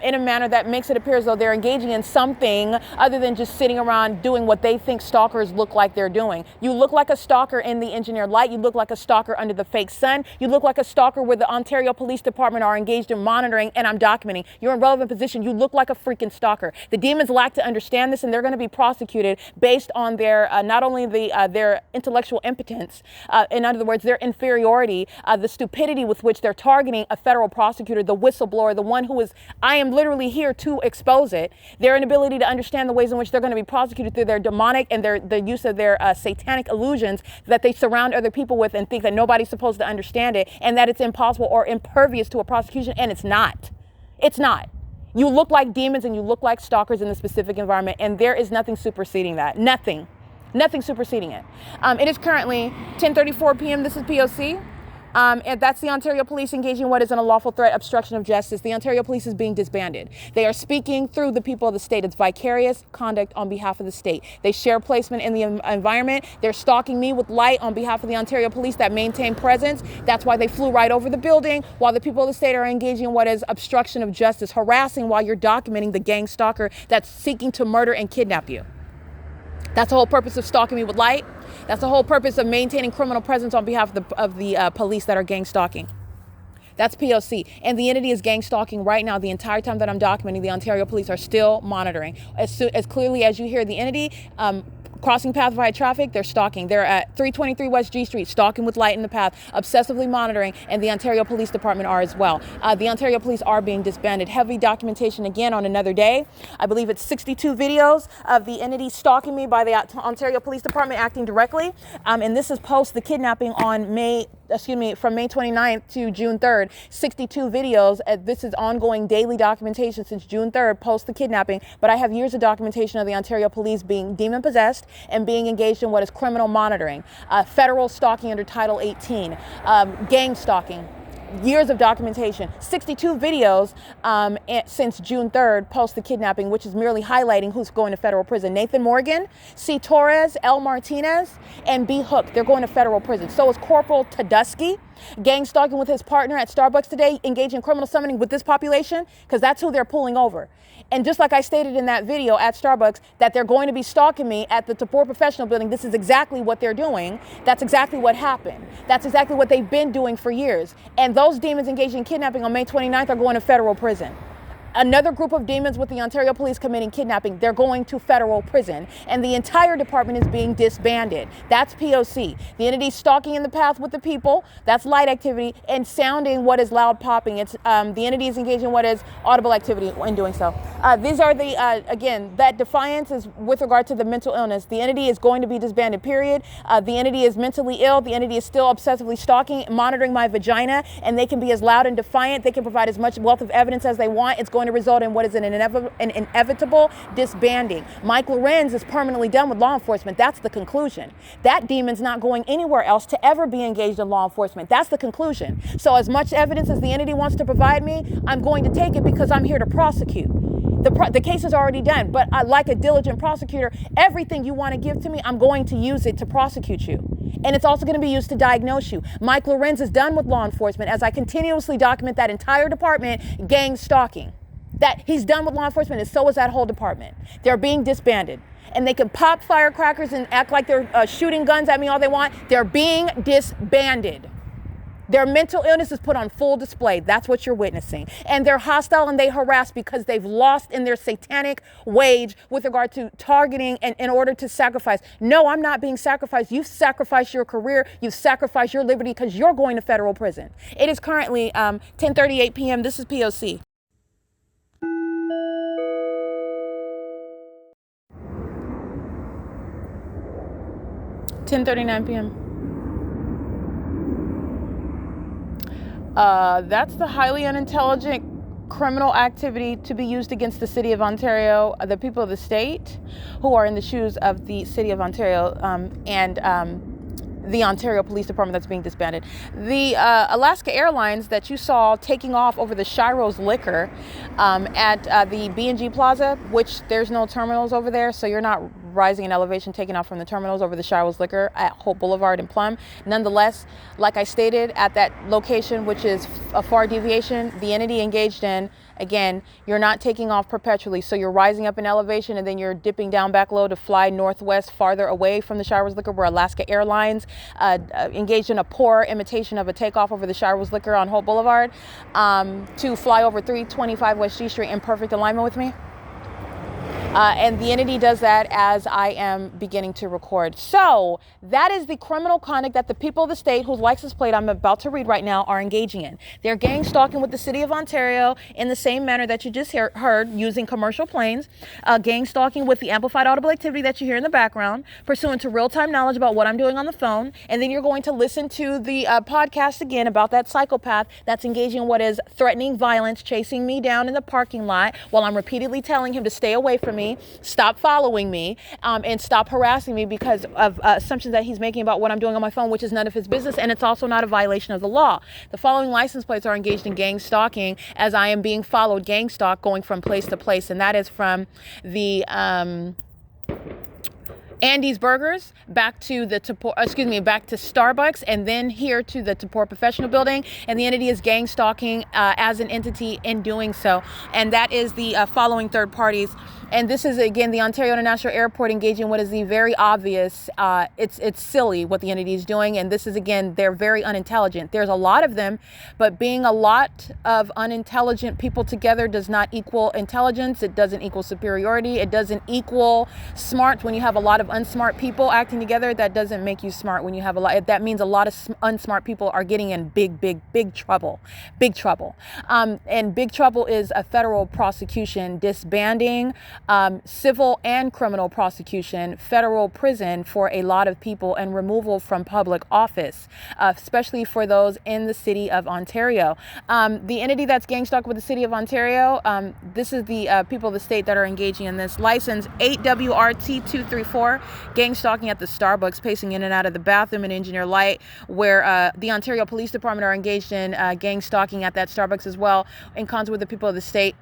in a manner that makes it appear as though they're engaging in something other than just sitting around doing what they think stalkers look like they're doing. You look like a stalker in the engineered light. You look like a stalker under the fake sun. You look like a stalker where the Ontario Police Department are engaged in monitoring, and I'm documenting. You're in relevant position. You look like a freaking stalker. The demons lack to understand this, and they're going to be prosecuted based on their not only their intellectual impotence, in other words, their inferiority, the stupidity with which they're targeting a federal prosecutor, the whistleblower, the one who is, I am literally here to expose it. Their inability to understand the ways in which they're going to be prosecuted through their demonic and the use of their satanic illusions that they surround other people with and think that nobody's supposed to understand it, and that it's impossible or impervious to a prosecution, and it's not. It's not. You look like demons and you look like stalkers in the specific environment, and there is nothing superseding that. Nothing superseding it. It is currently 10:34 p.m. This is P.O.C. And that's the Ontario Police engaging what is an unlawful threat, obstruction of justice. The Ontario Police is being disbanded. They are speaking through the people of the state. It's vicarious conduct on behalf of the state. They share placement in the environment. They're stalking me with light on behalf of the Ontario Police that maintain presence. That's why they flew right over the building, while the people of the state are engaging in what is obstruction of justice, harassing while you're documenting the gang stalker that's seeking to murder and kidnap you. That's the whole purpose of stalking me with light. That's the whole purpose of maintaining criminal presence on behalf of the police that are gang stalking. That's P.O.C. And the entity is gang stalking right now. The entire time that I'm documenting, the Ontario Police are still monitoring. As clearly as you hear the entity crossing path via traffic, they're stalking. They're at 323 West G Street, stalking with light in the path, obsessively monitoring, and the Ontario Police Department are as well. The Ontario Police are being disbanded. Heavy documentation again on another day. I believe it's 62 videos of the entity stalking me by the Ontario Police Department acting directly. And this is post the kidnapping on from May 29th to June 3rd, 62 videos. This is ongoing daily documentation since June 3rd, post the kidnapping. But I have years of documentation of the Ontario Police being demon-possessed and being engaged in what is criminal monitoring, federal stalking under Title 18, gang stalking. Years of documentation, 62 videos since June 3rd, post the kidnapping, which is merely highlighting who's going to federal prison. Nathan Morgan, C. Torres, L. Martinez, and B. Hook. They're going to federal prison. So is Corporal Tedusky, gang stalking with his partner at Starbucks today, engaging in criminal summoning with this population, because that's who they're pulling over. And just like I stated in that video at Starbucks, that they're going to be stalking me at the TABOR Professional Building, this is exactly what they're doing. That's exactly what happened. That's exactly what they've been doing for years. And those demons engaged in kidnapping on May 29th are going to federal prison. Another group of demons with the Ontario Police committing kidnapping, they're going to federal prison. And the entire department is being disbanded. That's P.O.C. The entity stalking in the path with the people, that's light activity, and sounding what is loud popping. It's the entity is engaged in what is audible activity in doing so. These are the, again, that defiance is with regard to the mental illness. The entity is going to be disbanded, period. The entity is mentally ill. The entity is still obsessively stalking, monitoring my vagina, and they can be as loud and defiant. They can provide as much wealth of evidence as they want. It's going to result in what is an inevitable disbanding. Mike Lorenz is permanently done with law enforcement. That's the conclusion. That demon's not going anywhere else to ever be engaged in law enforcement. That's the conclusion. So as much evidence as the entity wants to provide me, I'm going to take it because I'm here to prosecute. The case is already done, but like a diligent prosecutor, everything you want to give to me, I'm going to use it to prosecute you. And it's also going to be used to diagnose you. Mike LORENZ is done with law enforcement as I continuously document that entire department gang stalking. That he's done with law enforcement, and so is that whole department. They're being disbanded. And they can pop firecrackers and act like they're shooting guns at me all they want. They're being disbanded. Their mental illness is put on full display. That's what you're witnessing. And they're hostile and they harass because they've lost in their satanic wage with regard to targeting and in order to sacrifice. No, I'm not being sacrificed. You've sacrificed your career. You've sacrificed your liberty because you're going to federal prison. It is currently 10:38 p.m. This is P.O.C. (10:39 p.m.) That's the highly unintelligent criminal activity to be used against the city of Ontario, the people of the state who are in the shoes of the city of Ontario and the Ontario Police Department that's being disbanded. The Alaska Airlines that you saw taking off over the Shiro's Liquor at the B&G Plaza, which there's no terminals over there, so you're not rising in elevation taking off from the terminals over the Shiro's Liquor at Hope Boulevard in Plum. Nonetheless, like I stated, at that location, which is a far deviation, the entity engaged in, again, you're not taking off perpetually, so you're rising up in elevation and then you're dipping down back low to fly northwest farther away from the Shiro's Liquor, where Alaska Airlines engaged in a poor imitation of a takeoff over the Shiro's Liquor on Hope Boulevard to fly over 325 West G Street in perfect alignment with me. And the entity does that as I am beginning to record. So that is the criminal conduct that the people of the state whose license plate I'm about to read right now are engaging in. They're gang stalking with the city of Ontario in the same manner that you just heard, using commercial planes, gang stalking with the amplified audible activity that you hear in the background, pursuant to real-time knowledge about what I'm doing on the phone. And then you're going to listen to the podcast again about that psychopath that's engaging in what is threatening violence, chasing me down in the parking lot while I'm repeatedly telling him to stay away from me, stop following me, and stop harassing me because of assumptions that he's making about what I'm doing on my phone, which is none of his business, and it's also not a violation of the law. The following license plates are engaged in gang stalking as I am being followed, gang stalk, going from place to place, and that is from the Andy's Burgers back to the back to Starbucks, and then here to the TABOR Professional Building. And the entity is gang stalking as an entity in doing so. And that is the following third parties. And this is, again, the Ontario International Airport engaging what is the very obvious. It's silly what the entity is doing. And this is, again, they're very unintelligent. There's a lot of them, but being a lot of unintelligent people together does not equal intelligence. It doesn't equal superiority. It doesn't equal smart. When you have a lot of unsmart people acting together, that doesn't make you smart. When you have a lot, that means a lot of unsmart people are getting in big trouble. And big trouble is a federal prosecution, disbanding, civil and criminal prosecution, federal prison for a lot of people, and removal from public office, especially for those in the city of Ontario. The entity that's gang stalked with the city of Ontario, this is the people of the state that are engaging in this. License 8WRT234, gang stalking at the Starbucks, pacing in and out of the bathroom and Engineer Light, where the Ontario Police Department are engaged in gang stalking at that Starbucks as well, in concert with the people of the state.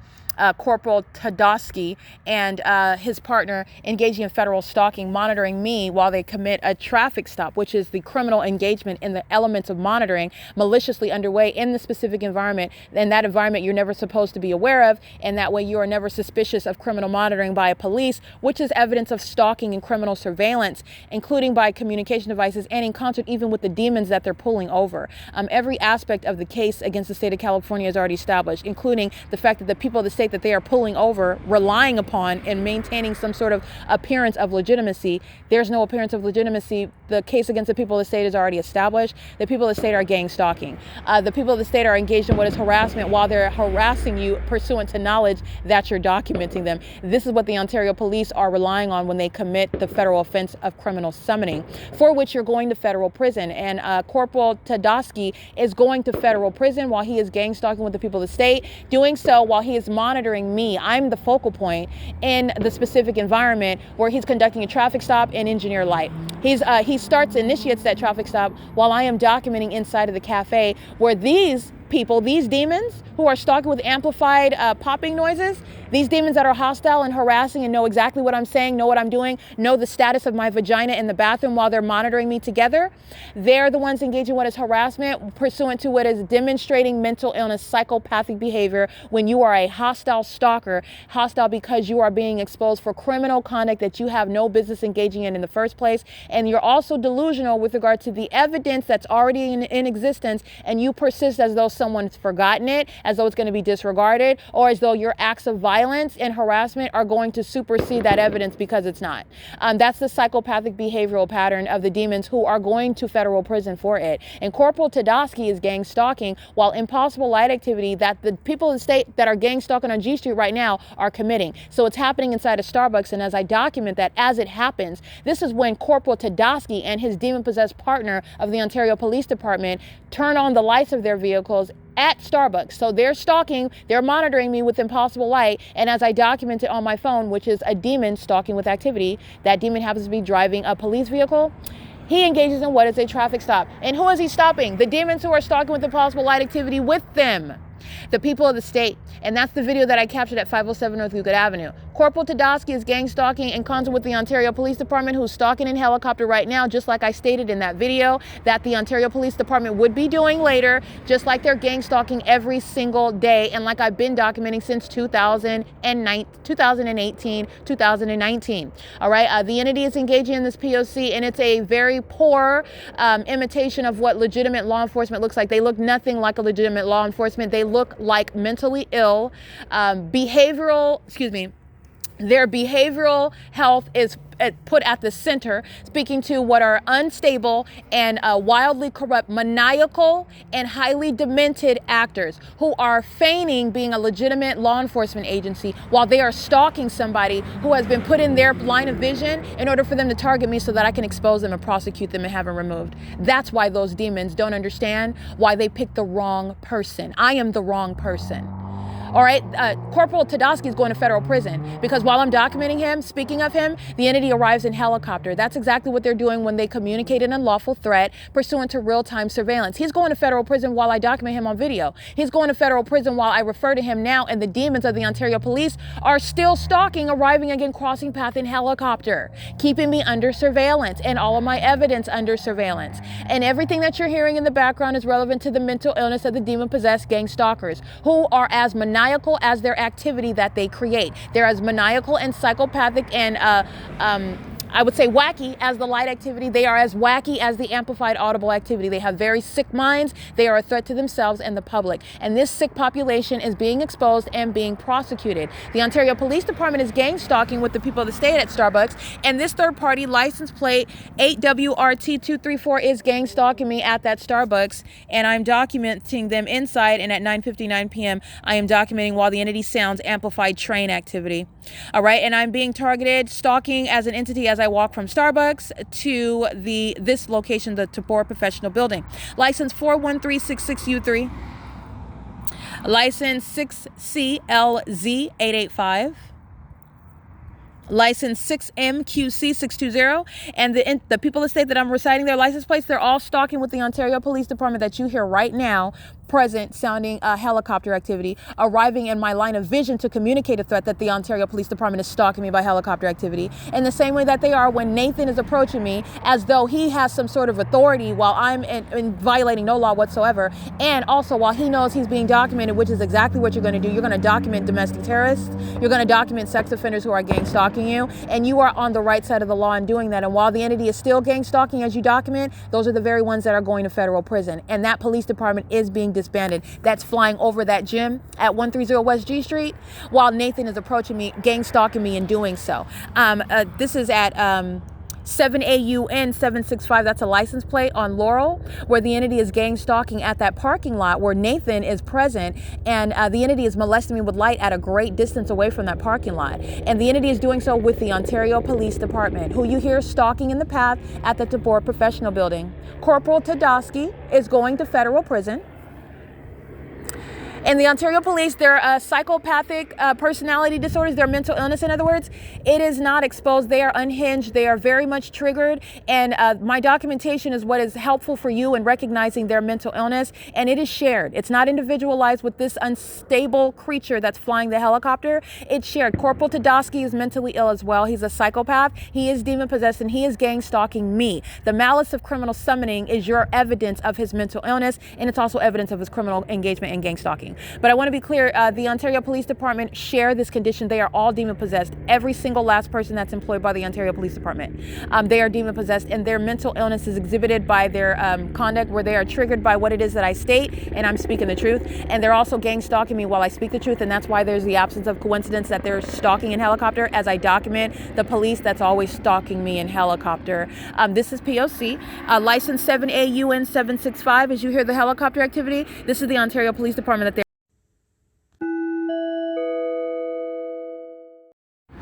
Corporal Tadosky and his partner engaging in federal stalking, monitoring me while they commit a traffic stop, which is the criminal engagement in the elements of monitoring maliciously underway in the specific environment. And that environment you're never supposed to be aware of, and that way you are never suspicious of criminal monitoring by a police, which is evidence of stalking and criminal surveillance, including by communication devices and in concert even with the demons that they're pulling over. Every aspect of the case against the state of California is already established, including the fact that the people of the state that they are pulling over, relying upon and maintaining some sort of appearance of legitimacy. There's no appearance of legitimacy. The case against the people of the state is already established. The people of the state are gang stalking. The people of the state are engaged in what is harassment while they're harassing you pursuant to knowledge that you're documenting them. This is what the Ontario police are relying on when they commit the federal offense of criminal summoning, for which you're going to federal prison. And Corporal Tadosky is going to federal prison while he is gang stalking with the people of the state, doing so while he is monitoring me. I'm the focal point in the specific environment where he's conducting a traffic stop in Engineer Light. He initiates that traffic stop while I am documenting inside of the cafe where these people, these demons who are stalking with amplified popping noises, these demons that are hostile and harassing and know exactly what I'm saying, know what I'm doing, know the status of my vagina in the bathroom while they're monitoring me together, they're the ones engaging what is harassment pursuant to what is demonstrating mental illness, psychopathic behavior when you are a hostile stalker, hostile because you are being exposed for criminal conduct that you have no business engaging in the first place. And you're also delusional with regard to the evidence that's already in existence, and you persist as though someone's forgotten it, as though it's going to be disregarded, or as though your acts of violence and harassment are going to supersede that evidence, because it's not. That's the psychopathic behavioral pattern of the demons who are going to federal prison for it. And Corporal Tedosky is gang stalking, while impossible light activity that the people in the state that are gang stalking on G Street right now are committing. So it's happening inside of Starbucks, and as I document that as it happens, this is when Corporal Tedosky and his demon-possessed partner of the Ontario Police Department turn on the lights of their vehicles at Starbucks. So they're stalking, they're monitoring me with impossible light, and as I document it on my phone, which is a demon stalking with activity, that demon happens to be driving a police vehicle. He engages in what is a traffic stop. And who is he stopping? The demons who are stalking with impossible light activity with them. The people of the state. And that's the video that I captured at 507 North Euclid Avenue. Corporal Tedosky is gang stalking in concert with the Ontario Police Department, who's stalking in helicopter right now, just like I stated in that video that the Ontario Police Department would be doing later, just like they're gang stalking every single day, and like I've been documenting since 2018, 2019. All right, the entity is engaging in this P.O.C, and it's a very poor imitation of what legitimate law enforcement looks like. They look nothing like a legitimate law enforcement. They look like mentally ill, their behavioral health is put at the center, speaking to what are unstable and wildly corrupt, maniacal and highly demented actors who are feigning being a legitimate law enforcement agency while they are stalking somebody who has been put in their line of vision in order for them to target me so that I can expose them and prosecute them and have them removed. That's why those demons don't understand why they picked the wrong person. I am the wrong person. All right, Corporal Tedosky is going to federal prison because while I'm documenting him, speaking of him, the entity arrives in helicopter. That's exactly what they're doing when they communicate an unlawful threat pursuant to real-time surveillance. He's going to federal prison while I document him on video. He's going to federal prison while I refer to him now, and the demons of the Ontario Police are still stalking, arriving again, crossing path in helicopter, keeping me under surveillance and all of my evidence under surveillance. And everything that you're hearing in the background is relevant to the mental illness of the demon-possessed gang stalkers who are as maniacal as their activity that they create. They're as maniacal and psychopathic and I would say wacky as the light activity. They are as wacky as the amplified audible activity. They have very sick minds. They are a threat to themselves and the public. And this sick population is being exposed and being prosecuted. The Ontario Police Department is gang stalking with the people of the state at Starbucks. And this third party license plate 8WRT234 is gang stalking me at that Starbucks. And I'm documenting them inside. And at 9:59 p.m., I am documenting while the entity sounds amplified train activity. All right. And I'm being targeted, stalking as an entity as I walk from Starbucks to this location, the TABOR Professional Building. License 41366U3. License 6CLZ885. License 6MQC620. And the people of the state that I'm reciting their license plates, they're all stalking with the Ontario Police Department that you hear right now, present, sounding helicopter activity, arriving in my line of vision to communicate a threat that the Ontario Police Department is stalking me by helicopter activity, in the same way that they are when Nathan is approaching me as though he has some sort of authority while I'm in violating no law whatsoever, and also while he knows he's being documented, which is exactly what you're going to do. You're going to document domestic terrorists, you're going to document sex offenders who are gang stalking you, and you are on the right side of the law in doing that. And while the entity is still gang stalking as you document, those are the very ones that are going to federal prison, and that police department is being disbanded. That's flying over that gym at 130 West G Street while Nathan is approaching me, gang stalking me in doing so. This is at 7AUN765, that's a license plate on Laurel, where the entity is gang stalking at that parking lot where Nathan is present, and the entity is molesting me with light at a great distance away from that parking lot. And the entity is doing so with the Ontario Police Department, who you hear stalking in the path at the TABOR Professional Building. Corporal Tedosky is going to federal prison. And the Ontario Police, they're psychopathic personality disorders, they're mental illness, in other words. It is not exposed. They are unhinged. They are very much triggered. And my documentation is what is helpful for you in recognizing their mental illness. And it is shared. It's not individualized with this unstable creature that's flying the helicopter. It's shared. Corporal Tedosky is mentally ill as well. He's a psychopath. He is demon possessed and he is gang stalking me. The malice of criminal summoning is your evidence of his mental illness. And it's also evidence of his criminal engagement in gang stalking. But I want to be clear, the Ontario Police Department share this condition. They are all demon possessed. Every single last person that's employed by the Ontario Police Department. They are demon possessed, and their mental illness is exhibited by their conduct where they are triggered by what it is that I state, and I'm speaking the truth. And they're also gang stalking me while I speak the truth, and that's why there's the absence of coincidence that they're stalking in helicopter as I document the police that's always stalking me in helicopter. This is P.O.C. License 7A UN 765. As you hear the helicopter activity, this is the Ontario Police Department that they're.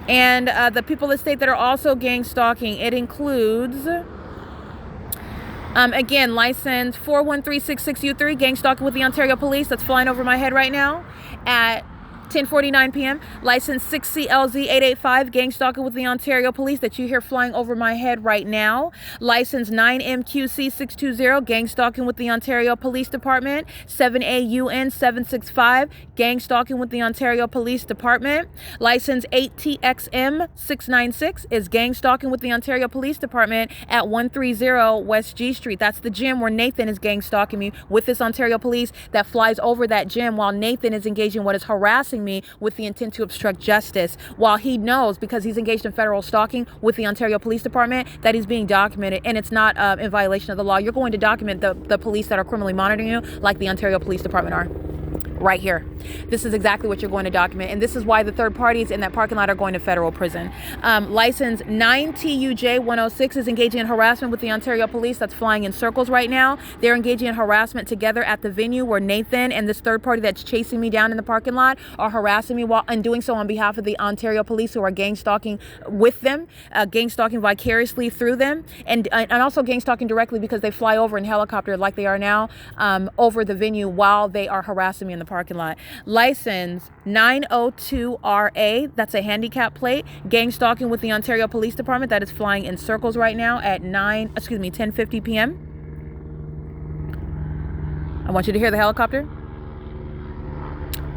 And the people that state that are also gang stalking, it includes, again, license 41366U3, gang stalking with the Ontario Police, that's flying over my head right now at 10:49 p.m. License 6CLZ885, gang stalking with the Ontario Police that you hear flying over my head right now. License 9MQC620, gang stalking with the Ontario Police Department. 7AUN 765, gang stalking with the Ontario Police Department. License 8TXM696 is gang stalking with the Ontario Police Department at 130 West G Street. That's the gym where Nathan is gang stalking me with this Ontario Police that flies over that gym while Nathan is engaging what is harassing me with the intent to obstruct justice, while he knows, because he's engaged in federal stalking with the Ontario Police Department, that he's being documented and it's not in violation of the law. You're going to document the police that are criminally monitoring you like the Ontario Police Department are. Right here. This is exactly what you're going to document. And this is why the third parties in that parking lot are going to federal prison. License 9TUJ106 is engaging in harassment with the Ontario Police that's flying in circles right now. They're engaging in harassment together at the venue where Nathan and this third party that's chasing me down in the parking lot are harassing me while and doing so on behalf of the Ontario Police who are gang stalking with them, gang stalking vicariously through them, and also gang stalking directly because they fly over in helicopter like they are now over the venue while they are harassing me in the parking lot. License 902RA, that's a handicap plate, gang stalking with the Ontario Police Department that is flying in circles right now at 10:50 p.m. I want you to hear the helicopter.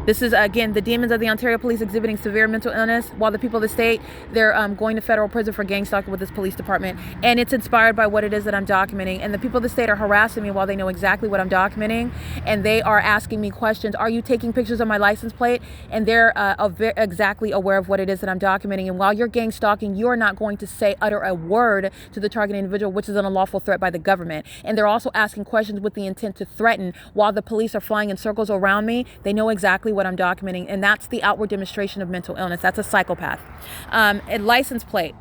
This is, again, the demons of the Ontario Police exhibiting severe mental illness, while the people of the state, they're going to federal prison for gang stalking with this police department. And it's inspired by what it is that I'm documenting. And the people of the state are harassing me while they know exactly what I'm documenting. And they are asking me questions. Are you taking pictures of my license plate? And they're exactly aware of what it is that I'm documenting. And while you're gang stalking, you're not going to utter a word to the target individual, which is an unlawful threat by the government. And they're also asking questions with the intent to threaten. While the police are flying in circles around me, they know exactly what I'm documenting, and that's the outward demonstration of mental illness. That's a psychopath. A license plate.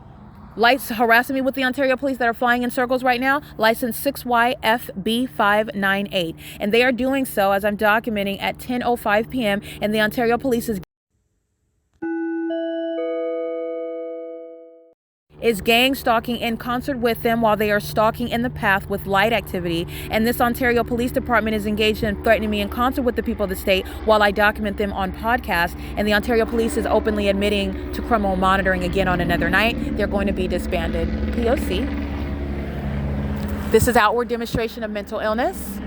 Lights harassing me with the Ontario Police that are flying in circles right now. License 6YFB598. And they are doing so as I'm documenting at 10:05 p.m. and the Ontario Police is gang stalking in concert with them while they are stalking in the path with light activity. And this Ontario Police Department is engaged in threatening me in concert with the people of the state while I document them on podcast. And the Ontario Police is openly admitting to criminal monitoring again on another night. They're going to be disbanded. P.O.C. This is outward demonstration of mental illness.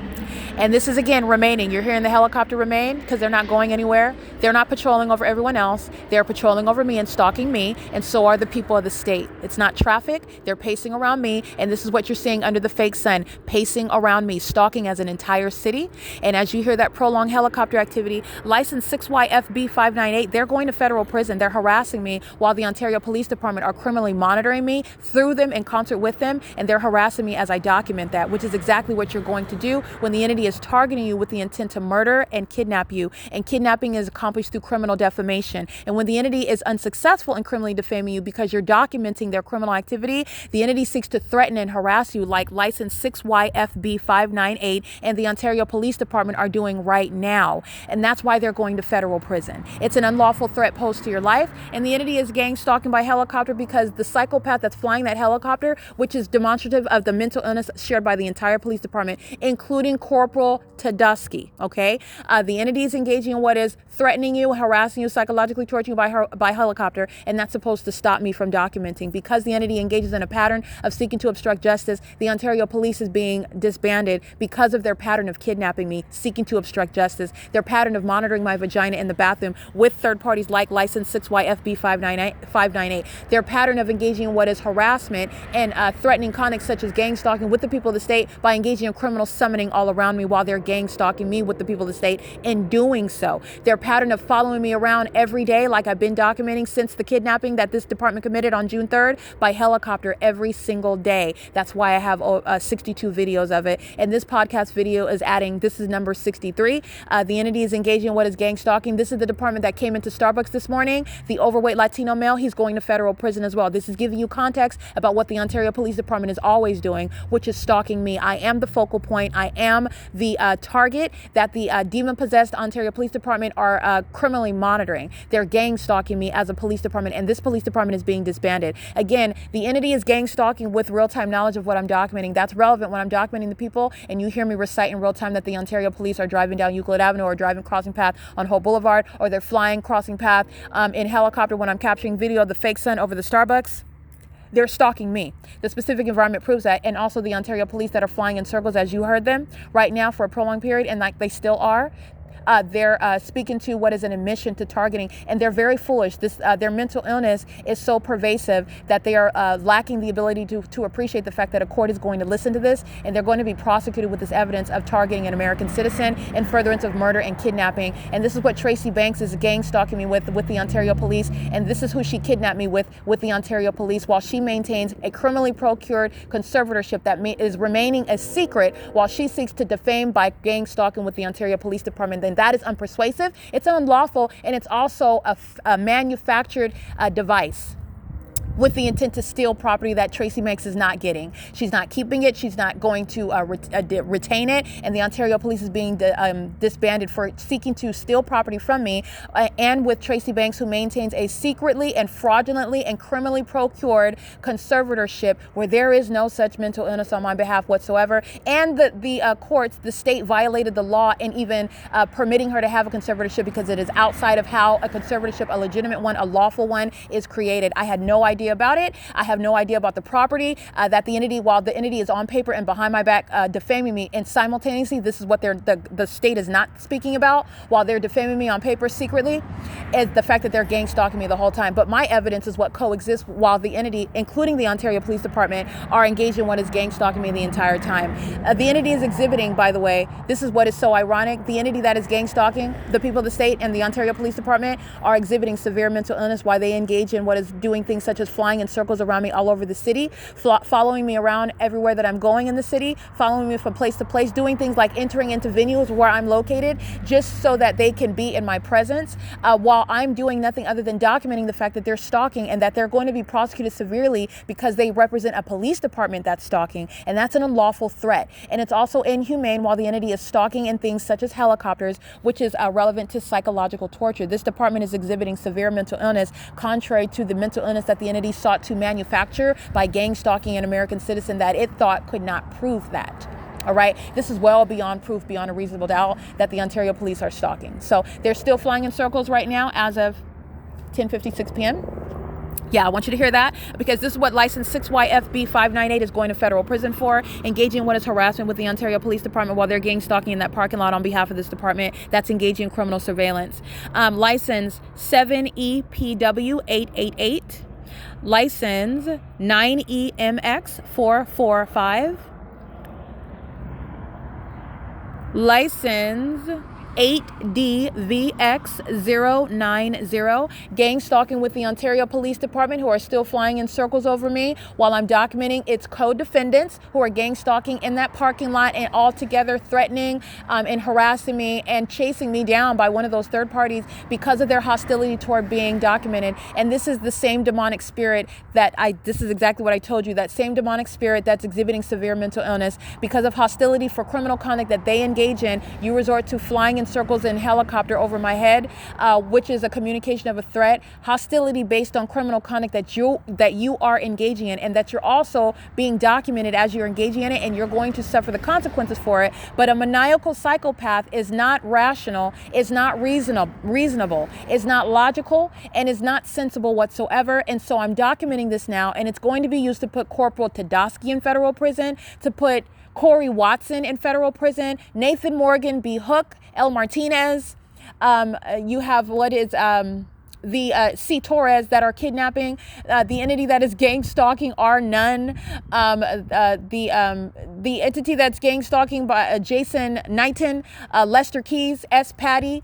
And this is, again, remaining. You're hearing the helicopter remain because they're not going anywhere. They're not patrolling over everyone else. They're patrolling over me and stalking me, and so are the people of the state. It's not traffic. They're pacing around me, and this is what you're seeing under the fake sun, pacing around me, stalking as an entire city. And as you hear that prolonged helicopter activity, license 6YFB598, they're going to federal prison. They're harassing me while the Ontario Police Department are criminally monitoring me through them in concert with them, and they're harassing me as I document that, which is exactly what you're going to do when the entity is targeting you with the intent to murder and kidnap you. And kidnapping is accomplished through criminal defamation. And when the entity is unsuccessful in criminally defaming you because you're documenting their criminal activity, the entity seeks to threaten and harass you like license 6YFB598 and the Ontario Police Department are doing right now. And that's why they're going to federal prison. It's an unlawful threat posed to your life. And the entity is gang stalking by helicopter because the psychopath that's flying that helicopter, which is demonstrative of the mental illness shared by the entire police department, including Corporal Corporal Tedeschi, okay? The entity is engaging in what is threatening you, harassing you, psychologically torturing you by helicopter, and that's supposed to stop me from documenting. Because the entity engages in a pattern of seeking to obstruct justice, the Ontario Police is being disbanded because of their pattern of kidnapping me, seeking to obstruct justice, their pattern of monitoring my vagina in the bathroom with third parties like License 6YFB 598, their pattern of engaging in what is harassment and threatening conduct such as gang stalking with the people of the state by engaging in criminal summoning all around me while they're gang stalking me with the people of the state. In doing so, their pattern of following me around every day, like I've been documenting since the kidnapping that this department committed on June 3rd, by helicopter every single day. That's why I have 62 videos of it. And this podcast video is adding, this is number 63. The entity is engaging in what is gang stalking. This is the department that came into Starbucks this morning. The overweight Latino male, he's going to federal prison as well. This is giving you context about what the Ontario Police Department is always doing, which is stalking me. I am the focal point. I am the target that the demon-possessed Ontario Police Department are criminally monitoring. They're gang stalking me as a police department, and this police department is being disbanded. Again, the entity is gang stalking with real-time knowledge of what I'm documenting. That's relevant when I'm documenting the people and you hear me recite in real time that the Ontario Police are driving down Euclid Avenue or driving crossing path on Hope Boulevard, or they're flying crossing path in helicopter when I'm capturing video of the fake sun over the Starbucks. They're stalking me. The specific environment proves that. And also the Ontario Police that are flying in circles, as you heard them right now for a prolonged period, and like they still are. They're speaking to what is an admission to targeting, and they're very foolish. Their mental illness is so pervasive that they are lacking the ability to appreciate the fact that a court is going to listen to this, and they're going to be prosecuted with this evidence of targeting an American citizen in furtherance of murder and kidnapping. And this is what Tracy Banks is gang stalking me with the Ontario Police, and this is who she kidnapped me with the Ontario Police, while she maintains a criminally procured conservatorship that is remaining a secret while she seeks to defame by gang stalking with the Ontario Police Department. Then that is unpersuasive, it's unlawful, and it's also a manufactured device with the intent to steal property that Tracy Banks is not getting. She's not keeping it. She's not going to retain it. And the Ontario Police is being disbanded for seeking to steal property from me, and with Tracy Banks, who maintains a secretly and fraudulently and criminally procured conservatorship where there is no such mental illness on my behalf whatsoever. And the courts, the state violated the law in even permitting her to have a conservatorship because it is outside of how a conservatorship, a legitimate one, a lawful one, is created. I had no idea about it. I have no idea about the property that the entity, while the entity is on paper and behind my back defaming me, and simultaneously, this is what the state is not speaking about, while they're defaming me on paper secretly, is the fact that they're gang stalking me the whole time. But my evidence is what coexists while the entity, including the Ontario Police Department, are engaged in what is gang stalking me the entire time. The entity is exhibiting, by the way, this is what is so ironic, the entity that is gang stalking the people of the state and the Ontario Police Department are exhibiting severe mental illness while they engage in what is doing things such as flying in circles around me all over the city, following me around everywhere that I'm going in the city, following me from place to place, doing things like entering into venues where I'm located just so that they can be in my presence, while I'm doing nothing other than documenting the fact that they're stalking and that they're going to be prosecuted severely because they represent a police department that's stalking, and that's an unlawful threat. And it's also inhumane while the entity is stalking in things such as helicopters, which is relevant to psychological torture. This department is exhibiting severe mental illness, contrary to the mental illness that the entity sought to manufacture by gang stalking an American citizen that it thought could not prove that. All right, this is well beyond proof, beyond a reasonable doubt, that the Ontario Police are stalking. So they're still flying in circles right now as of 10:56 p.m. Yeah, I want you to hear that, because this is what license 6YFB 598 is going to federal prison for, engaging in what is harassment with the Ontario Police Department while they're gang stalking in that parking lot on behalf of this department. That's engaging in criminal surveillance. License 7EPW 888. License 9EMX 445. License 8DVX090, gang stalking with the Ontario Police Department, who are still flying in circles over me while I'm documenting its co-defendants who are gang stalking in that parking lot and all together threatening and harassing me and chasing me down by one of those third parties because of their hostility toward being documented. And this is the same demonic spirit this is exactly what I told you, that same demonic spirit that's exhibiting severe mental illness because of hostility for criminal conduct that they engage in. You resort to flying in in circles in helicopter over my head, which is a communication of a threat, hostility based on criminal conduct that you are engaging in, and that you're also being documented as you're engaging in it, and you're going to suffer the consequences for it. But a maniacal psychopath is not rational, is not reasonable, is not logical, and is not sensible whatsoever. And so I'm documenting this now, and it's going to be used to put Corporal Tedosky in federal prison, to put Corey Watson in federal prison, Nathan Morgan, B. Hook, L. Martinez. You have the C. Torres that are kidnapping, the entity that is gang stalking R. Nunn, the entity that's gang stalking by Jason Knighton, Lester Keys, S. Patty,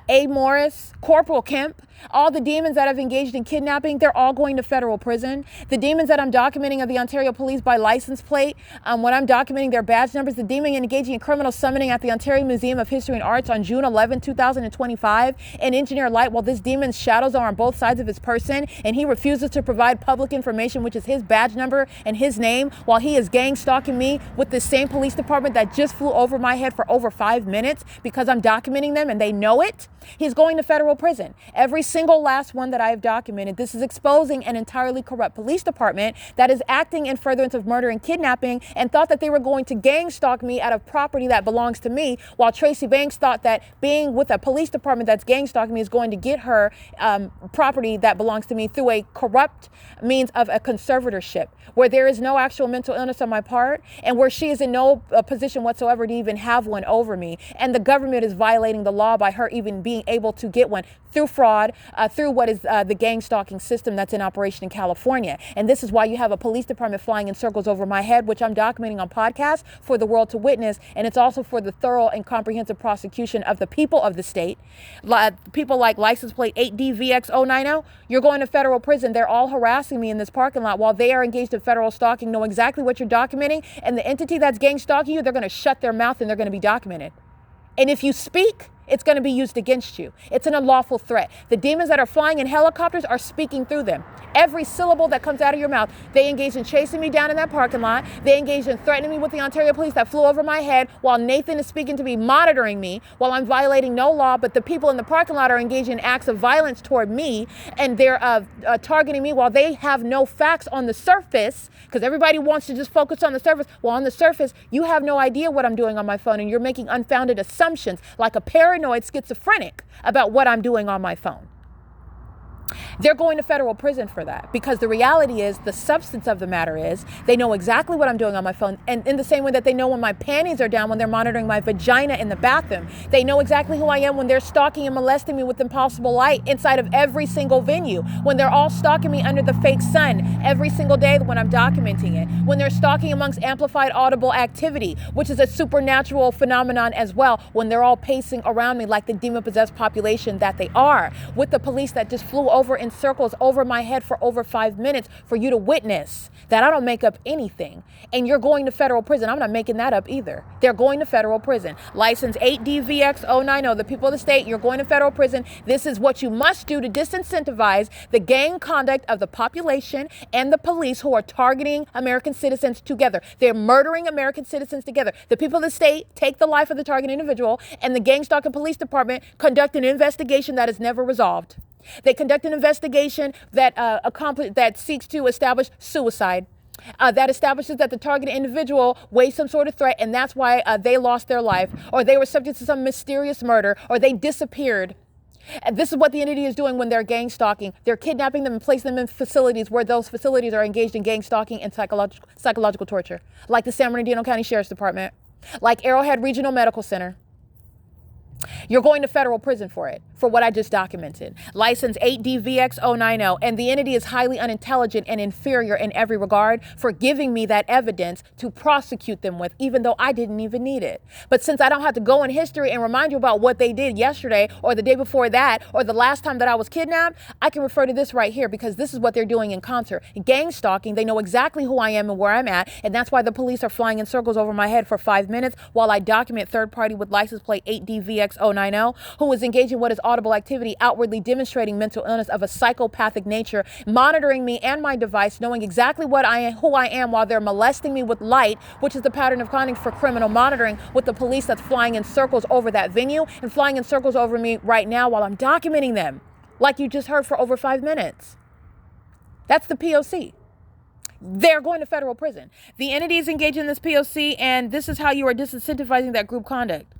A. Morris, Corporal Kemp. All the demons that have engaged in kidnapping, they're all going to federal prison. The demons that I'm documenting of the Ontario Police by license plate, when I'm documenting their badge numbers, the demon engaging in criminal summoning at the Ontario Museum of History and Arts on June 11, 2025, in Engineer Light, while this demon's shadows are on both sides of his person, and he refuses to provide public information, which is his badge number and his name, while he is gang stalking me with the same police department that just flew over my head for over 5 minutes because I'm documenting them and they know it. He's going to federal prison. Every single last one that I have documented. This is exposing an entirely corrupt police department that is acting in furtherance of murder and kidnapping, and thought that they were going to gang stalk me out of property that belongs to me, while Tracy Banks thought that being with a police department that's gang stalking me is going to get her property that belongs to me through a corrupt means of a conservatorship, where there is no actual mental illness on my part, and where she is in no position whatsoever to even have one over me. And the government is violating the law by her even being able to get one through fraud, through what is the gang stalking system that's in operation in California. And this is why you have a police department flying in circles over my head, which I'm documenting on podcast for the world to witness. And it's also for the thorough and comprehensive prosecution of the people of the state. People like license plate 8DVX090, you're going to federal prison. They're all harassing me in this parking lot while they are engaged in federal stalking, know exactly what you're documenting. And the entity that's gang stalking you, they're going to shut their mouth and they're going to be documented. And if you speak, it's going to be used against you. It's an unlawful threat. The demons that are flying in helicopters are speaking through them. Every syllable that comes out of your mouth, they engage in chasing me down in that parking lot. They engage in threatening me with the Ontario Police that flew over my head, while Nathan is speaking to me, monitoring me, while I'm violating no law. But the people in the parking lot are engaging in acts of violence toward me, and they're targeting me while they have no facts on the surface, because everybody wants to just focus on the surface. Well, on the surface, you have no idea what I'm doing on my phone, and you're making unfounded assumptions like a paranoid schizophrenic about what I'm doing on my phone. They're going to federal prison for that, because the reality is, the substance of the matter is, they know exactly what I'm doing on my phone. And in the same way that they know when my panties are down, when they're monitoring my vagina in the bathroom, they know exactly who I am when they're stalking and molesting me with impossible light inside of every single venue, when they're all stalking me under the fake sun every single day when I'm documenting it, when they're stalking amongst amplified audible activity, which is a supernatural phenomenon as well, when they're all pacing around me like the demon-possessed population that they are, with the police that just flew over in circles over my head for over 5 minutes for you to witness that I don't make up anything. And you're going to federal prison. I'm not making that up either. They're going to federal prison. License 8DVX090, the people of the state, you're going to federal prison. This is what you must do to disincentivize the gang conduct of the population and the police who are targeting American citizens together. They're murdering American citizens together. The people of the state take the life of the target individual, and the gang stalking police department conduct an investigation that is never resolved. They conduct an investigation that seeks to establish suicide, that establishes that the targeted individual weighs some sort of threat, and that's why they lost their life, or they were subject to some mysterious murder, or they disappeared. And this is what the entity is doing when they're gang stalking. They're kidnapping them and placing them in facilities where those facilities are engaged in gang stalking and psychological torture, like the San Bernardino County Sheriff's Department, like Arrowhead Regional Medical Center. You're going to federal prison for it, for what I just documented. License 8DVX090, and the entity is highly unintelligent and inferior in every regard for giving me that evidence to prosecute them with, even though I didn't even need it. But since I don't have to go in history and remind you about what they did yesterday or the day before that or the last time that I was kidnapped, I can refer to this right here, because this is what they're doing in concert. Gang stalking, they know exactly who I am and where I'm at, and that's why the police are flying in circles over my head for 5 minutes while I document third party with license plate 8DVX X090, who is engaging what is audible activity, outwardly demonstrating mental illness of a psychopathic nature, monitoring me and my device, knowing exactly what I am, who I am, while they're molesting me with light, which is the pattern of conduct for criminal monitoring, with the police that's flying in circles over that venue and flying in circles over me right now while I'm documenting them, like you just heard, for over 5 minutes. That's the P.O.C. They're going to federal prison. The entities engaged in this P.O.C., and this is how you are disincentivizing that group conduct.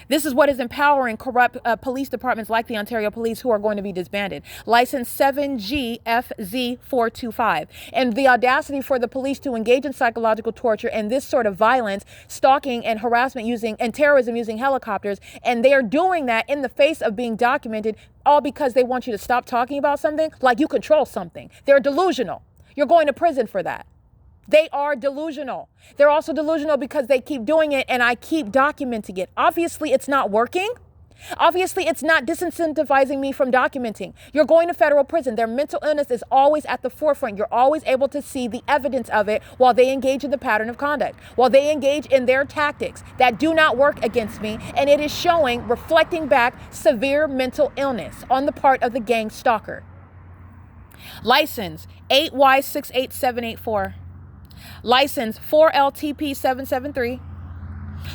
This is what is empowering corrupt police departments like the Ontario Police, who are going to be disbanded. License 7GFZ425. And the audacity for the police to engage in psychological torture and this sort of violence, stalking and harassment and terrorism using helicopters. And they are doing that in the face of being documented, all because they want you to stop talking about something like you control something. They're delusional. You're going to prison for that. They are delusional. They're also delusional because they keep doing it and I keep documenting it. Obviously, it's not working. Obviously, it's not disincentivizing me from documenting. You're going to federal prison. Their mental illness is always at the forefront. You're always able to see the evidence of it while they engage in the pattern of conduct, while they engage in their tactics that do not work against me. And it is showing, reflecting back, severe mental illness on the part of the gang stalker. License 8Y68784. License 4LTP773.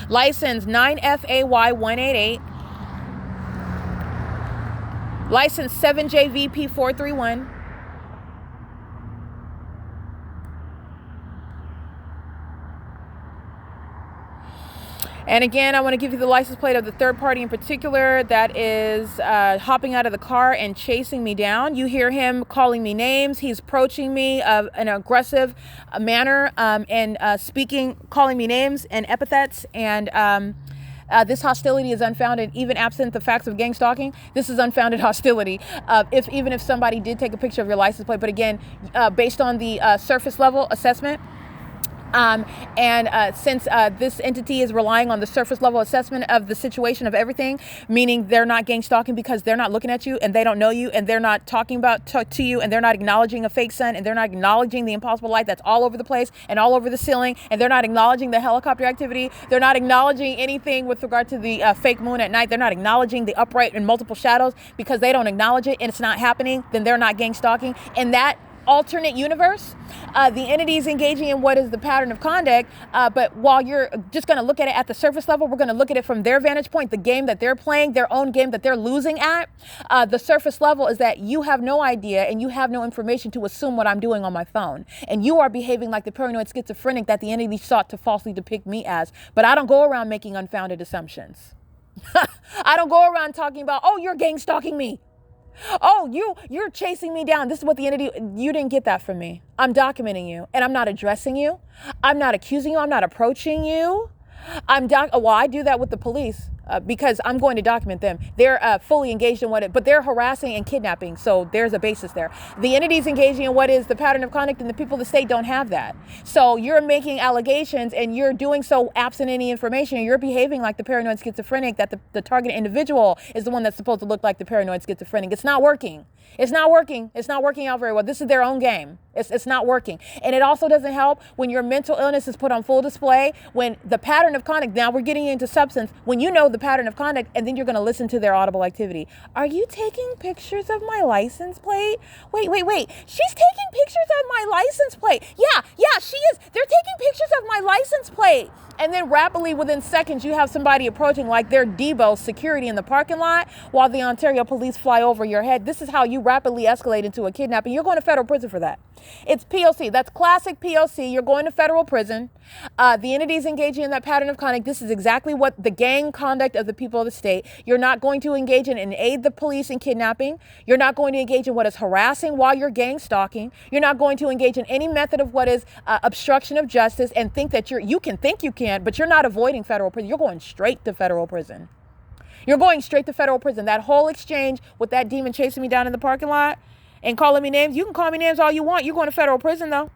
License 9FAY188. License 7JVP431. And again, I want to give you the license plate of the third party in particular that is hopping out of the car and chasing me down. You hear him calling me names. He's approaching me in an aggressive manner and speaking, calling me names and epithets. And this hostility is unfounded, even absent the facts of gang stalking. This is unfounded hostility. Even if somebody did take a picture of your license plate, but again, based on the surface level assessment. Since this entity is relying on the surface level assessment of the situation of everything, meaning they're not gang stalking because they're not looking at you and they don't know you and they're not talking about to you and they're not acknowledging a fake sun and they're not acknowledging the impossible light that's all over the place and all over the ceiling, and they're not acknowledging the helicopter activity. They're not acknowledging anything with regard to the fake moon at night. They're not acknowledging the upright and multiple shadows because they don't acknowledge it and it's not happening. Then they're not gang stalking. And that alternate universe, the entities engaging in what is the pattern of conduct, but while you're just going to look at it at the surface level, we're going to look at it from their vantage point, the game that they're playing, their own game that they're losing at. The surface level is that you have no idea and you have no information to assume what I'm doing on my phone, and you are behaving like the paranoid schizophrenic that the entity sought to falsely depict me as. But I don't go around making unfounded assumptions. I don't go around talking about, oh, you're gang stalking me. Oh, you're chasing me down. This is what the entity, you didn't get that from me. I'm documenting you and I'm not addressing you. I'm not accusing you. I'm not approaching you. I do that with the police because I'm going to document them. They're fully engaged in but they're harassing and kidnapping. So there's a basis there. The entities engaging in what is the pattern of conduct, and the people of the state don't have that. So you're making allegations and you're doing so absent any information. You're behaving like the paranoid schizophrenic, that the target individual is the one that's supposed to look like the paranoid schizophrenic. It's not working. It's not working. It's not working out very well. This is their own game. It's not working. And it also doesn't help when your mental illness is put on full display, when the pattern of conduct, now we're getting into substance, when you know the pattern of conduct and then you're going to listen to their audible activity. Are you taking pictures of my license plate? Wait. She's taking pictures of my license plate. Yeah, she is. They're taking pictures of my license plate. And then rapidly within seconds, you have somebody approaching like they're Debo security in the parking lot while the Ontario police fly over your head. This is how you rapidly escalate into a kidnapping. You're going to federal prison for that. It's P.O.C. That's classic P.O.C. You're going to federal prison. The entities engaging in that pattern of conduct, this is exactly what the gang conduct of the people of the state. You're not going to engage in and aid the police in kidnapping. You're not going to engage in what is harassing while you're gang stalking. You're not going to engage in any method of what is obstruction of justice and think that you can, but you're not avoiding federal prison. You're going straight to federal prison. You're going straight to federal prison. That whole exchange with that demon chasing me down in the parking lot and calling me names, you can call me names all you want. You're going to federal prison, though.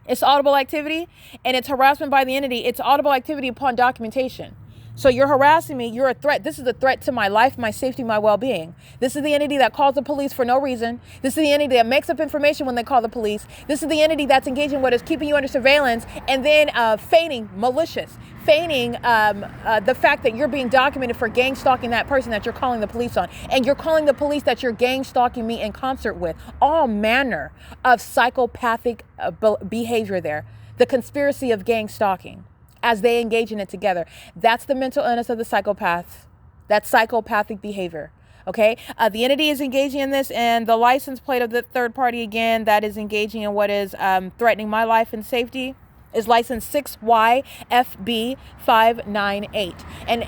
It's audible activity, and it's harassment by the entity. It's audible activity upon documentation. So you're harassing me. You're a threat. This is a threat to my life, my safety, my well-being. This is the entity that calls the police for no reason. This is the entity that makes up information when they call the police. This is the entity that's engaging what is keeping you under surveillance and then feigning malicious, feigning the fact that you're being documented for gang stalking that person that you're calling the police on. And you're calling the police that you're gang stalking me in concert with. All manner of psychopathic behavior there. The conspiracy of gang stalking as they engage in it together. That's the mental illness of the psychopaths. That's psychopathic behavior. Okay, the entity is engaging in this, and the license plate of the third party, again, that is engaging in what is threatening my life and safety, is license 6YFB598. And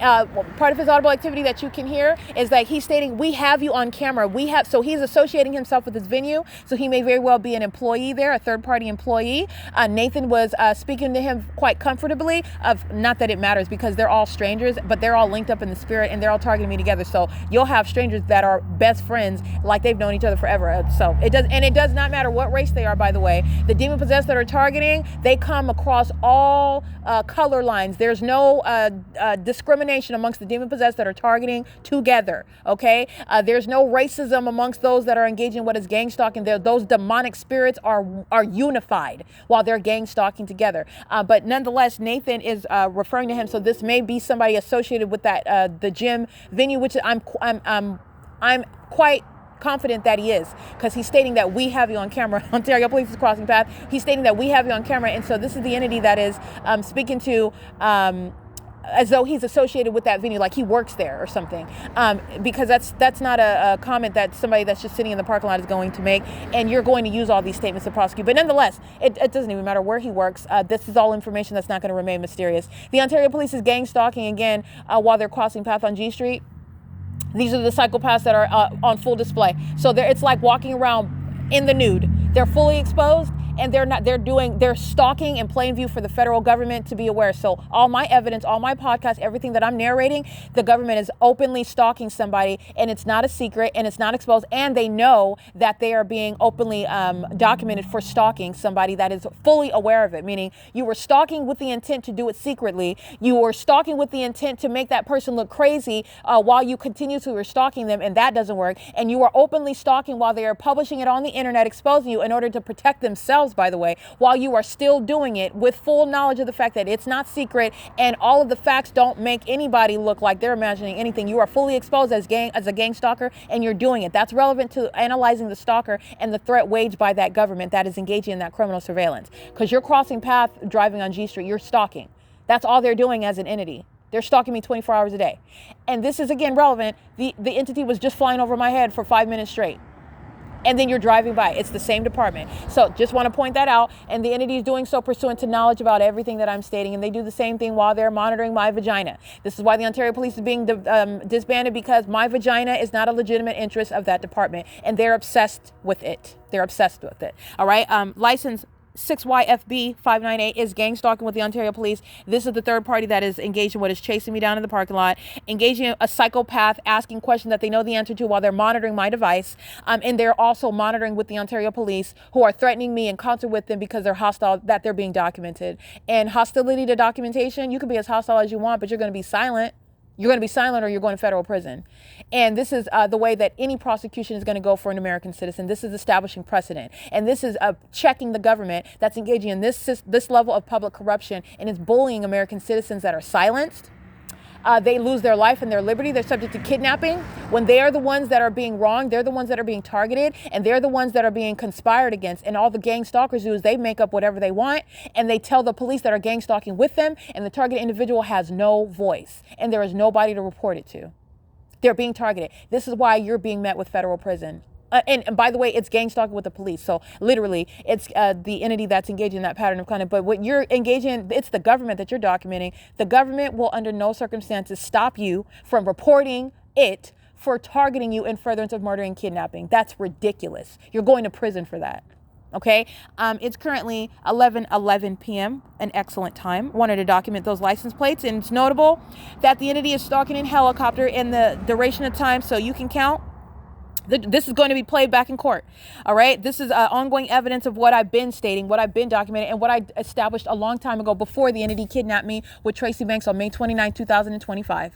part of his audible activity that you can hear is that he's stating, we have you on camera. So he's associating himself with this venue. So he may very well be an employee there, a third party employee. Nathan was speaking to him quite comfortably not that it matters because they're all strangers, but they're all linked up in the spirit and they're all targeting me together. So you'll have strangers that are best friends like they've known each other forever. So it does not matter what race they are, by the way. The demon possessed that are targeting, they come across all color lines. There's no discrimination amongst the demon possessed that are targeting together. Okay, there's no racism amongst those that are engaging in what is gang stalking. Those demonic spirits are unified while they're gang stalking together. But nonetheless, Nathan is referring to him. So this may be somebody associated with that the gym venue, which I'm quite confident that he is, because he's stating that we have you on camera. Ontario Police is crossing path. He's stating that we have you on camera, and so this is the entity that is speaking to as though he's associated with that venue, like he works there or something, because that's not a comment that somebody that's just sitting in the parking lot is going to make, and you're going to use all these statements to prosecute. But nonetheless, it doesn't even matter where he works. This is all information that's not going to remain mysterious. The Ontario Police is gang stalking again while they're crossing path on G Street. These are the psychopaths that are on full display. So it's like walking around in the nude. They're fully exposed, and they're stalking in plain view for the federal government to be aware. So all my evidence, all my podcasts, everything that I'm narrating, the government is openly stalking somebody, and it's not a secret, and it's not exposed, and they know that they are being openly documented for stalking somebody that is fully aware of it, meaning you were stalking with the intent to do it secretly. You were stalking with the intent to make that person look crazy while you continue to stalking them, and that doesn't work. And you are openly stalking while they are publishing it on the internet, exposing you in order to protect themselves, by the way, while you are still doing it with full knowledge of the fact that it's not secret and all of the facts don't make anybody look like they're imagining anything. You are fully exposed as a gang stalker, and you're doing it. That's relevant to analyzing the stalker and the threat waged by that government that is engaging in that criminal surveillance. Because you're crossing path driving on G Street, you're stalking. That's all they're doing as an entity. They're stalking me 24 hours a day. And this is, again, relevant. The entity was just flying over my head for 5 minutes straight. And then you're driving by. It's the same department. So just want to point that out. And the entity is doing so pursuant to knowledge about everything that I'm stating. And they do the same thing while they're monitoring my vagina. This is why the Ontario Police is being disbanded, because my vagina is not a legitimate interest of that department. And they're obsessed with it. They're obsessed with it. All right. License 6YFB598 is gang stalking with the Ontario Police. This is the third party that is engaged in what is chasing me down in the parking lot, engaging a psychopath, asking questions that they know the answer to while they're monitoring my device. And they're also monitoring with the Ontario Police, who are threatening me in concert with them because they're hostile, that they're being documented. And hostility to documentation, you can be as hostile as you want, but you're going to be silent. You're going to be silent or you're going to federal prison. And this is the way that any prosecution is going to go for an American citizen. This is establishing precedent. And this is checking the government that's engaging in this level of public corruption and is bullying American citizens that are silenced. They lose their life and their liberty. They're subject to kidnapping. When they are the ones that are being wronged, they're the ones that are being targeted, and they're the ones that are being conspired against. And all the gang stalkers do is they make up whatever they want, and they tell the police that are gang stalking with them, and the targeted individual has no voice, and there is nobody to report it to. They're being targeted. This is why you're being met with federal prison. And by the way, it's gang stalking with the police. So literally, it's the entity that's engaging in that pattern of conduct. But what you're engaging in, it's the government that you're documenting. The government will under no circumstances stop you from reporting it for targeting you in furtherance of murder and kidnapping. That's ridiculous. You're going to prison for that. Okay, it's currently 11:11 p.m., an excellent time. Wanted to document those license plates, and it's notable that the entity is stalking in helicopter in the duration of time, so you can count. This is going to be played back in court. All right. This is ongoing evidence of what I've been stating, what I've been documenting, and what I established a long time ago before the entity kidnapped me with Tracy Banks on May 29, 2025.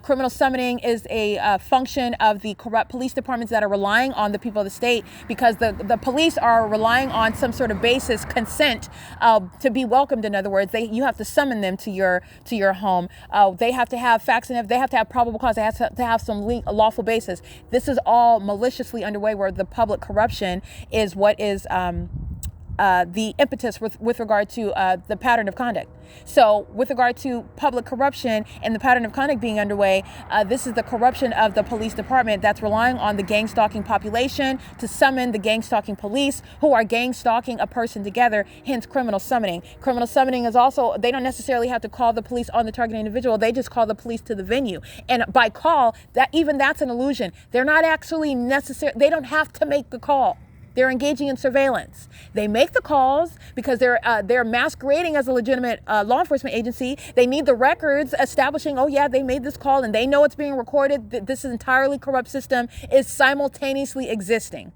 Criminal summoning is a function of the corrupt police departments that are relying on the people of the state, because the police are relying on some sort of basis, consent, to be welcomed. In other words, you have to summon them to your home. They have to have facts, and they have to have probable cause. They have to have some lawful basis. This is all maliciously underway, where the public corruption is what is the impetus with regard to the pattern of conduct. So with regard to public corruption and the pattern of conduct being underway, this is the corruption of the police department that's relying on the gang stalking population to summon the gang stalking police, who are gang stalking a person together, hence criminal summoning. Criminal summoning is also, they don't necessarily have to call the police on the target individual. They just call the police to the venue. And by call, that's an illusion. They're not actually necessary. They don't have to make the call. They're engaging in surveillance. They make the calls because they're masquerading as a legitimate law enforcement agency. They need the records establishing, oh yeah, they made this call, and they know it's being recorded. This entirely corrupt system is simultaneously existing.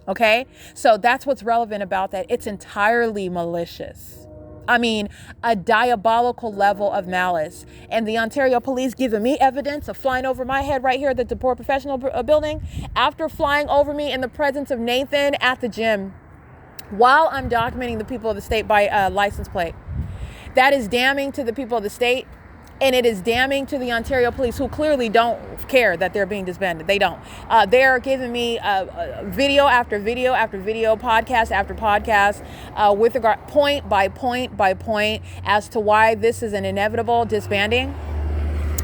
Okay? So that's what's relevant about that. It's entirely malicious. I mean, a diabolical level of malice. And the Ontario police giving me evidence of flying over my head right here at the TABOR Professional Building, after flying over me in the presence of Nathan at the gym, while I'm documenting the people of the state by license plate. That is damning to the people of the state. And it is damning to the Ontario police, who clearly don't care that they're being disbanded. They don't. They're giving me video after video after video, podcast after podcast, with regard point by point by point as to why this is an inevitable disbanding,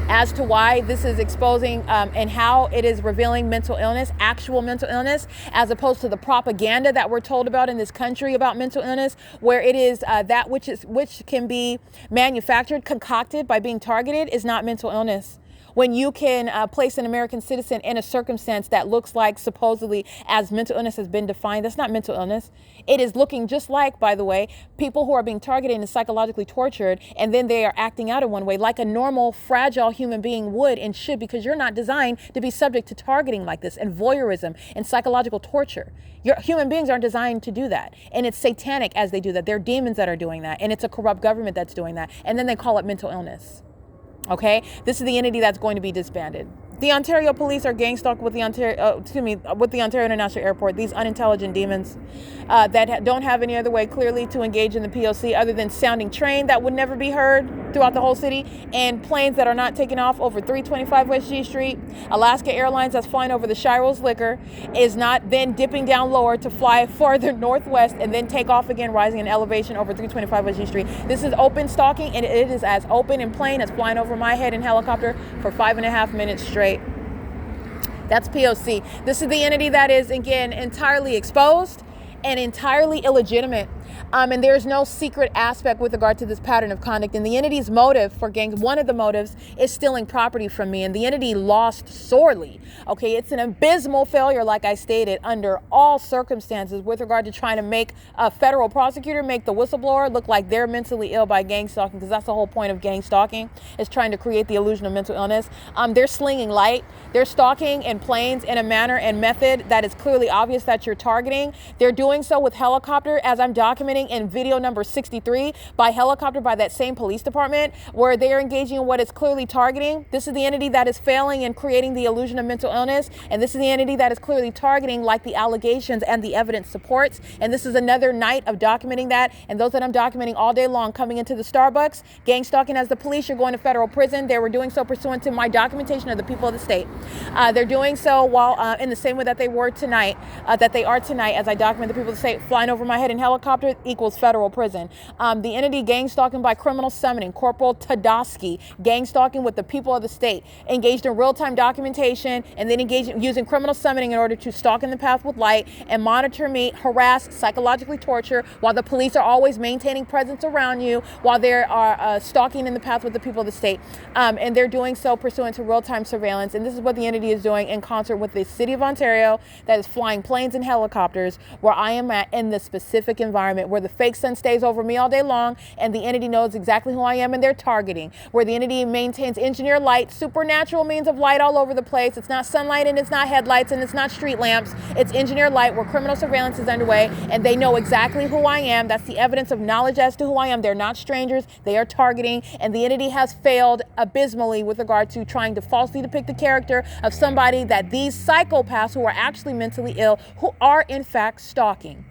as to why this is exposing and how it is revealing mental illness, actual mental illness, as opposed to the propaganda that we're told about in this country about mental illness, where it is that which can be manufactured, concocted by being targeted, is not mental illness. When you can place an American citizen in a circumstance that looks like supposedly as mental illness has been defined, that's not mental illness. It is looking just like, by the way, people who are being targeted and psychologically tortured, and then they are acting out in one way like a normal, fragile human being would and should, because you're not designed to be subject to targeting like this and voyeurism and psychological torture. Your human beings aren't designed to do that. And it's satanic as they do that. They're demons that are doing that. And it's a corrupt government that's doing that. And then they call it mental illness. Okay, this is the entity that's going to be disbanded. The Ontario police are gang stalked with the Ontario International Airport. These unintelligent demons that don't have any other way clearly to engage in the P.O.C. other than sounding train that would never be heard throughout the whole city, and planes that are not taking off over 325 West G Street. Alaska Airlines that's flying over the Shiro's Liquor is not then dipping down lower to fly farther northwest and then take off again, rising in elevation over 325 West G Street. This is open stalking, and it is as open and plain as flying over my head in helicopter for 5.5 minutes straight. That's P.O.C. This is the entity that is, again, entirely exposed and entirely illegitimate. And there's no secret aspect with regard to this pattern of conduct. And the entity's motive for gangs, one of the motives is stealing property from me. And the entity lost sorely. Okay, it's an abysmal failure, like I stated, under all circumstances with regard to trying to make a federal prosecutor, make the whistleblower look like they're mentally ill by gang stalking, because that's the whole point of gang stalking, is trying to create the illusion of mental illness. They're slinging light. They're stalking in planes in a manner and method that is clearly obvious that you're targeting. They're doing so with helicopter, as I'm documenting in video number 63, by helicopter by that same police department, where they're engaging in what is clearly targeting. This is the entity that is failing in creating the illusion of mental illness, and this is the entity that is clearly targeting like the allegations and the evidence supports. And this is another night of documenting that, and those that I'm documenting all day long coming into the Starbucks, gang stalking as the police. You're going to federal prison. They were doing so pursuant to my documentation of the people of the state. They're doing so while in the same way that they were tonight, that they are tonight, as I document the people of the state flying over my head in helicopter equals federal prison. The entity gang stalking by criminal summoning, Corporal Tadosky, gang stalking with the people of the state, engaged in real-time documentation, and then engaged using criminal summoning in order to stalk in the path with light and monitor me, harass, psychologically torture, while the police are always maintaining presence around you, while they are stalking in the path with the people of the state. And they're doing so pursuant to real-time surveillance. And this is what the entity is doing in concert with the city of Ontario, that is flying planes and helicopters where I am at, in the specific environment where the fake sun stays over me all day long, and the entity knows exactly who I am and they're targeting, where the entity maintains engineered light, supernatural means of light all over the place. It's not sunlight and it's not headlights and it's not street lamps. It's engineered light where criminal surveillance is underway, and they know exactly who I am. That's the evidence of knowledge as to who I am. They're not strangers. They are targeting, and the entity has failed abysmally with regard to trying to falsely depict the character of somebody that these psychopaths who are actually mentally ill, who are in fact stalking.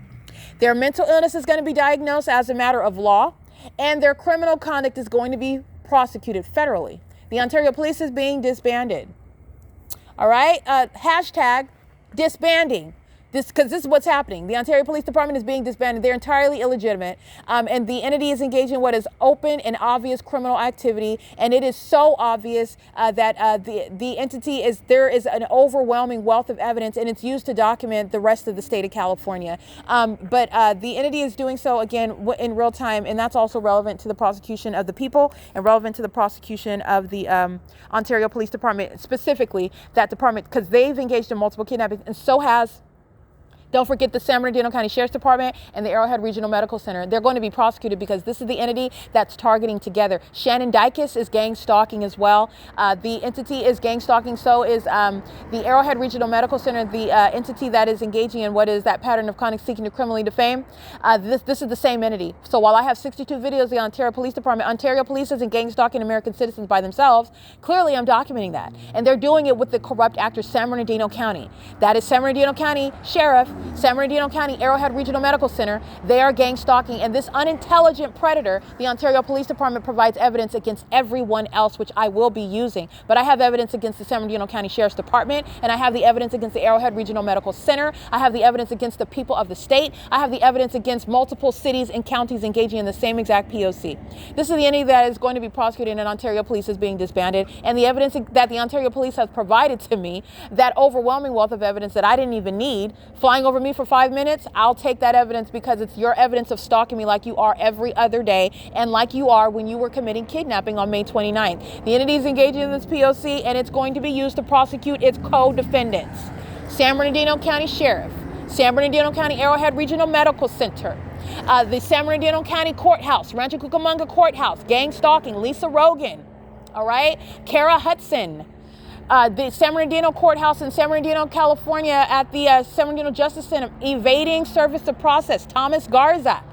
Their mental illness is going to be diagnosed as a matter of law, and their criminal conduct is going to be prosecuted federally. The Ontario Police is being disbanded. All right, hashtag disbanding. Because this is what's happening. The Ontario Police Department is being disbanded. They're entirely illegitimate. And the entity is engaging in what is open and obvious criminal activity. And it is so obvious that the entity there is an overwhelming wealth of evidence, and it's used to document the rest of the state of California. But the entity is doing so, again, in real time. And that's also relevant to the prosecution of the people and relevant to the prosecution of the Ontario Police Department, specifically that department, because they've engaged in multiple kidnappings, and so has, don't forget, the San Bernardino County Sheriff's Department and the Arrowhead Regional Medical Center. They're going to be prosecuted because this is the entity that's targeting together. Shannon Dykes is gang stalking as well. The entity is gang stalking. So is the Arrowhead Regional Medical Center, the entity that is engaging in what is that pattern of conduct seeking to criminally defame. This is the same entity. So while I have 62 videos of the Ontario Police Department, Ontario Police isn't gang stalking American citizens by themselves. Clearly, I'm documenting that. And they're doing it with the corrupt actor San Bernardino County. That is San Bernardino County Sheriff, San Bernardino County Arrowhead Regional Medical Center. They are gang stalking, and this unintelligent predator, the Ontario Police Department, provides evidence against everyone else, which I will be using. But I have evidence against the San Bernardino County Sheriff's Department, and I have the evidence against the Arrowhead Regional Medical Center. I have the evidence against the people of the state. I have the evidence against multiple cities and counties engaging in the same exact P.O.C. This is the entity that is going to be prosecuted, and Ontario Police is being disbanded. And the evidence that the Ontario Police has provided to me, that overwhelming wealth of evidence that I didn't even need, flying over me for 5 minutes, I'll take that evidence because it's your evidence of stalking me like you are every other day, and like you are when you were committing kidnapping on May 29th. The entity is engaging in this P.O.C., and it's going to be used to prosecute its co-defendants. San Bernardino County Sheriff, San Bernardino County Arrowhead Regional Medical Center, the San Bernardino County Courthouse, Rancho Cucamonga Courthouse, gang stalking, Lisa Rogan, all right, Kara Hudson, the San Bernardino Courthouse in San Bernardino, California at the San Bernardino Justice Center, evading service of process, Thomas Garza.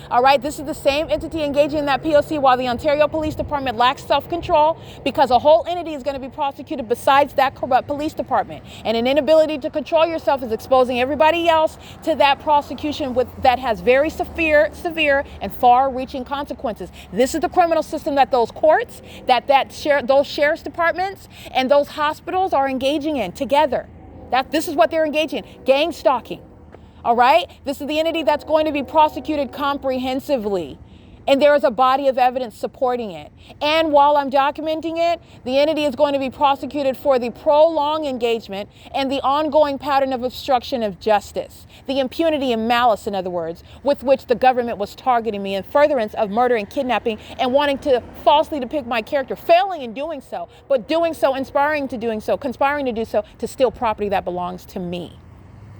All right, this is the same entity engaging in that P.O.C. while the Ontario Police Department lacks self-control because a whole entity is going to be prosecuted besides that corrupt police department. And an inability to control yourself is exposing everybody else to that prosecution that has very severe and far-reaching consequences. This is the criminal system that those courts, those sheriff's departments, and those hospitals are engaging in together. This is what they're engaging in, gang stalking. All right, this is the entity that's going to be prosecuted comprehensively, and there is a body of evidence supporting it. And while I'm documenting it, the entity is going to be prosecuted for the prolonged engagement and the ongoing pattern of obstruction of justice, the impunity and malice, in other words, with which the government was targeting me in furtherance of murder and kidnapping and wanting to falsely depict my character, failing in doing so, but doing so, conspiring to do so to steal property that belongs to me.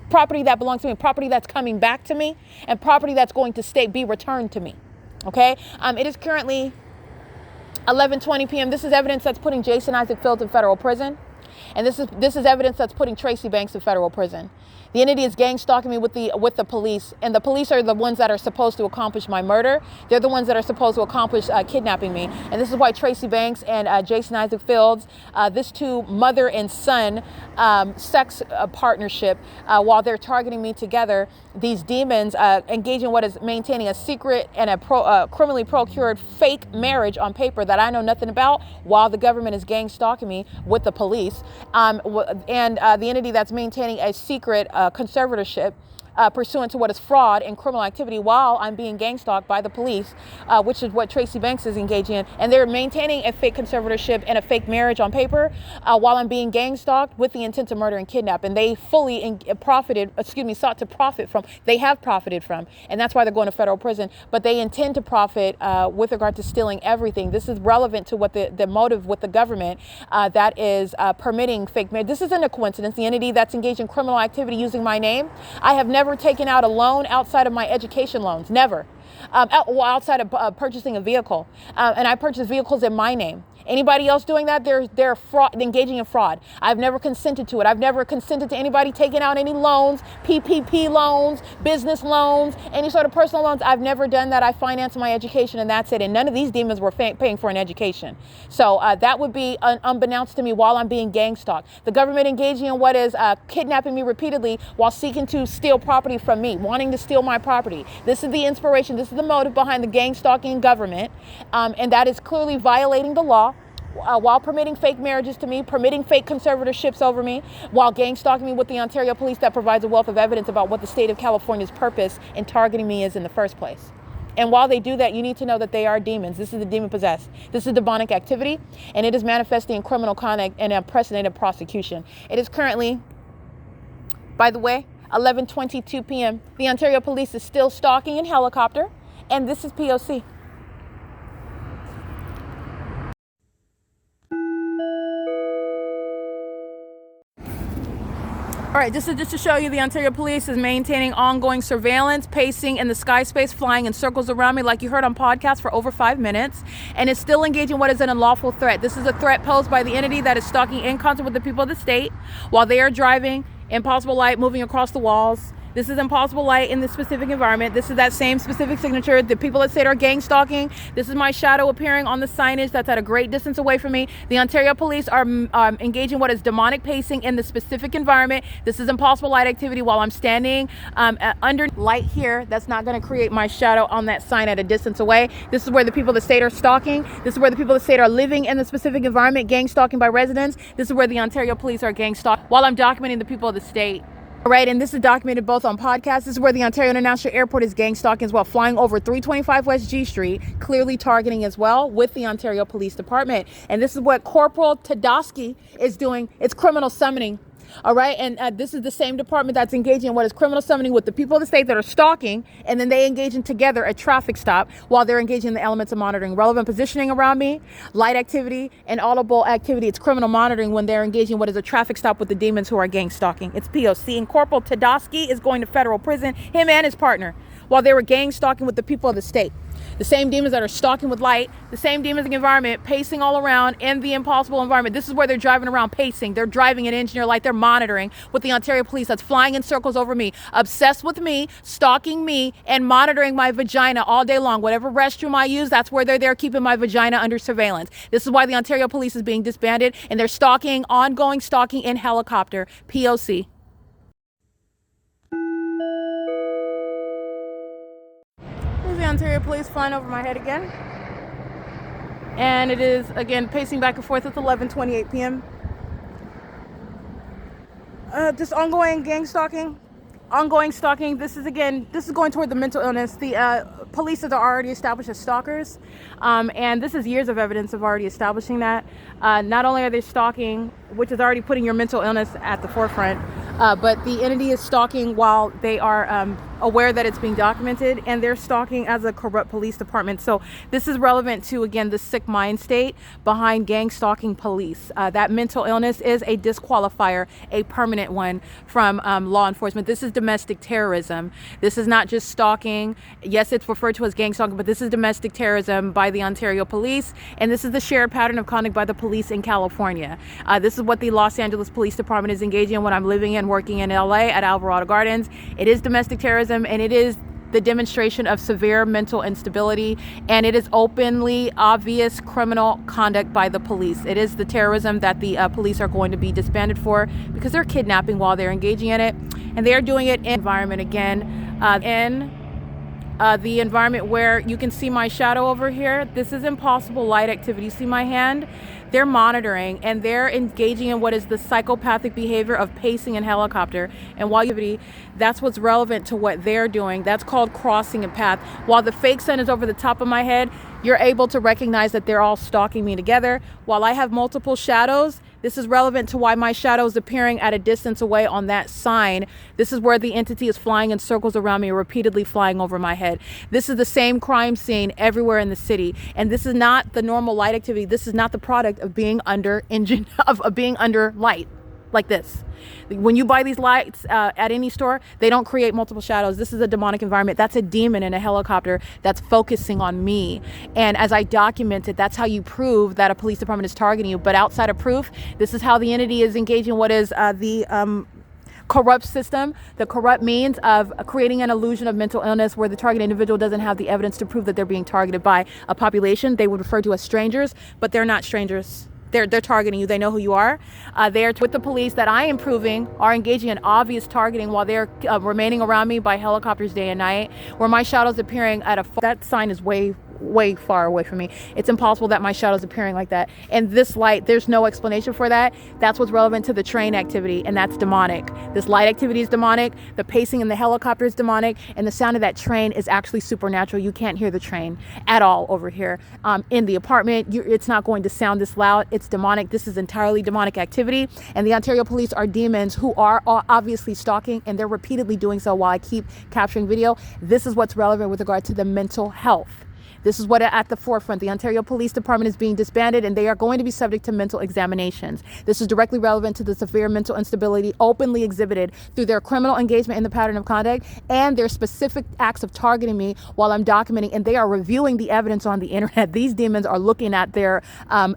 Property that belongs to me, property that's coming back to me, and property that's going to be returned to me. Okay? It is currently 11:20 p.m. This is evidence that's putting Jason Isaac Fields in federal prison. And this is evidence that's putting Tracy Banks in federal prison. The entity is gang stalking me with the police, and the police are the ones that are supposed to accomplish my murder. They're the ones that are supposed to accomplish kidnapping me. And this is why Tracy Banks and Jason Isaac Fields, this two mother and son sex partnership, while they're targeting me together, these demons engage in what is maintaining a secret and a criminally procured fake marriage on paper that I know nothing about, while the government is gang stalking me with the police. And the entity that's maintaining a secret conservatorship pursuant to what is fraud and criminal activity while I'm being gang stalked by the police, which is what Tracy Banks is engaging in. And they're maintaining a fake conservatorship and a fake marriage on paper while I'm being gang stalked with the intent to murder and kidnap. And they fully sought to profit from, they have profited from, and that's why they're going to federal prison. But they intend to profit with regard to stealing everything. This is relevant to what the motive with the government that is permitting fake marriage. This isn't a coincidence. The entity that's engaged in criminal activity using my name, I have never never taken out a loan outside of my education loans, never. Outside of purchasing a vehicle. And I purchase vehicles in my name. Anybody else doing that, they're fraud, engaging in fraud. I've never consented to it. I've never consented to anybody taking out any loans, PPP loans, business loans, any sort of personal loans. I've never done that. I financed my education and that's it. And none of these demons were paying for an education. So that would be unbeknownst to me while I'm being gang stalked. The government engaging in what is kidnapping me repeatedly while seeking to steal property from me, wanting to steal my property. This is the inspiration. This is the motive behind the gang stalking government. And that is clearly violating the law. While permitting fake marriages to me, permitting fake conservatorships over me, while gang stalking me with the Ontario police that provides a wealth of evidence about what the state of California's purpose in targeting me is in the first place. And while they do that, you need to know that they are demons. This is the demon possessed. This is demonic activity, and it is manifesting in criminal conduct and unprecedented prosecution. It is currently, by the way, 11:22 p.m. The Ontario police is still stalking in helicopter, and this is P.O.C. All right, this is just to show you the Ontario police is maintaining ongoing surveillance, pacing in the sky space, flying in circles around me like you heard on podcast for over 5 minutes, and it's still engaging what is an unlawful threat. This is a threat posed by the entity that is stalking in concert with the people of the state while they are driving in possible light, moving across the walls. This is impossible light in this specific environment. This is that same specific signature. The people that say they're gang stalking. This is my shadow appearing on the signage that's at a great distance away from me. The Ontario police are engaging what is demonic pacing in the specific environment. This is impossible light activity while I'm standing under light here. That's not going to create my shadow on that sign at a distance away. This is where the people of the state are stalking. This is where the people of the state are living in the specific environment, gang stalking by residents. This is where the Ontario police are gang stalking while I'm documenting the people of the state. All right, and this is documented both on podcasts. This is where the Ontario International Airport is gang stalking as well, flying over 325 West G Street, clearly targeting as well with the Ontario Police Department. And this is what Corporal Tadowski is doing. It's criminal summoning. All right, and this is the same department that's engaging in what is criminal summoning with the people of the state that are stalking, and then they engage in together a traffic stop while they're engaging in the elements of monitoring relevant positioning around me, light activity, and audible activity. It's criminal monitoring when they're engaging in what is a traffic stop with the demons who are gang stalking. It's P.O.C. And Corporal Tadowski is going to federal prison, him and his partner, while they were gang stalking with the people of the state. The same demons that are stalking with light, the same demons in the environment, pacing all around in the impossible environment. This is where they're driving around pacing. They're driving in engineer light. They're monitoring with the Ontario police that's flying in circles over me, obsessed with me, stalking me, and monitoring my vagina all day long. Whatever restroom I use, that's where they're there keeping my vagina under surveillance. This is why the Ontario police is being disbanded, and they're stalking, ongoing stalking in helicopter. P.O.C. The Ontario police flying over my head again, and it is again pacing back and forth. It's 11:28 p.m. Just ongoing gang stalking, ongoing stalking. This is going toward the mental illness. The police have already established as stalkers, and this is years of evidence of already establishing that. Not only are they stalking, which is already putting your mental illness at the forefront, but the entity is stalking while they are aware that it's being documented, and they're stalking as a corrupt police department. So this is relevant to, again, the sick mind state behind gang stalking police. That mental illness is a disqualifier, a permanent one from law enforcement. This is domestic terrorism. This is not just stalking. Yes, it's referred to as gang stalking, but this is domestic terrorism by the Ontario police, and this is the shared pattern of conduct by the police in California. This is what the Los Angeles Police Department is engaging in when I'm living and working in LA at Alvarado Gardens. It is domestic terrorism, and it is the demonstration of severe mental instability, and it is openly obvious criminal conduct by the police. It is the terrorism that the police are going to be disbanded for, because they're kidnapping while they're engaging in it, and they're doing it in environment again, in the environment where you can see my shadow over here. This is impossible light activity. You see my hand? They're monitoring, and they're engaging in what is the psychopathic behavior of pacing in helicopter. And while that's what's relevant to what they're doing. That's called crossing a path. While the fake sun is over the top of my head, you're able to recognize that they're all stalking me together. While I have multiple shadows, this is relevant to why my shadow is appearing at a distance away on that sign. This is where the entity is flying in circles around me, repeatedly flying over my head. This is the same crime scene everywhere in the city. And this is not the normal light activity. This is not the product of being under being under light. like this. When you buy these lights at any store, they don't create multiple shadows. This is a demonic environment. That's a demon in a helicopter that's focusing on me. And as I documented, that's how you prove that a police department is targeting you. But outside of proof, this is how the entity is engaging what is the corrupt system, the corrupt means of creating an illusion of mental illness where the target individual doesn't have the evidence to prove that they're being targeted by a population they would refer to as strangers, but they're not strangers. They're targeting you. They know who you are. They're with the police that I am proving are engaging in obvious targeting while they're remaining around me by helicopters day and night, where my shadow's appearing at that sign is way far away from me. It's impossible that my shadow's appearing like that. And this light, there's no explanation for that. That's what's relevant to the train activity, and that's demonic. This light activity is demonic. The pacing in the helicopter is demonic, and the sound of that train is actually supernatural. You can't hear the train at all over here. In the apartment, it's not going to sound this loud. It's demonic. This is entirely demonic activity, and the Ontario police are demons who are obviously stalking, and they're repeatedly doing so while I keep capturing video. This is what's relevant with regard to the mental health. This is what at the forefront. The Ontario Police Department is being disbanded, and they are going to be subject to mental examinations. This is directly relevant to the severe mental instability openly exhibited through their criminal engagement in the pattern of conduct and their specific acts of targeting me while I'm documenting, and they are reviewing the evidence on the internet. These demons are looking at their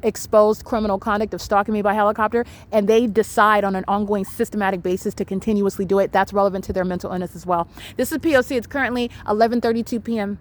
exposed criminal conduct of stalking me by helicopter, and they decide on an ongoing systematic basis to continuously do it. That's relevant to their mental illness as well. This is P.O.C. It's currently 11:32 p.m.